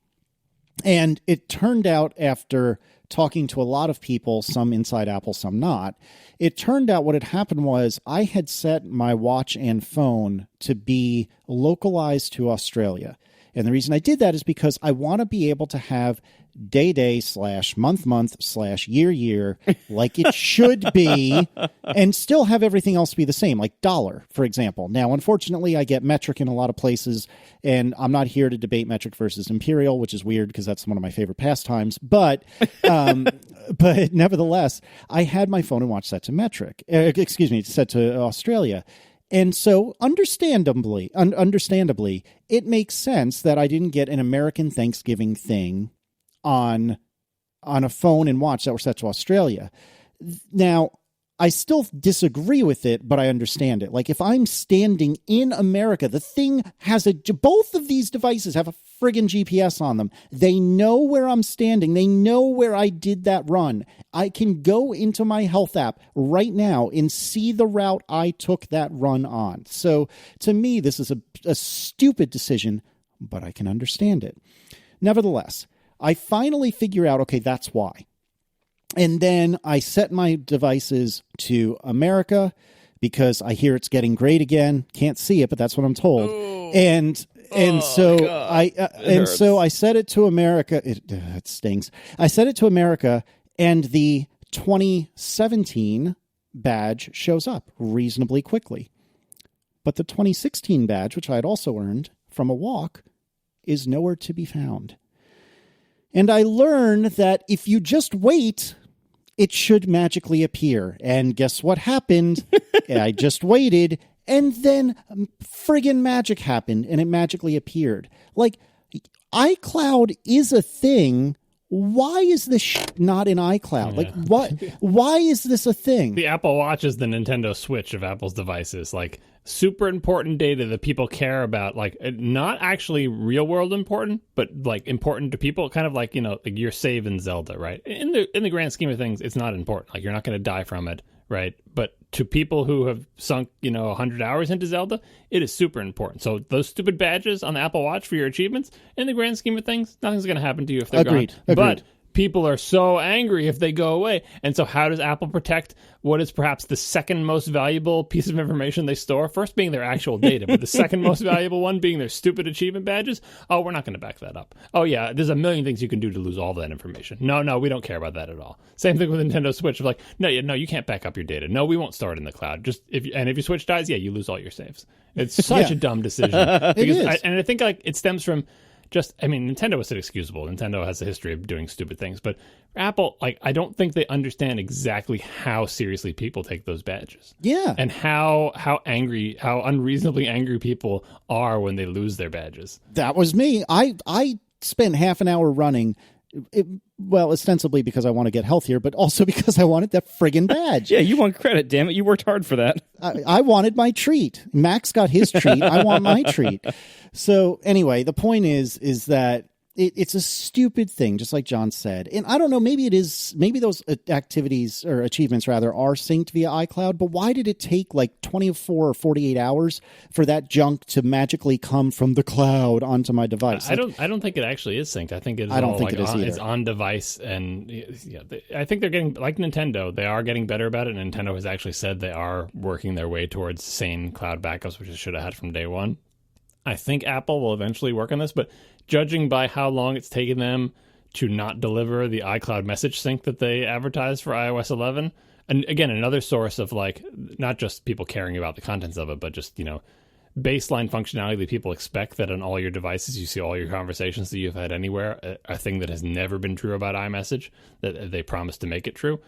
And it turned out, after talking to a lot of people, some inside Apple, some not, it turned out what had happened was I had set my watch and phone to be localized to Australia. And the reason I did that is because I want to be able to have day / month / year like it should be, and still have everything else be the same, like dollar, for example. Now, unfortunately, I get metric in a lot of places, and I'm not here to debate metric versus imperial, which is weird because that's one of my favorite pastimes. But nevertheless, I had my phone and watch set to metric. Set to Australia. And so understandably, it makes sense that I didn't get an American Thanksgiving thing on a phone and watch that were set to Australia. Now, I still disagree with it, but I understand it. Like, if I'm standing in America, the thing has both of these devices have a friggin' GPS on them. They know where I'm standing. They know where I did that run. I can go into my health app right now and see the route I took that run on. So to me, this is a stupid decision, but I can understand it. Nevertheless, I finally figure out, okay, that's why. And then I set my devices to America because I hear it's getting great again. Can't see it, but that's what I'm told. Oh. And so I set it to America. It stings. I set it to America, and the 2017 badge shows up reasonably quickly. But the 2016 badge, which I had also earned from a walk, is nowhere to be found. And I learned that if you just wait, it should magically appear. And guess what happened? I just waited, and then friggin' magic happened, and it magically appeared. Like, iCloud is a thing. Why is this not in iCloud? Yeah. Like, why is this a thing? The Apple Watch is the Nintendo Switch of Apple's devices. Like, super important data that people care about, like, not actually real world important, but like important to people, kind of like, like your save in Zelda, right? In the grand scheme of things, it's not important. Like, you're not going to die from it, right? But to people who have sunk, 100 hours into Zelda, it is super important. So those stupid badges on the Apple Watch for your achievements, in the grand scheme of things, nothing's going to happen to you if they're Agreed. gone. people are so angry if they go away. And so how does Apple protect what is perhaps the second most valuable piece of information they store? First being their actual data, but the second most valuable one being their stupid achievement badges. Oh, we're not going to back that up. Oh, yeah, there's a million things you can do to lose all that information. No, we don't care about that at all. Same thing with Nintendo Switch. Like, no, you can't back up your data. No, we won't store it in the cloud. Just if your Switch dies, yeah, you lose all your saves. It's such a dumb decision. It is. I think like it stems from Nintendo was inexcusable. Nintendo has a history of doing stupid things, but Apple, like, I don't think they understand exactly how seriously people take those badges. Yeah. And how unreasonably angry people are when they lose their badges. That was me. I spent half an hour running. Ostensibly because I want to get healthier, but also because I wanted that friggin' badge. Yeah, you want credit, damn it. You worked hard for that. I wanted my treat. Max got his treat. I want my treat. So anyway, the point is that it's a stupid thing, just like John said. And I don't know, maybe those activities or achievements rather are synced via iCloud, but why did it take like 24 or 48 hours for that junk to magically come from the cloud onto my device? I don't think it actually is synced. I think it is. I don't think it is either. It's on device, and yeah, I think they're getting, like Nintendo, they are getting better about it. Nintendo has actually said they are working their way towards sane cloud backups, which they should have had from day one. I think Apple will eventually work on this, but judging by how long it's taken them to not deliver the iCloud message sync that they advertised for iOS 11, and again, another source of like not just people caring about the contents of it, but just, baseline functionality that people expect that on all your devices you see all your conversations that you've had anywhere, a thing that has never been true about iMessage, that they promised to make it true.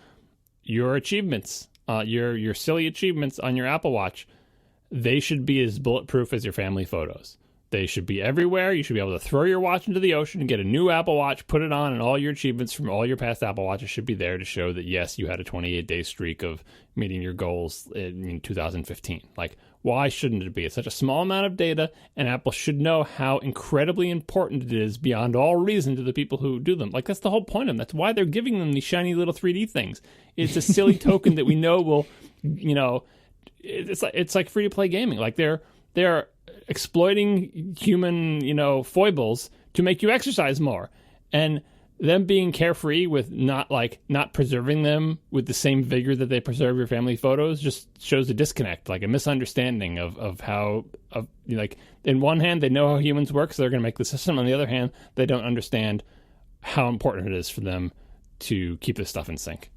Your achievements, your silly achievements on your Apple Watch, they should be as bulletproof as your family photos. They should be everywhere. You should be able to throw your watch into the ocean and get a new Apple Watch, put it on, and all your achievements from all your past Apple Watches should be there to show that, yes, you had a 28-day streak of meeting your goals in 2015. Like, why shouldn't it be? It's such a small amount of data, and Apple should know how incredibly important it is beyond all reason to the people who do them. Like, that's the whole point of them. That's why they're giving them these shiny little 3D things. It's a silly token that we know will, it's like free-to-play gaming. Like, they're exploiting human, foibles to make you exercise more. And them being carefree with not preserving them with the same vigor that they preserve your family photos just shows a disconnect, like a misunderstanding of how, like, in one hand, they know how humans work, so they're going to make the system. On the other hand, they don't understand how important it is for them to keep this stuff in sync.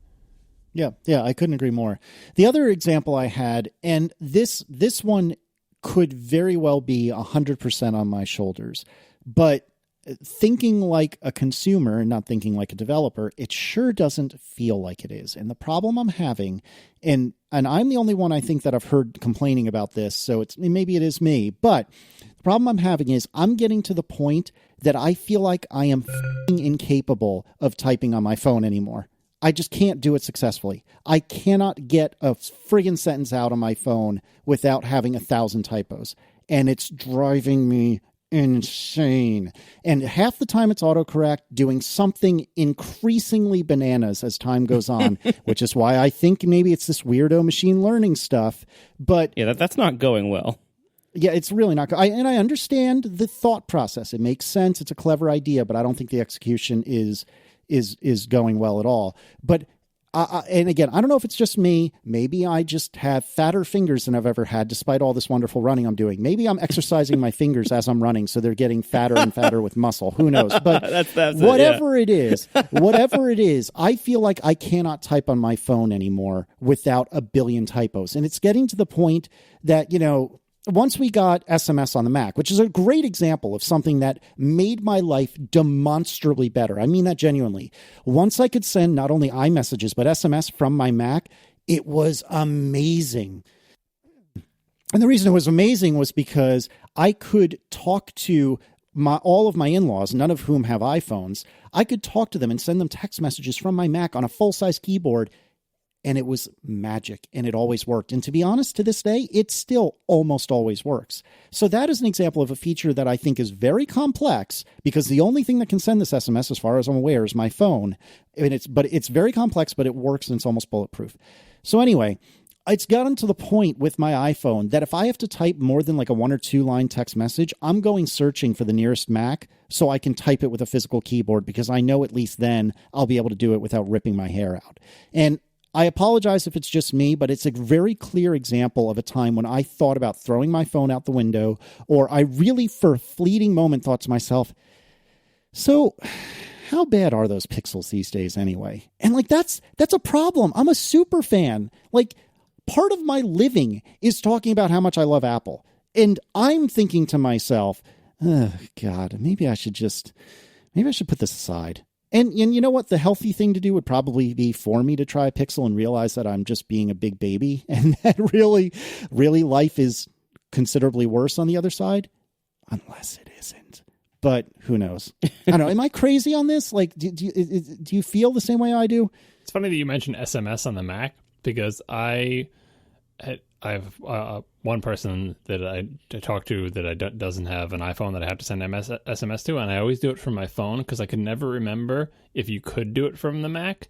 Yeah, I couldn't agree more. The other example I had, and this one could very well be 100% on my shoulders, but thinking like a consumer and not thinking like a developer, it sure doesn't feel like it is. And the problem I'm having, and I'm the only one I think that I've heard complaining about this, so maybe it is me, but the problem I'm having is I'm getting to the point that I feel like I am incapable of typing on my phone anymore. I just can't do it successfully. I cannot get a friggin' sentence out on my phone without having 1,000 typos. And it's driving me insane. And half the time it's autocorrect, doing something increasingly bananas as time goes on, which is why I think maybe it's this weirdo machine learning stuff. But yeah, that's not going well. Yeah, it's really not. And I understand the thought process. It makes sense. It's a clever idea, but I don't think the execution is going well at all. But and again, I don't know if it's just me. Maybe I just have fatter fingers than I've ever had, despite all this wonderful running I'm doing. Maybe I'm exercising my fingers as I'm running, so they're getting fatter and fatter with muscle. Who knows? But whatever it is, I feel like I cannot type on my phone anymore without a billion typos. And it's getting to the point that, once we got SMS on the Mac, which is a great example of something that made my life demonstrably better. I mean that genuinely. Once I could send not only iMessages, but SMS from my Mac, it was amazing. And the reason it was amazing was because I could talk to all of my in-laws, none of whom have iPhones. I could talk to them and send them text messages from my Mac on a full-size keyboard. And it was magic, and it always worked. And to be honest, to this day, it still almost always works. So that is an example of a feature that I think is very complex, because the only thing that can send this SMS, as far as I'm aware, is my phone. It's very complex, but it works, and it's almost bulletproof. So anyway, it's gotten to the point with my iPhone that if I have to type more than like a 1 or 2 line text message, I'm going searching for the nearest Mac so I can type it with a physical keyboard, because I know at least then I'll be able to do it without ripping my hair out. And I apologize if it's just me, but it's a very clear example of a time when I thought about throwing my phone out the window, or I really, for a fleeting moment, thought to myself, so how bad are those pixels these days anyway? And like, that's a problem. I'm a super fan. Like, part of my living is talking about how much I love Apple. And I'm thinking to myself, oh, God, maybe I should put this aside. And you know what? The healthy thing to do would probably be for me to try a Pixel and realize that I'm just being a big baby, and that really, really life is considerably worse on the other side, unless it isn't. But who knows? I don't know. Am I crazy on this? Like, do you feel the same way I do? It's funny that you mentioned SMS on the Mac, because I have one person that I talk to that doesn't have an iPhone that I have to send SMS to, and I always do it from my phone because I could never remember if you could do it from the Mac.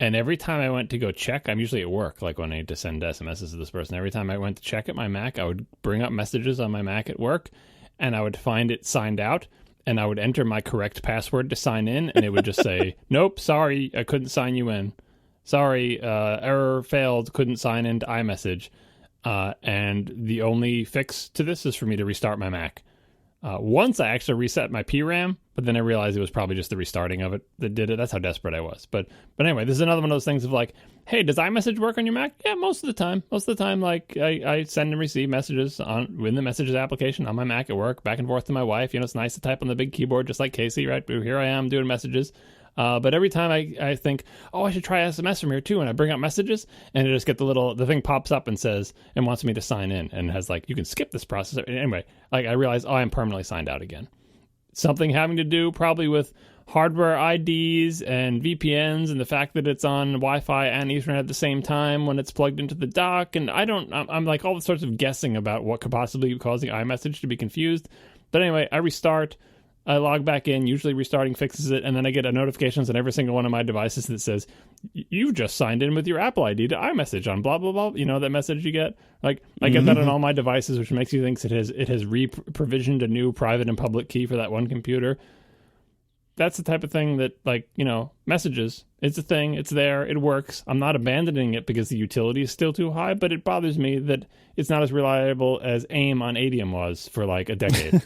And every time I went to go check, I'm usually at work, like when I need to send SMSs to this person. Every time I went to check at my Mac, I would bring up messages on my Mac at work, and I would find it signed out, and I would enter my correct password to sign in, and it would just say, nope, sorry, I couldn't sign you in. Sorry, error failed, couldn't sign into iMessage. And the only fix to this is for me to restart my Mac. Once I actually reset my PRAM, but then I realized it was probably just the restarting of it that did it. That's how desperate I was. But anyway, this is another one of those things of like, hey, does iMessage work on your Mac? Yeah, most of the time. Most of the time, like, I send and receive messages in the Messages application on my Mac at work, back and forth to my wife. You know, it's nice to type on the big keyboard, just like Casey, right? Here I am doing messages. But every time I think, oh, I should try SMS from here too, and I bring up messages, and I just get the thing pops up and says, and wants me to sign in, and has like, you can skip this process. Anyway, like, I realize, oh, I'm permanently signed out again. Something having to do probably with hardware IDs and VPNs, and the fact that it's on Wi-Fi and Ethernet at the same time when it's plugged into the dock. And I'm like all sorts of guessing about what could possibly be causing iMessage to be confused. But anyway, I restart. I log back in, usually restarting fixes it, and then I get a notifications on every single one of my devices that says, you've just signed in with your Apple ID to iMessage on blah, blah, blah. You know, that message you get? Like, I get that on all my devices, which makes you think it has re-provisioned a new private and public key for that one computer. That's the type of thing that, like, you know, messages, it's a thing, it's there, it works. I'm not abandoning it because the utility is still too high, but it bothers me that it's not as reliable as AIM on Adium was for like a decade.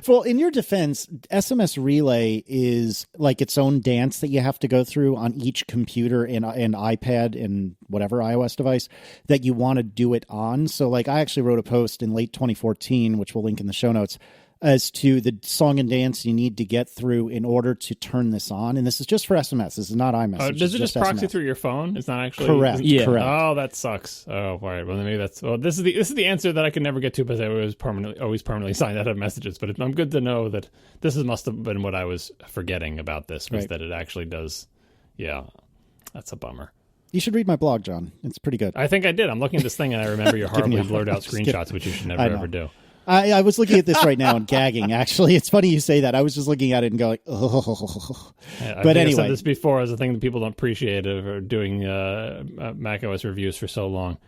Well, in your defense, SMS Relay is like its own dance that you have to go through on each computer and iPad and whatever iOS device that you want to do it on. So like, I actually wrote a post in late 2014, which we'll link in the show notes, as to the song and dance you need to get through in order to turn this on. And this is just for SMS. This is not iMessage. Does it just proxy SMS. Through your phone? It's not actually... Correct. Yeah. Correct. Oh, that sucks. Oh, all right. Well, maybe that's... Well, this is the answer that I could never get to because I was always permanently signed out of messages. But I'm good to know that this must have been what I was forgetting about this, was that it actually does... Yeah, that's a bummer. You should read my blog, John. It's pretty good. I think I did. I'm looking at this thing and I remember your horribly blurred out screenshots, which you should never ever do. I was looking at this right now and gagging, actually. It's funny you say that. I was just looking at it and going, oh. But anyway. I've said this before as a thing that people don't appreciate of doing macOS reviews for so long,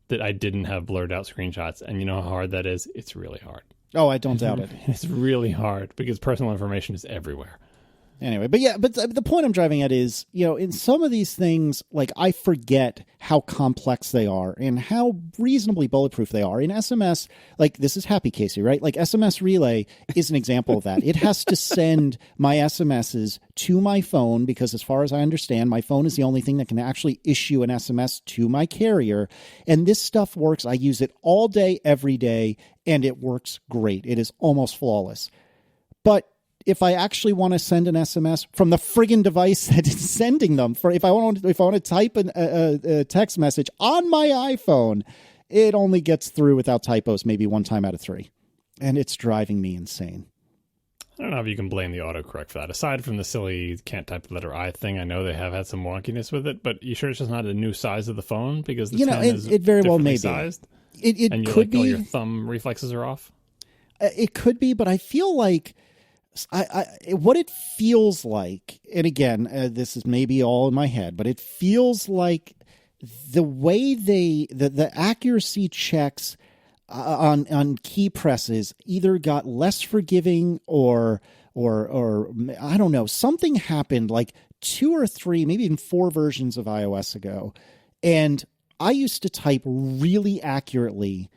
that I didn't have blurred out screenshots. And you know how hard that is? It's really hard. Oh, I don't doubt it. It's really hard because personal information is everywhere. Anyway, but the point I'm driving at is, you know, in some of these things, like, I forget how complex they are and how reasonably bulletproof they are. In SMS, like, this is happy, Casey, right? Like, SMS Relay is an example of that. It has to send my SMSs to my phone because, as far as I understand, my phone is the only thing that can actually issue an SMS to my carrier. And this stuff works. I use it all day, every day, and it works great. It is almost flawless. But if I actually want to send an SMS from the friggin' device that is sending them, if I want to type a text message on my iPhone, it only gets through without typos maybe one time out of 3. And it's driving me insane. I don't know if you can blame the autocorrect for that. Aside from the silly can't type the letter I thing, I know they have had some wonkiness with it, but you sure it's just not a new size of the phone? Because the 10 is it very well may be. Sized? It could be. All your thumb reflexes are off? It could be, but I feel like what it feels like, and again, this is maybe all in my head, but it feels like the way the accuracy checks on key presses either got less forgiving or I don't know, something happened like 2 or 3, maybe even 4 versions of iOS ago. And I used to type really accurately,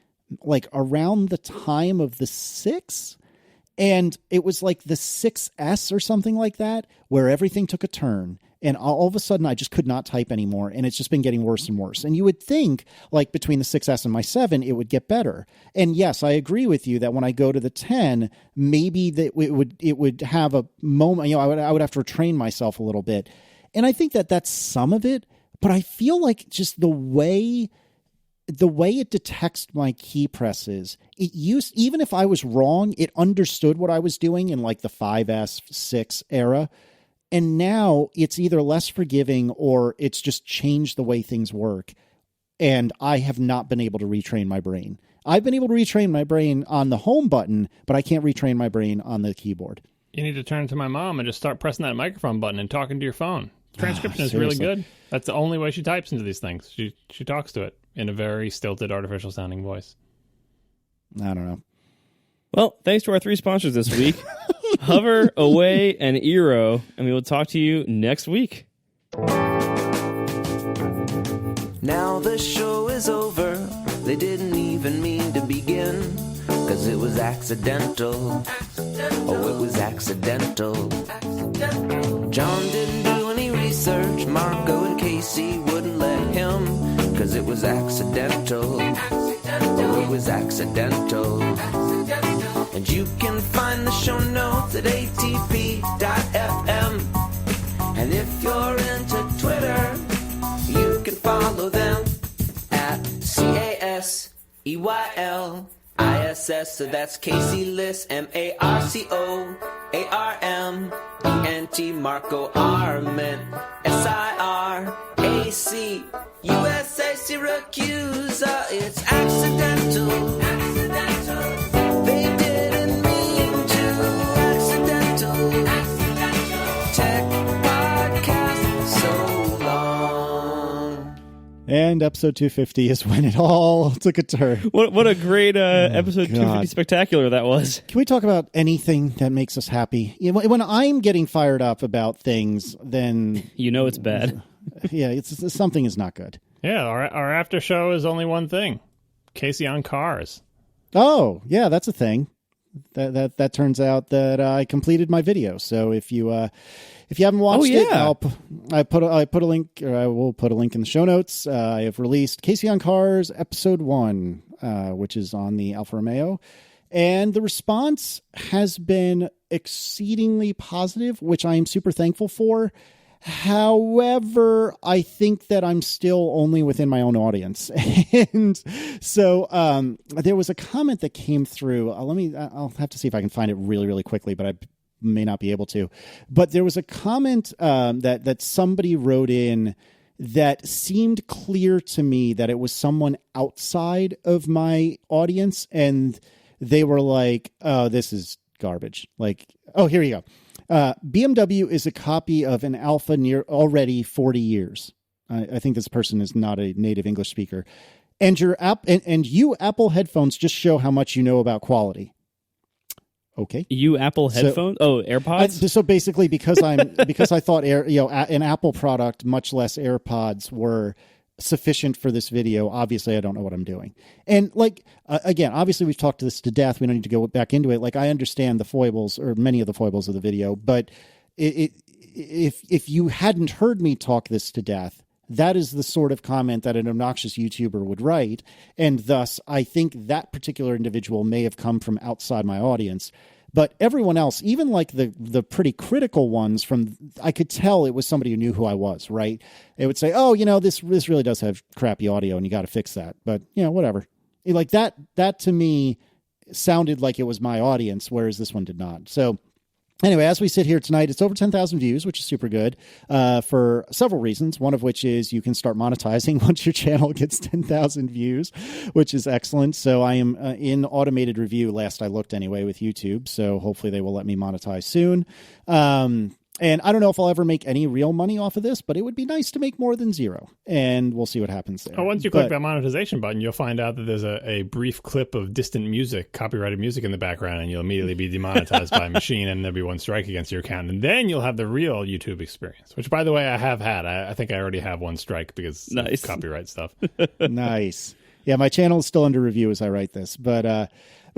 like around the time of the 6. And it was like the 6S or something like that, where everything took a turn. And all of a sudden, I just could not type anymore. And it's just been getting worse and worse. And you would think, like, between the 6S and my 7, it would get better. And yes, I agree with you that when I go to the 10, maybe that it would have a moment, I would have to retrain myself a little bit. And I think that that's some of it. But I feel like just the way it detects my key presses, even if I was wrong, it understood what I was doing in like the 5S, 6 era. And now it's either less forgiving or it's just changed the way things work. And I have not been able to retrain my brain. I've been able to retrain my brain on the home button, but I can't retrain my brain on the keyboard. You need to turn to my mom and just start pressing that microphone button and talking to your phone. Transcription is really seriously. good. That's the only way she types into these things. She talks to it in a very stilted, artificial sounding voice. I don't know. Well, thanks to our 3 sponsors this week, Hover, Away, and Eero, and we will talk to you next week. Now the show is over. They didn't even mean to begin, 'cause it was accidental. Oh, it was accidental. John didn't do any research. Marco and Casey wouldn't let him, 'cause it was accidental. Oh, it was accidental. And you can find the show notes at atp.fm. And if you're into Twitter, you can follow them at CASEYLISS. So that's Casey Liss, MARCOARMENT, Marco Arment, SIRAC, USA Syracuse. It's accidental. They didn't mean to. Accidental. Tech podcast so long. And episode 250 is when it all took a turn. What a great episode God. 250 spectacular that was. Can we talk about anything that makes us happy? When I'm getting fired up about things, then You know it's bad. yeah, it's something is not good. Yeah, our after show is only one thing. Casey on Cars. Oh, yeah, that's a thing. That turns out that I completed my video. So if you haven't watched it, I will put a link in the show notes. I have released Casey on Cars episode 1, which is on the Alfa Romeo, and the response has been exceedingly positive, which I am super thankful for. However, I think that I'm still only within my own audience. And so there was a comment that came through. I'll have to see if I can find it really, really quickly, but I may not be able to. But there was a comment that somebody wrote in that seemed clear to me that it was someone outside of my audience. And they were like, oh, this is garbage. Like, oh, here you go. BMW is a copy of an Alpha near already 40 years. I think this person is not a native English speaker. And your you Apple headphones just show how much you know about quality. Okay. You Apple headphones? AirPods? So basically, because I thought an Apple product, much less AirPods, were sufficient for this video. Obviously, I don't know what I'm doing. And again, obviously we've talked this to death. We don't need to go back into it. Like, I understand the foibles, or many of the foibles of the video, but if you hadn't heard me talk this to death, that is the sort of comment that an obnoxious YouTuber would write. And thus, I think that particular individual may have come from outside my audience. But everyone else, even like the pretty critical ones, I could tell it was somebody who knew who I was, right? They would say, oh, this really does have crappy audio and you got to fix that. But, whatever. Like that to me sounded like it was my audience, whereas this one did not. So anyway, as we sit here tonight, it's over 10,000 views, which is super good for several reasons. One of which is you can start monetizing once your channel gets 10,000 views, which is excellent. So I am in automated review, last I looked anyway, with YouTube. So hopefully they will let me monetize soon. And I don't know if I'll ever make any real money off of this, but it would be nice to make more than zero. And we'll see what happens there. Oh, once you click that monetization button, you'll find out that there's a brief clip of distant music, copyrighted music in the background, and you'll immediately be demonetized by a machine, and there'll be one strike against your account. And then you'll have the real YouTube experience, which, by the way, I have had. I think I already have one strike because of copyright stuff. Nice. Yeah, my channel is still under review as I write this. But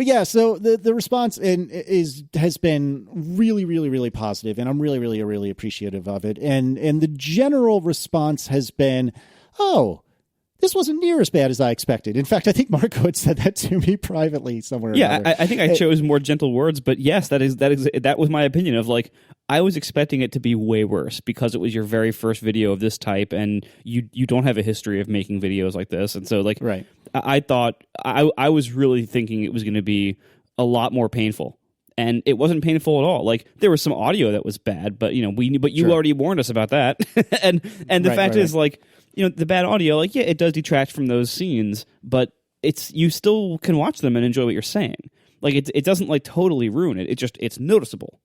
yeah, so the response has been really, really, really positive, and I'm really, really, really appreciative of it. And the general response has been, oh, this wasn't near as bad as I expected. In fact, I think Marco had said that to me privately somewhere. Yeah, I think I chose more gentle words, but yes, that was my opinion of like, I was expecting it to be way worse because it was your very first video of this type, and you don't have a history of making videos like this, and so like, right. I thought I was really thinking it was going to be a lot more painful, and it wasn't painful at all. Like there was some audio that was bad, but you Sure. already warned us about that, and the fact is like, the bad audio, like yeah, it does detract from those scenes, but you still can watch them and enjoy what you're saying. Like it doesn't like totally ruin it. It's noticeable,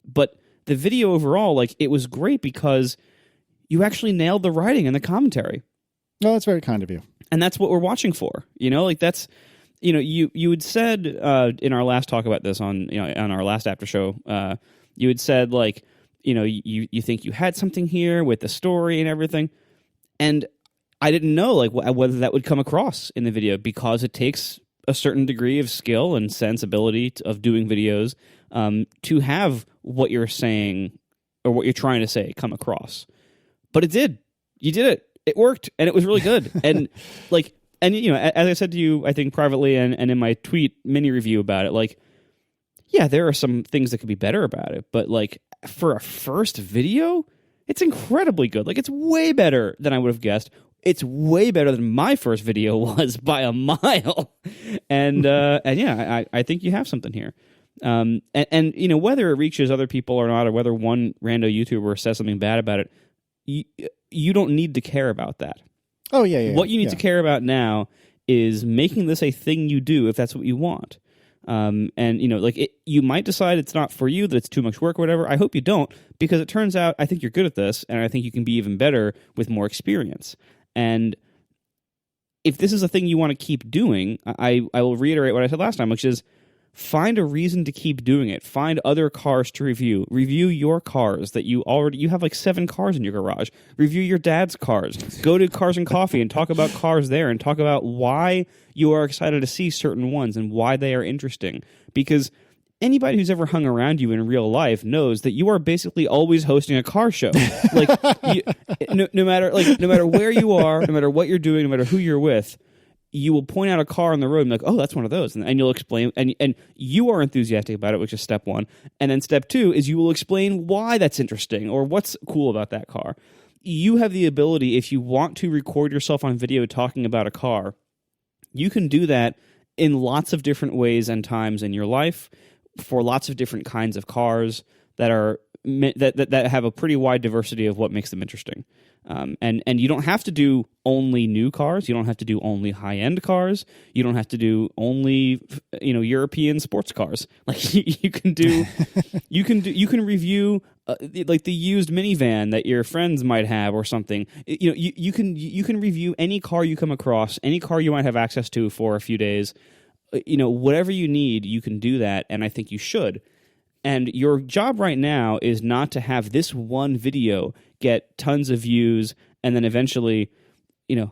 but the video overall, like it was great because you actually nailed the writing and the commentary. Oh, that's very kind of you. And that's what we're watching for, like that's, you had said in our last talk about this on our last after show, you had said like, you think you had something here with the story and everything. And I didn't know like whether that would come across in the video because it takes a certain degree of skill and sensibility of doing videos to have what you're saying or what you're trying to say come across. But it did. You did it. It worked, and it was really good. And as I said to you, I think privately and in my tweet mini review about it, like, yeah, there are some things that could be better about it, but like for a first video, it's incredibly good. Like it's way better than I would have guessed. It's way better than my first video was by a mile. And yeah, I think you have something here. And whether it reaches other people or not, or whether one rando YouTuber says something bad about it, you don't need to care about that. Oh, yeah. What you need to care about now is making this a thing you do if that's what you want. You might decide it's not for you, that it's too much work or whatever. I hope you don't, because it turns out I think you're good at this, and I think you can be even better with more experience. And if this is a thing you want to keep doing, I will reiterate what I said last time, which is find a reason to keep doing it. Find other cars to review. Review your cars that you have like 7 cars in your garage. Review your dad's cars. Go to Cars and Coffee and talk about cars there and talk about why you are excited to see certain ones and why they are interesting. Because anybody who's ever hung around you in real life knows that you are basically always hosting a car show. Like no matter where you are, no matter what you're doing, no matter who you're with, you will point out a car on the road and be like, oh, that's one of those. And you'll explain, and you are enthusiastic about it, which is step 1. And then step 2 is you will explain why that's interesting or what's cool about that car. You have the ability, if you want to record yourself on video talking about a car, you can do that in lots of different ways and times in your life for lots of different kinds of cars that are that have a pretty wide diversity of what makes them interesting. And you don't have to do only new cars. You don't have to do only high-end cars. You don't have to do only European sports cars. Like you can review like the used minivan that your friends might have or something. You can review any car you come across, any car you might have access to for a few days. Whatever you need, you can do that, and I think you should. And your job right now is not to have this one video get tons of views and then eventually,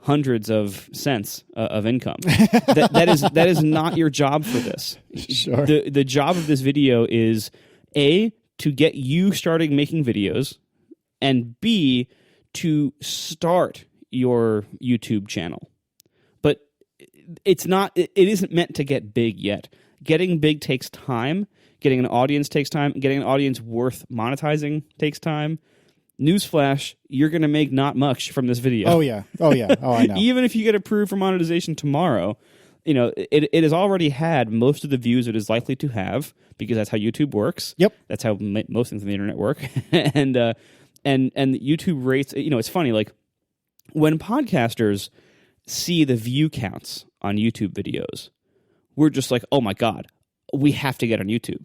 hundreds of cents of income. That is not your job for this. Sure. The job of this video is A, to get you starting making videos, and B, to start your YouTube channel. But it isn't meant to get big yet. Getting big takes time. Getting an audience takes time. Getting an audience worth monetizing takes time. Newsflash, you're going to make not much from this video. Oh, yeah. Oh, I know. Even if you get approved for monetization tomorrow, it has already had most of the views it is likely to have, because that's how YouTube works. Yep. That's how most things on the internet work. and YouTube rates, it's funny, like when podcasters see the view counts on YouTube videos, we're just like, oh my God, we have to get on YouTube.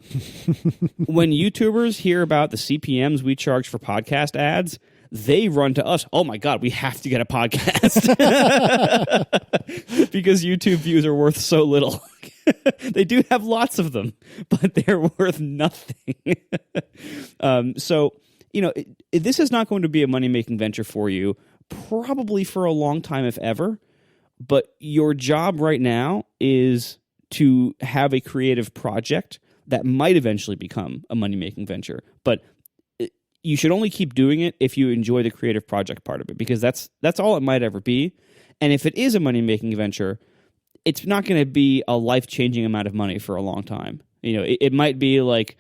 When YouTubers hear about the CPMs we charge for podcast ads, they run to us. Oh my God, we have to get a podcast because YouTube views are worth so little. They do have lots of them, but they're worth nothing. So, this is not going to be a money-making venture for you, probably for a long time, if ever. But your job right now is to have a creative project that might eventually become a money-making venture. But you should only keep doing it if you enjoy the creative project part of it, because that's all it might ever be. And if it is a money-making venture, it's not going to be a life-changing amount of money for a long time. It might be like,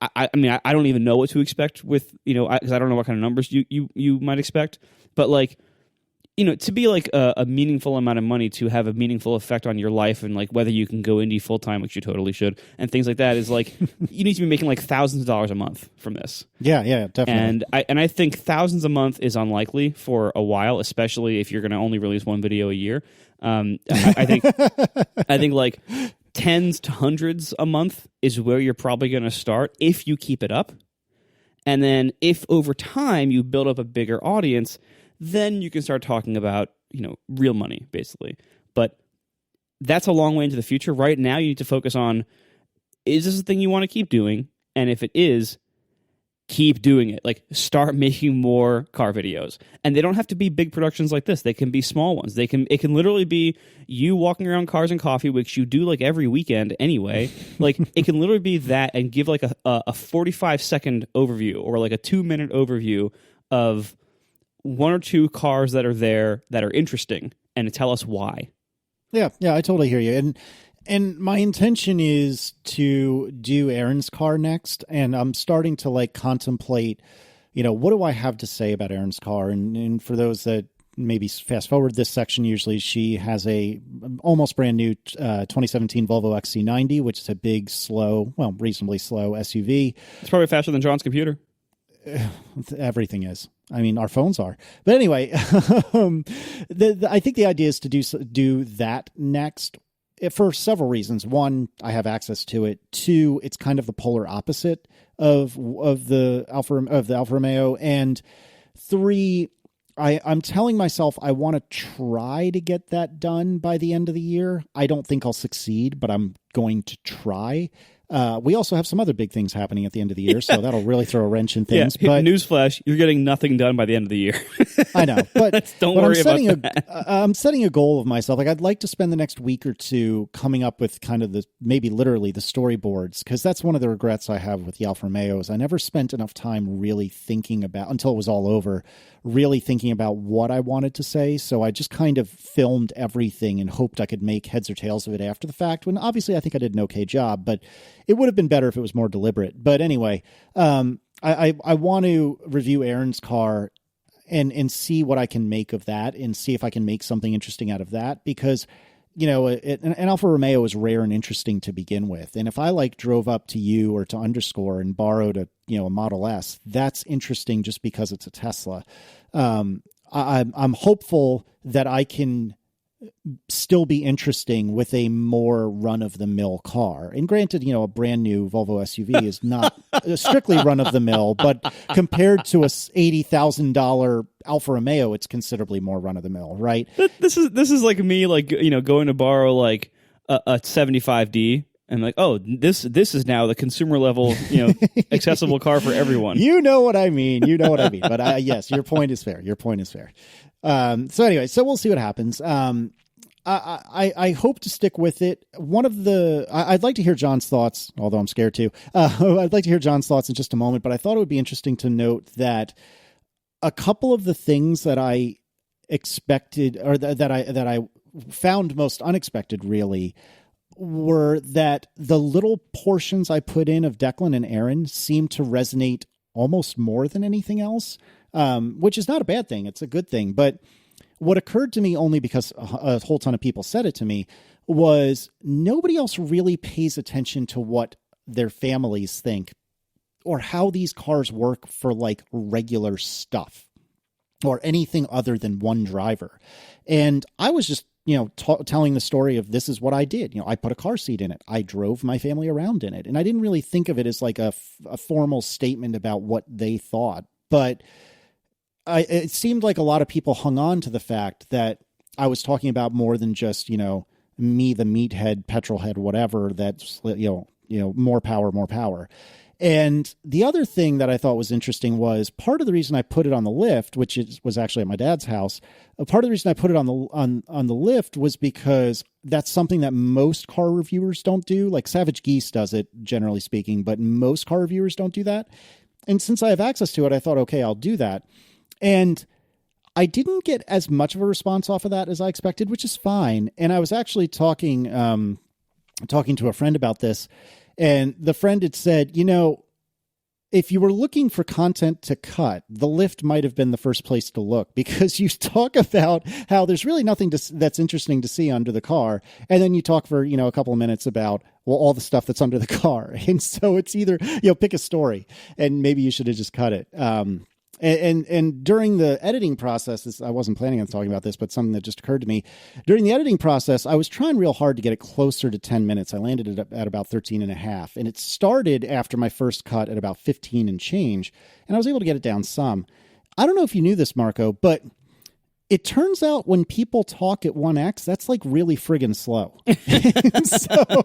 I mean, I don't even know what to expect with, because I don't know what kind of numbers you might expect. But like, to be like a meaningful amount of money to have a meaningful effect on your life and like whether you can go indie full time, which you totally should, and things like that is like, you need to be making like thousands of dollars a month from this. Yeah, definitely. And I think thousands a month is unlikely for a while, especially if you're going to only release one video a year. I think like tens to hundreds a month is where you're probably going to start if you keep it up. And then if over time you build up a bigger audience, then you can start talking about, real money, basically. But that's a long way into the future. Right now, you need to focus on, is this a thing you want to keep doing? And if it is, keep doing it. Like, start making more car videos. And they don't have to be big productions like this. They can be small ones. It can literally be you walking around Cars and Coffee, which you do like every weekend anyway. Like, it can literally be that and give like a 45-second overview or like a 2-minute overview of one or two cars that are there that are interesting and tell us why. Yeah, I totally hear you. And my intention is to do Aaron's car next, and I'm starting to like contemplate, what do I have to say about Aaron's car? And for those that maybe fast forward this section, usually she has a almost brand new 2017 Volvo XC90, which is a big, reasonably slow SUV. It's probably faster than John's computer. Everything is. I mean, our phones are. But anyway, I think the idea is to do that next for several reasons. One, I have access to it. Two, it's kind of the polar opposite of the Alfa Romeo. And three, I'm telling myself I want to try to get that done by the end of the year. I don't think I'll succeed, but I'm going to try. We also have some other big things happening at the end of the year, so that'll really throw a wrench in things. Yeah, but newsflash, you're getting nothing done by the end of the year. I know, but don't worry about that. I'm setting a goal of myself. Like, I'd like to spend the next week or two coming up with kind of maybe literally the storyboards, because that's one of the regrets I have with the Alfa Romeo is I never spent enough time really thinking about, until it was all over, really thinking about what I wanted to say. So I just kind of filmed everything and hoped I could make heads or tails of it after the fact, when obviously I think I did an okay job, but it would have been better if it was more deliberate. But anyway, I want to review Aaron's car and see what I can make of that and see if I can make something interesting out of that, because, an Alfa Romeo is rare and interesting to begin with. And if I drove up to you or to Underscore and borrowed a Model S, that's interesting just because it's a Tesla. I'm hopeful that I can still be interesting with a more run-of-the-mill car. And granted, a brand new Volvo SUV is not strictly run-of-the-mill, but compared to a $80,000 Alfa Romeo, it's considerably more run-of-the-mill, right? This is like me, going to borrow a 75D. And this is now the consumer level, accessible car for everyone. You know what I mean. But yes, your point is fair. So anyway, so we'll see what happens. I hope to stick with it. I'd like to hear John's thoughts, although I'm scared too. I'd like to hear John's thoughts in just a moment, but I thought it would be interesting to note that a couple of the things that I expected, or that I found most unexpected, really, were that the little portions I put in of Declan and Aaron seemed to resonate almost more than anything else, which is not a bad thing. It's a good thing. But what occurred to me, only because a whole ton of people said it to me, was nobody else really pays attention to what their families think or how these cars work for regular stuff or anything other than one driver. And I was just telling the story of this is what I did. I put a car seat in it. I drove my family around in it. And I didn't really think of it as like a formal statement about what they thought. But it seemed like a lot of people hung on to the fact that I was talking about more than just, me, the meathead, petrol head, whatever, that's, more power. And the other thing that I thought was interesting was part of the reason I put it on the lift, which was actually at my dad's house. Part of the reason I put it on the lift was because that's something that most car reviewers don't do. Like Savage Geese does it, generally speaking, but most car reviewers don't do that. And since I have access to it, I thought, okay, I'll do that. And I didn't get as much of a response off of that as I expected, which is fine. And I was actually talking to a friend about this. And the friend had said, if you were looking for content to cut, the lift might have been the first place to look, because you talk about how there's really nothing that's interesting to see under the car. And then you talk for, a couple of minutes about, all the stuff that's under the car. And so it's either, pick a story, and maybe you should have just cut it. And during the editing process, I wasn't planning on talking about this, but something that just occurred to me. During the editing process, I was trying real hard to get it closer to 10 minutes. I landed it at about 13 and a half. And it started after my first cut at about 15 and change. And I was able to get it down some. I don't know if you knew this, Marco, but it turns out when people talk at 1x, that's like really friggin' slow. So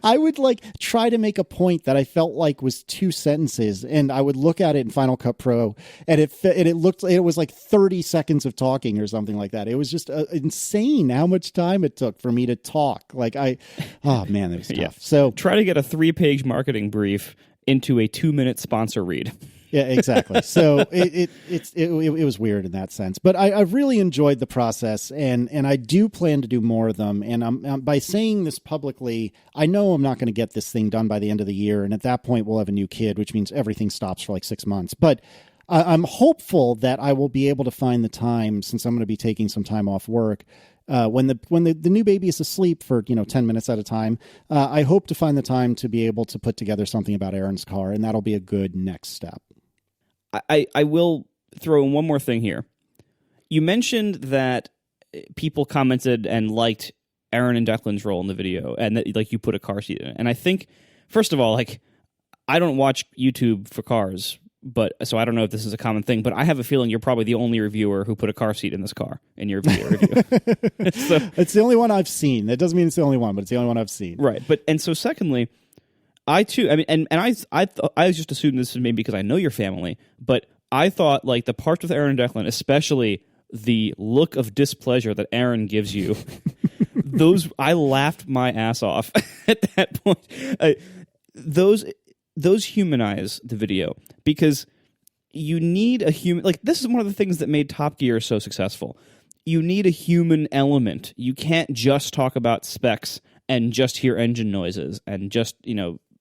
I would try to make a point that I felt like was 2 sentences, and I would look at it in Final Cut Pro, and it was like 30 seconds of talking or something like that. It was just insane how much time it took for me to talk. Oh man, that was tough. Yeah. So try to get a 3-page marketing brief into a 2-minute sponsor read. Yeah, exactly. So it was weird in that sense, but I've really enjoyed the process, and I do plan to do more of them. And I'm by saying this publicly, I know I'm not going to get this thing done by the end of the year, and at that point we'll have a new kid, which means everything stops for like 6 months. But I'm hopeful that I will be able to find the time, since I'm going to be taking some time off work. When the new baby is asleep for 10 minutes at a time, I hope to find the time to be able to put together something about Aaron's car, and that'll be a good next step. I will throw in one more thing here. You mentioned that people commented and liked Aaron and Declan's role in the video, and that you put a car seat in it. And I think, first of all, I don't watch YouTube for cars, so I don't know if this is a common thing, but I have a feeling you're probably the only reviewer who put a car seat in this car in your video review. So, it's the only one I've seen. That doesn't mean it's the only one, but it's the only one I've seen. Right. And so secondly, I too, I just assumed this is maybe because I know your family, but I thought the parts with Aaron and Declan, especially the look of displeasure that Aaron gives you, I laughed my ass off at that point. Those humanize the video, because you need a human. This is one of the things that made Top Gear so successful. You need a human element. You can't just talk about specs and just hear engine noises and just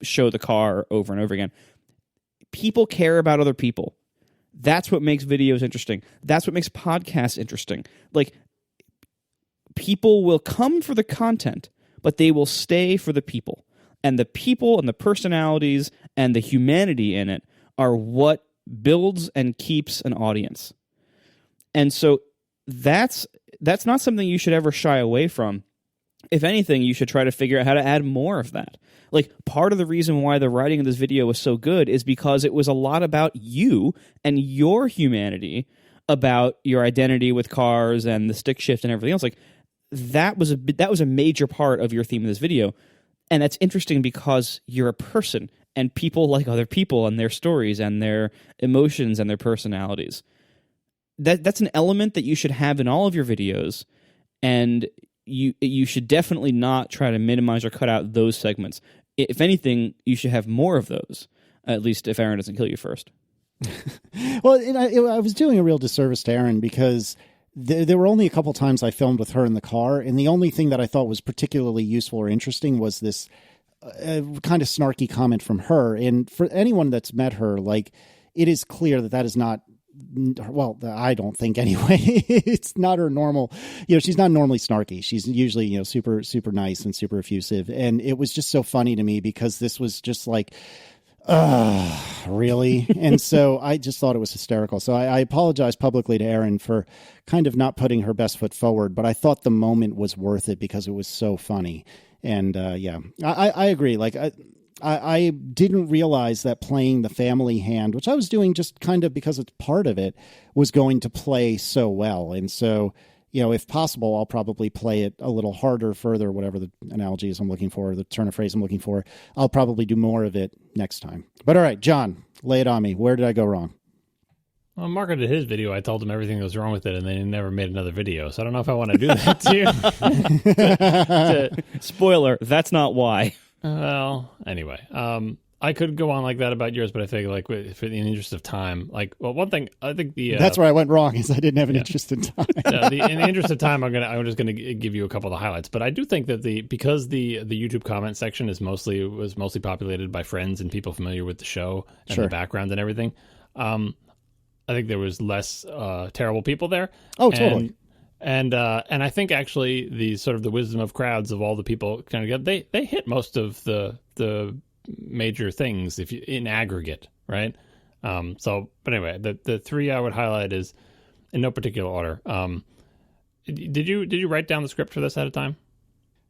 show the car over and over again. People care about other people. That's what makes videos interesting. That's what makes podcasts interesting. People will come for the content, but they will stay for the people. And the people and the personalities and the humanity in it are what builds and keeps an audience. And so that's not something you should ever shy away from. If anything, you should try to figure out how to add more of that. Part of the reason why the writing of this video was so good is because it was a lot about you and your humanity, about your identity with cars and the stick shift and everything else. That was a major part of your theme of this video. And that's interesting because you're a person, and people like other people and their stories and their emotions and their personalities. That's an element that you should have in all of your videos, and you should definitely not try to minimize or cut out those segments. If anything, you should have more of those, at least if Aaron doesn't kill you first. Well, I was doing a real disservice to Aaron, because there were only a couple times I filmed with her in the car, and the only thing that I thought was particularly useful or interesting was this kind of snarky comment from her. And for anyone that's met her, it is clear that is not, well, I don't think anyway, it's not her normal, she's not normally snarky. She's usually, super, super nice and super effusive. And it was just so funny to me, because this was just Really? And so I just thought it was hysterical. So I apologize publicly to Erin for kind of not putting her best foot forward, but I thought the moment was worth it because it was so funny. And I agree. Like I didn't realize that playing the family hand, which I was doing just kind of because it's part of it, was going to play so well. And so, if possible, I'll probably play it a little harder, further, whatever the analogy is I'm looking for, the turn of phrase I'm looking for. I'll probably do more of it next time. But all right, John, lay it on me. Where did I go wrong? Well, Marco did his video. I told him everything that was wrong with it, and they never made another video. So I don't know if I want to do that to you. Spoiler, that's not why. Well, anyway, I could go on like that about yours, but I think like in the interest of time, one thing I think that's where I went wrong is I didn't have an interest in time. In the interest of time, I'm just gonna give you a couple of the highlights. But I do think that because the YouTube comment section was mostly populated by friends and people familiar with the show and the background and everything. I think there was less terrible people there. Oh, totally. And I think actually the wisdom of crowds of all the people kind of they hit most of the major things in aggregate, right? But anyway, the three I would highlight is in no particular order. Did you write down the script for this at a time?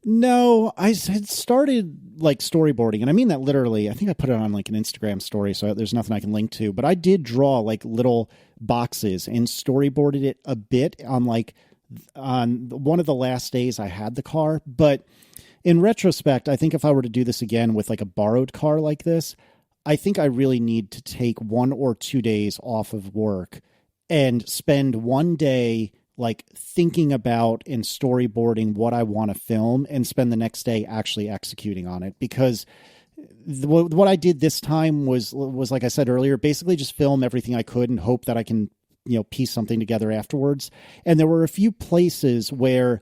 No, I had started like storyboarding, and I mean that literally. I think I put it on like an Instagram story, so there's nothing I can link to. But I did draw like little boxes and storyboarded it a bit on one of the last days I had the car. But in retrospect, I think if I were to do this again with like a borrowed car like this, I think I really need to take 1 or 2 days off of work and spend one day like thinking about and storyboarding what I want to film and spend the next day actually executing on it. Because what I did this time was like I said earlier, basically just film everything I could and hope that I can, piece something together afterwards. And there were a few places where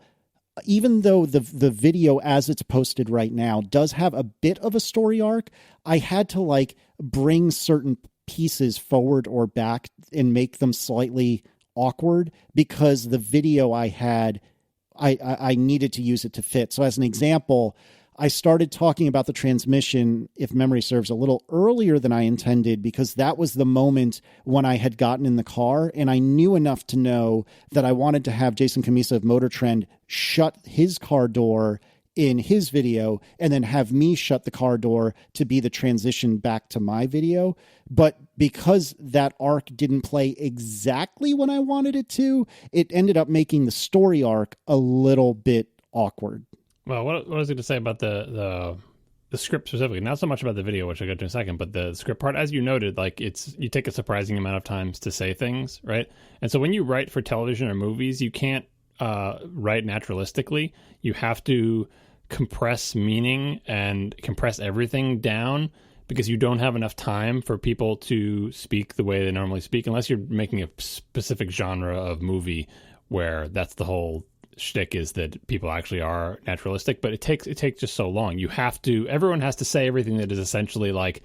even though the video as it's posted right now does have a bit of a story arc, I had to like bring certain pieces forward or back and make them slightly awkward because the video I had, I needed to use it to fit. So as an example, I started talking about the transmission, if memory serves, a little earlier than I intended because that was the moment when I had gotten in the car and I knew enough to know that I wanted to have Jason Camisa of Motor Trend shut his car door in his video and then have me shut the car door to be the transition back to my video. But because that arc didn't play exactly when I wanted it to, it ended up making the story arc a little bit awkward. Well, what was I going to say about the script specifically? Not so much about the video, which I'll get to in a second, but the script part, as you noted, like you take a surprising amount of times to say things, right? And so when you write for television or movies, you can't write naturalistically. You have to compress meaning and compress everything down because you don't have enough time for people to speak the way they normally speak, unless you're making a specific genre of movie where that's the whole shtick is that people actually are naturalistic, but it takes just so long. Everyone has to say everything that is essentially like,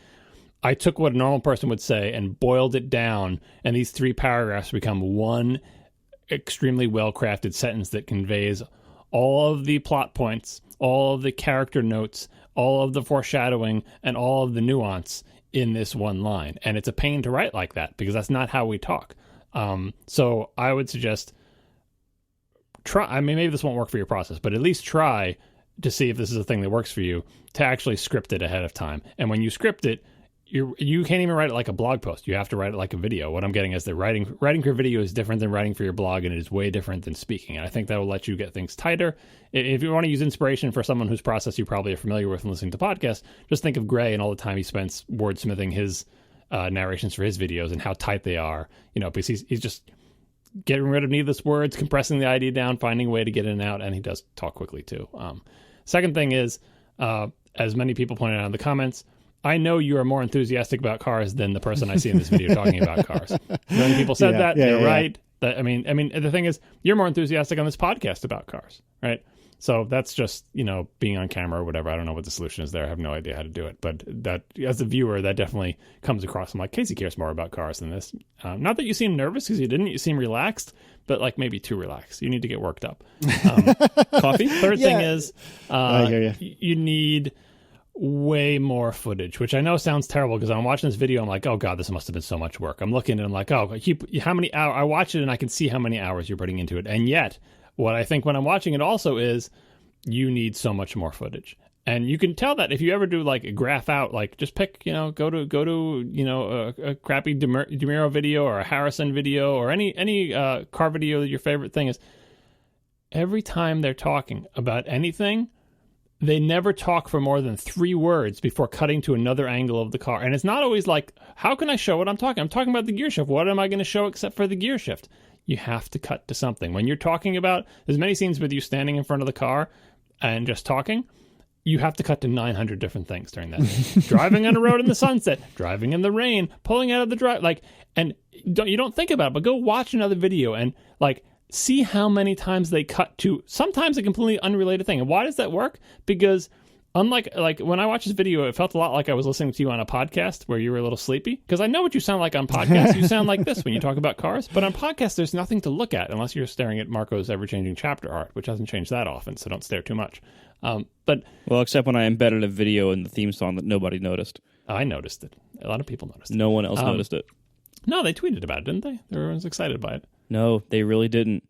I took what a normal person would say and boiled it down, and these 3 paragraphs become one extremely well-crafted sentence that conveys all of the plot points, all of the character notes, all of the foreshadowing, and all of the nuance in this one line. And it's a pain to write like that because that's not how we talk. So I would suggest maybe this won't work for your process, but at least try to see if this is a thing that works for you to actually script it ahead of time. And when you script it, you can't even write it like a blog post. You have to write it like a video. What I'm getting is that writing for video is different than writing for your blog, and it is way different than speaking. And I think that will let you get things tighter. If you want to use inspiration for someone whose process you probably are familiar with and listening to podcasts, just think of Gray and all the time he spends wordsmithing his narrations for his videos and how tight they are. Because he's just getting rid of needless words, compressing the idea down, finding a way to get in and out, and he does talk quickly too. Second thing is, as many people pointed out in the comments, I know you are more enthusiastic about cars than the person I see in this video talking about cars. Many people said that. They're right. I mean, the thing is, you're more enthusiastic on this podcast about cars, right? So that's just, being on camera or whatever. I don't know what the solution is there. I have no idea how to do it. But that, as a viewer, that definitely comes across. I'm like, Casey cares more about cars than this. Not that you seem nervous, because you didn't. You seem relaxed, but like maybe too relaxed. You need to get worked up. Coffee. Third thing is, I hear you. You need way more footage, which I know sounds terrible because I'm watching this video. I'm like, oh God, this must have been so much work. I'm looking and I'm like, oh, how many hours? I watch it and I can see how many hours you're putting into it. And yet, what I think when I'm watching it also is you need so much more footage. And you can tell that if you ever do like a graph out, like just pick, go to a crappy DeMiro video or a Harrison video or any car video that your favorite thing is. Every time they're talking about anything, they never talk for more than 3 words before cutting to another angle of the car. And it's not always like, how can I show what I'm talking? I'm talking about the gear shift. What am I going to show except for the gear shift? You have to cut to something. When you're talking about, there's many scenes with you standing in front of the car and just talking. You have to cut to 900 different things during that. Driving on a road in the sunset, driving in the rain, pulling out of the drive, and you don't think about it, but go watch another video and see how many times they cut to sometimes a completely unrelated thing. And why does that work? Because unlike when I watched this video, it felt a lot like I was listening to you on a podcast where you were a little sleepy. Because I know what you sound like on podcasts. You sound like this when you talk about cars. But on podcasts, there's nothing to look at unless you're staring at Marco's ever-changing chapter art, which hasn't changed that often, so don't stare too much. Except when I embedded a video in the theme song that nobody noticed. I noticed it. A lot of people noticed it. No one else noticed it. No, they tweeted about it, didn't they? Everyone's excited by it. No, they really didn't.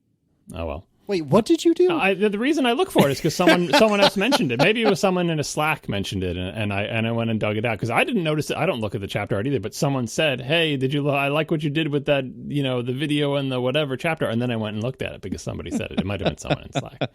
Oh, well. Wait, what did you do? The reason I look for it is because someone else mentioned it. Maybe it was someone in a Slack mentioned it, and I went and dug it out because I didn't notice it. I don't look at the chapter art either, but someone said, "Hey, I like what you did with that, the video and the whatever chapter," and then I went and looked at it because somebody said it. It might have been someone in Slack.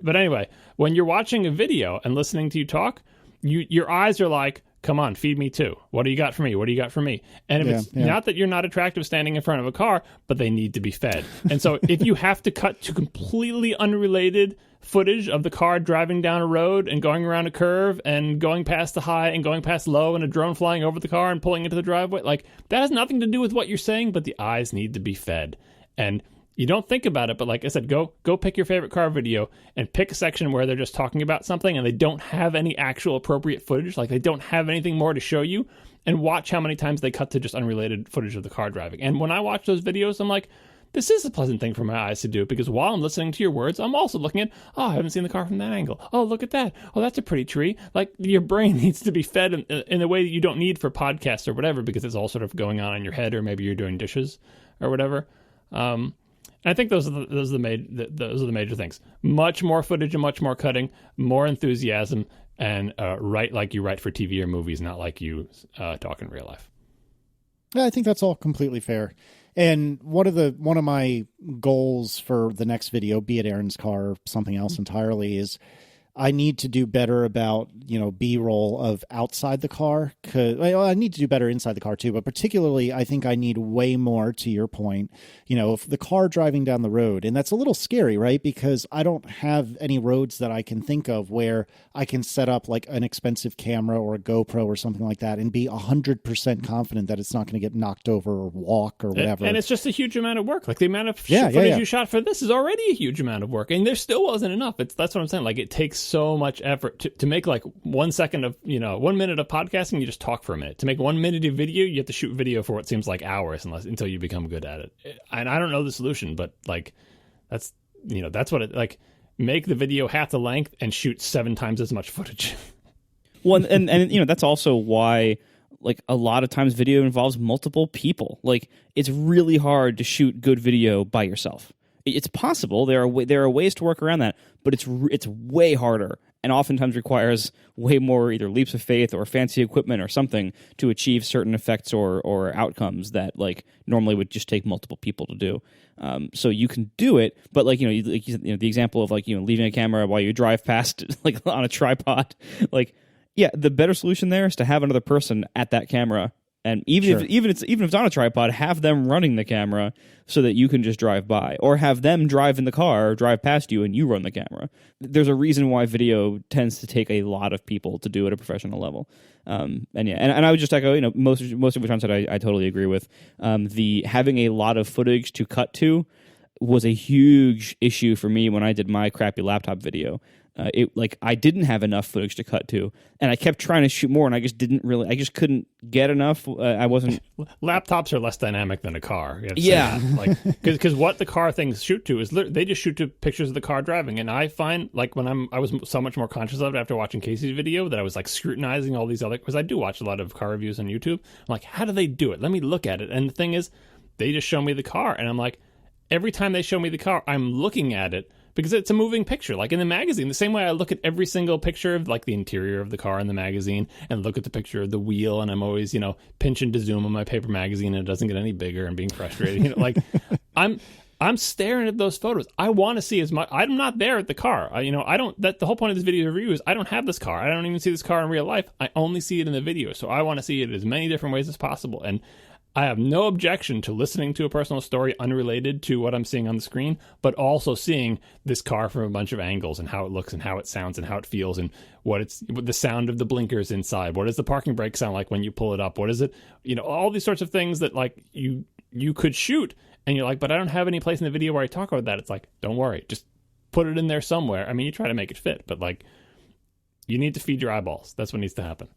But anyway, when you're watching a video and listening to you talk, your eyes are like, come on, feed me too. What do you got for me? What do you got for me? And if it's not that you're not attractive standing in front of a car, but they need to be fed. And so if you have to cut to completely unrelated footage of the car driving down a road and going around a curve and going past the high and going past low and a drone flying over the car and pulling into the driveway, that has nothing to do with what you're saying, but the eyes need to be fed. And you don't think about it, but like I said, go pick your favorite car video and pick a section where they're just talking about something and they don't have any actual appropriate footage, like they don't have anything more to show you, and watch how many times they cut to just unrelated footage of the car driving. And when I watch those videos, I'm like, this is a pleasant thing for my eyes to do, because while I'm listening to your words, I'm also looking at, I haven't seen the car from that angle. Oh, look at that. Oh, that's a pretty tree. Like, your brain needs to be fed in a way that you don't need for podcasts or whatever, because it's all sort of going on in your head, or maybe you're doing dishes or whatever. I think those are the major things. Much more footage and much more cutting, more enthusiasm, and write like you write for TV or movies, not like you talk in real life. Yeah, I think that's all completely fair. And one of my goals for the next video, be it Aaron's car or something else entirely, is I need to do better about, B-roll of outside the car. I need to do better inside the car too, but particularly I think I need way more, to your point, if the car driving down the road. And that's a little scary, right? Because I don't have any roads that I can think of where I can set up like an expensive camera or a GoPro or something like that and be 100% confident that it's not going to get knocked over or walk or whatever. And it's just a huge amount of work. Like the amount of footage you shot for this is already a huge amount of work. And there still wasn't enough. That's what I'm saying. Like, it takes so much effort to make like 1 second of 1 minute of podcasting. You just talk for a minute. To make 1 minute of video, you have to shoot video for what seems like hours until you become good at it. And I don't know the solution, but like that's what it like. Make the video half the length and shoot 7 times as much footage. Well, and that's also why like a lot of times video involves multiple people. Like, it's really hard to shoot good video by yourself. It's possible. There are ways to work around that, but it's way harder, and oftentimes requires way more either leaps of faith or fancy equipment or something to achieve certain effects or outcomes that like normally would just take multiple people to do. So you can do it, but like the example of like leaving a camera while you drive past like on a tripod, like the better solution there is to have another person at that camera. And even if it's on a tripod, have them running the camera so that you can just drive by, or have them drive in the car, drive past you, and you run the camera. There's a reason why video tends to take a lot of people to do at a professional level. And I would just echo, most of what John said, I totally agree with. The having a lot of footage to cut to was a huge issue for me when I did my crappy laptop video. I didn't have enough footage to cut to, and I kept trying to shoot more, and I just couldn't get enough. I wasn't. Laptops are less dynamic than a car. You have to Yeah. say that. Like because what the car things shoot to is they just shoot to pictures of the car driving, and I find like when I was so much more conscious of it after watching Casey's video that I was like scrutinizing all these other, because I do watch a lot of car reviews on YouTube. I'm like, how do they do it? Let me look at it. And the thing is, they just show me the car, and I'm like, every time they show me the car, I'm looking at it. Because it's a moving picture, like in the magazine. The same way I look at every single picture of like the interior of the car in the magazine and look at the picture of the wheel, and I'm always, pinching to zoom on my paper magazine and it doesn't get any bigger and being frustrated. Like I'm staring at those photos. I want to see as much. I'm not there at the car. I don't. That the whole point of this video review is I don't have this car. I don't even see this car in real life. I only see it in the video. So I want to see it as many different ways as possible. And I have no objection to listening to a personal story unrelated to what I'm seeing on the screen, but also seeing this car from a bunch of angles and how it looks and how it sounds and how it feels and what the sound of the blinkers inside. What does the parking brake sound like when you pull it up? What is it? All these sorts of things that like you could shoot, and you're like, but I don't have any place in the video where I talk about that. It's like, don't worry, just put it in there somewhere. I mean, you try to make it fit, but like you need to feed your eyeballs. That's what needs to happen.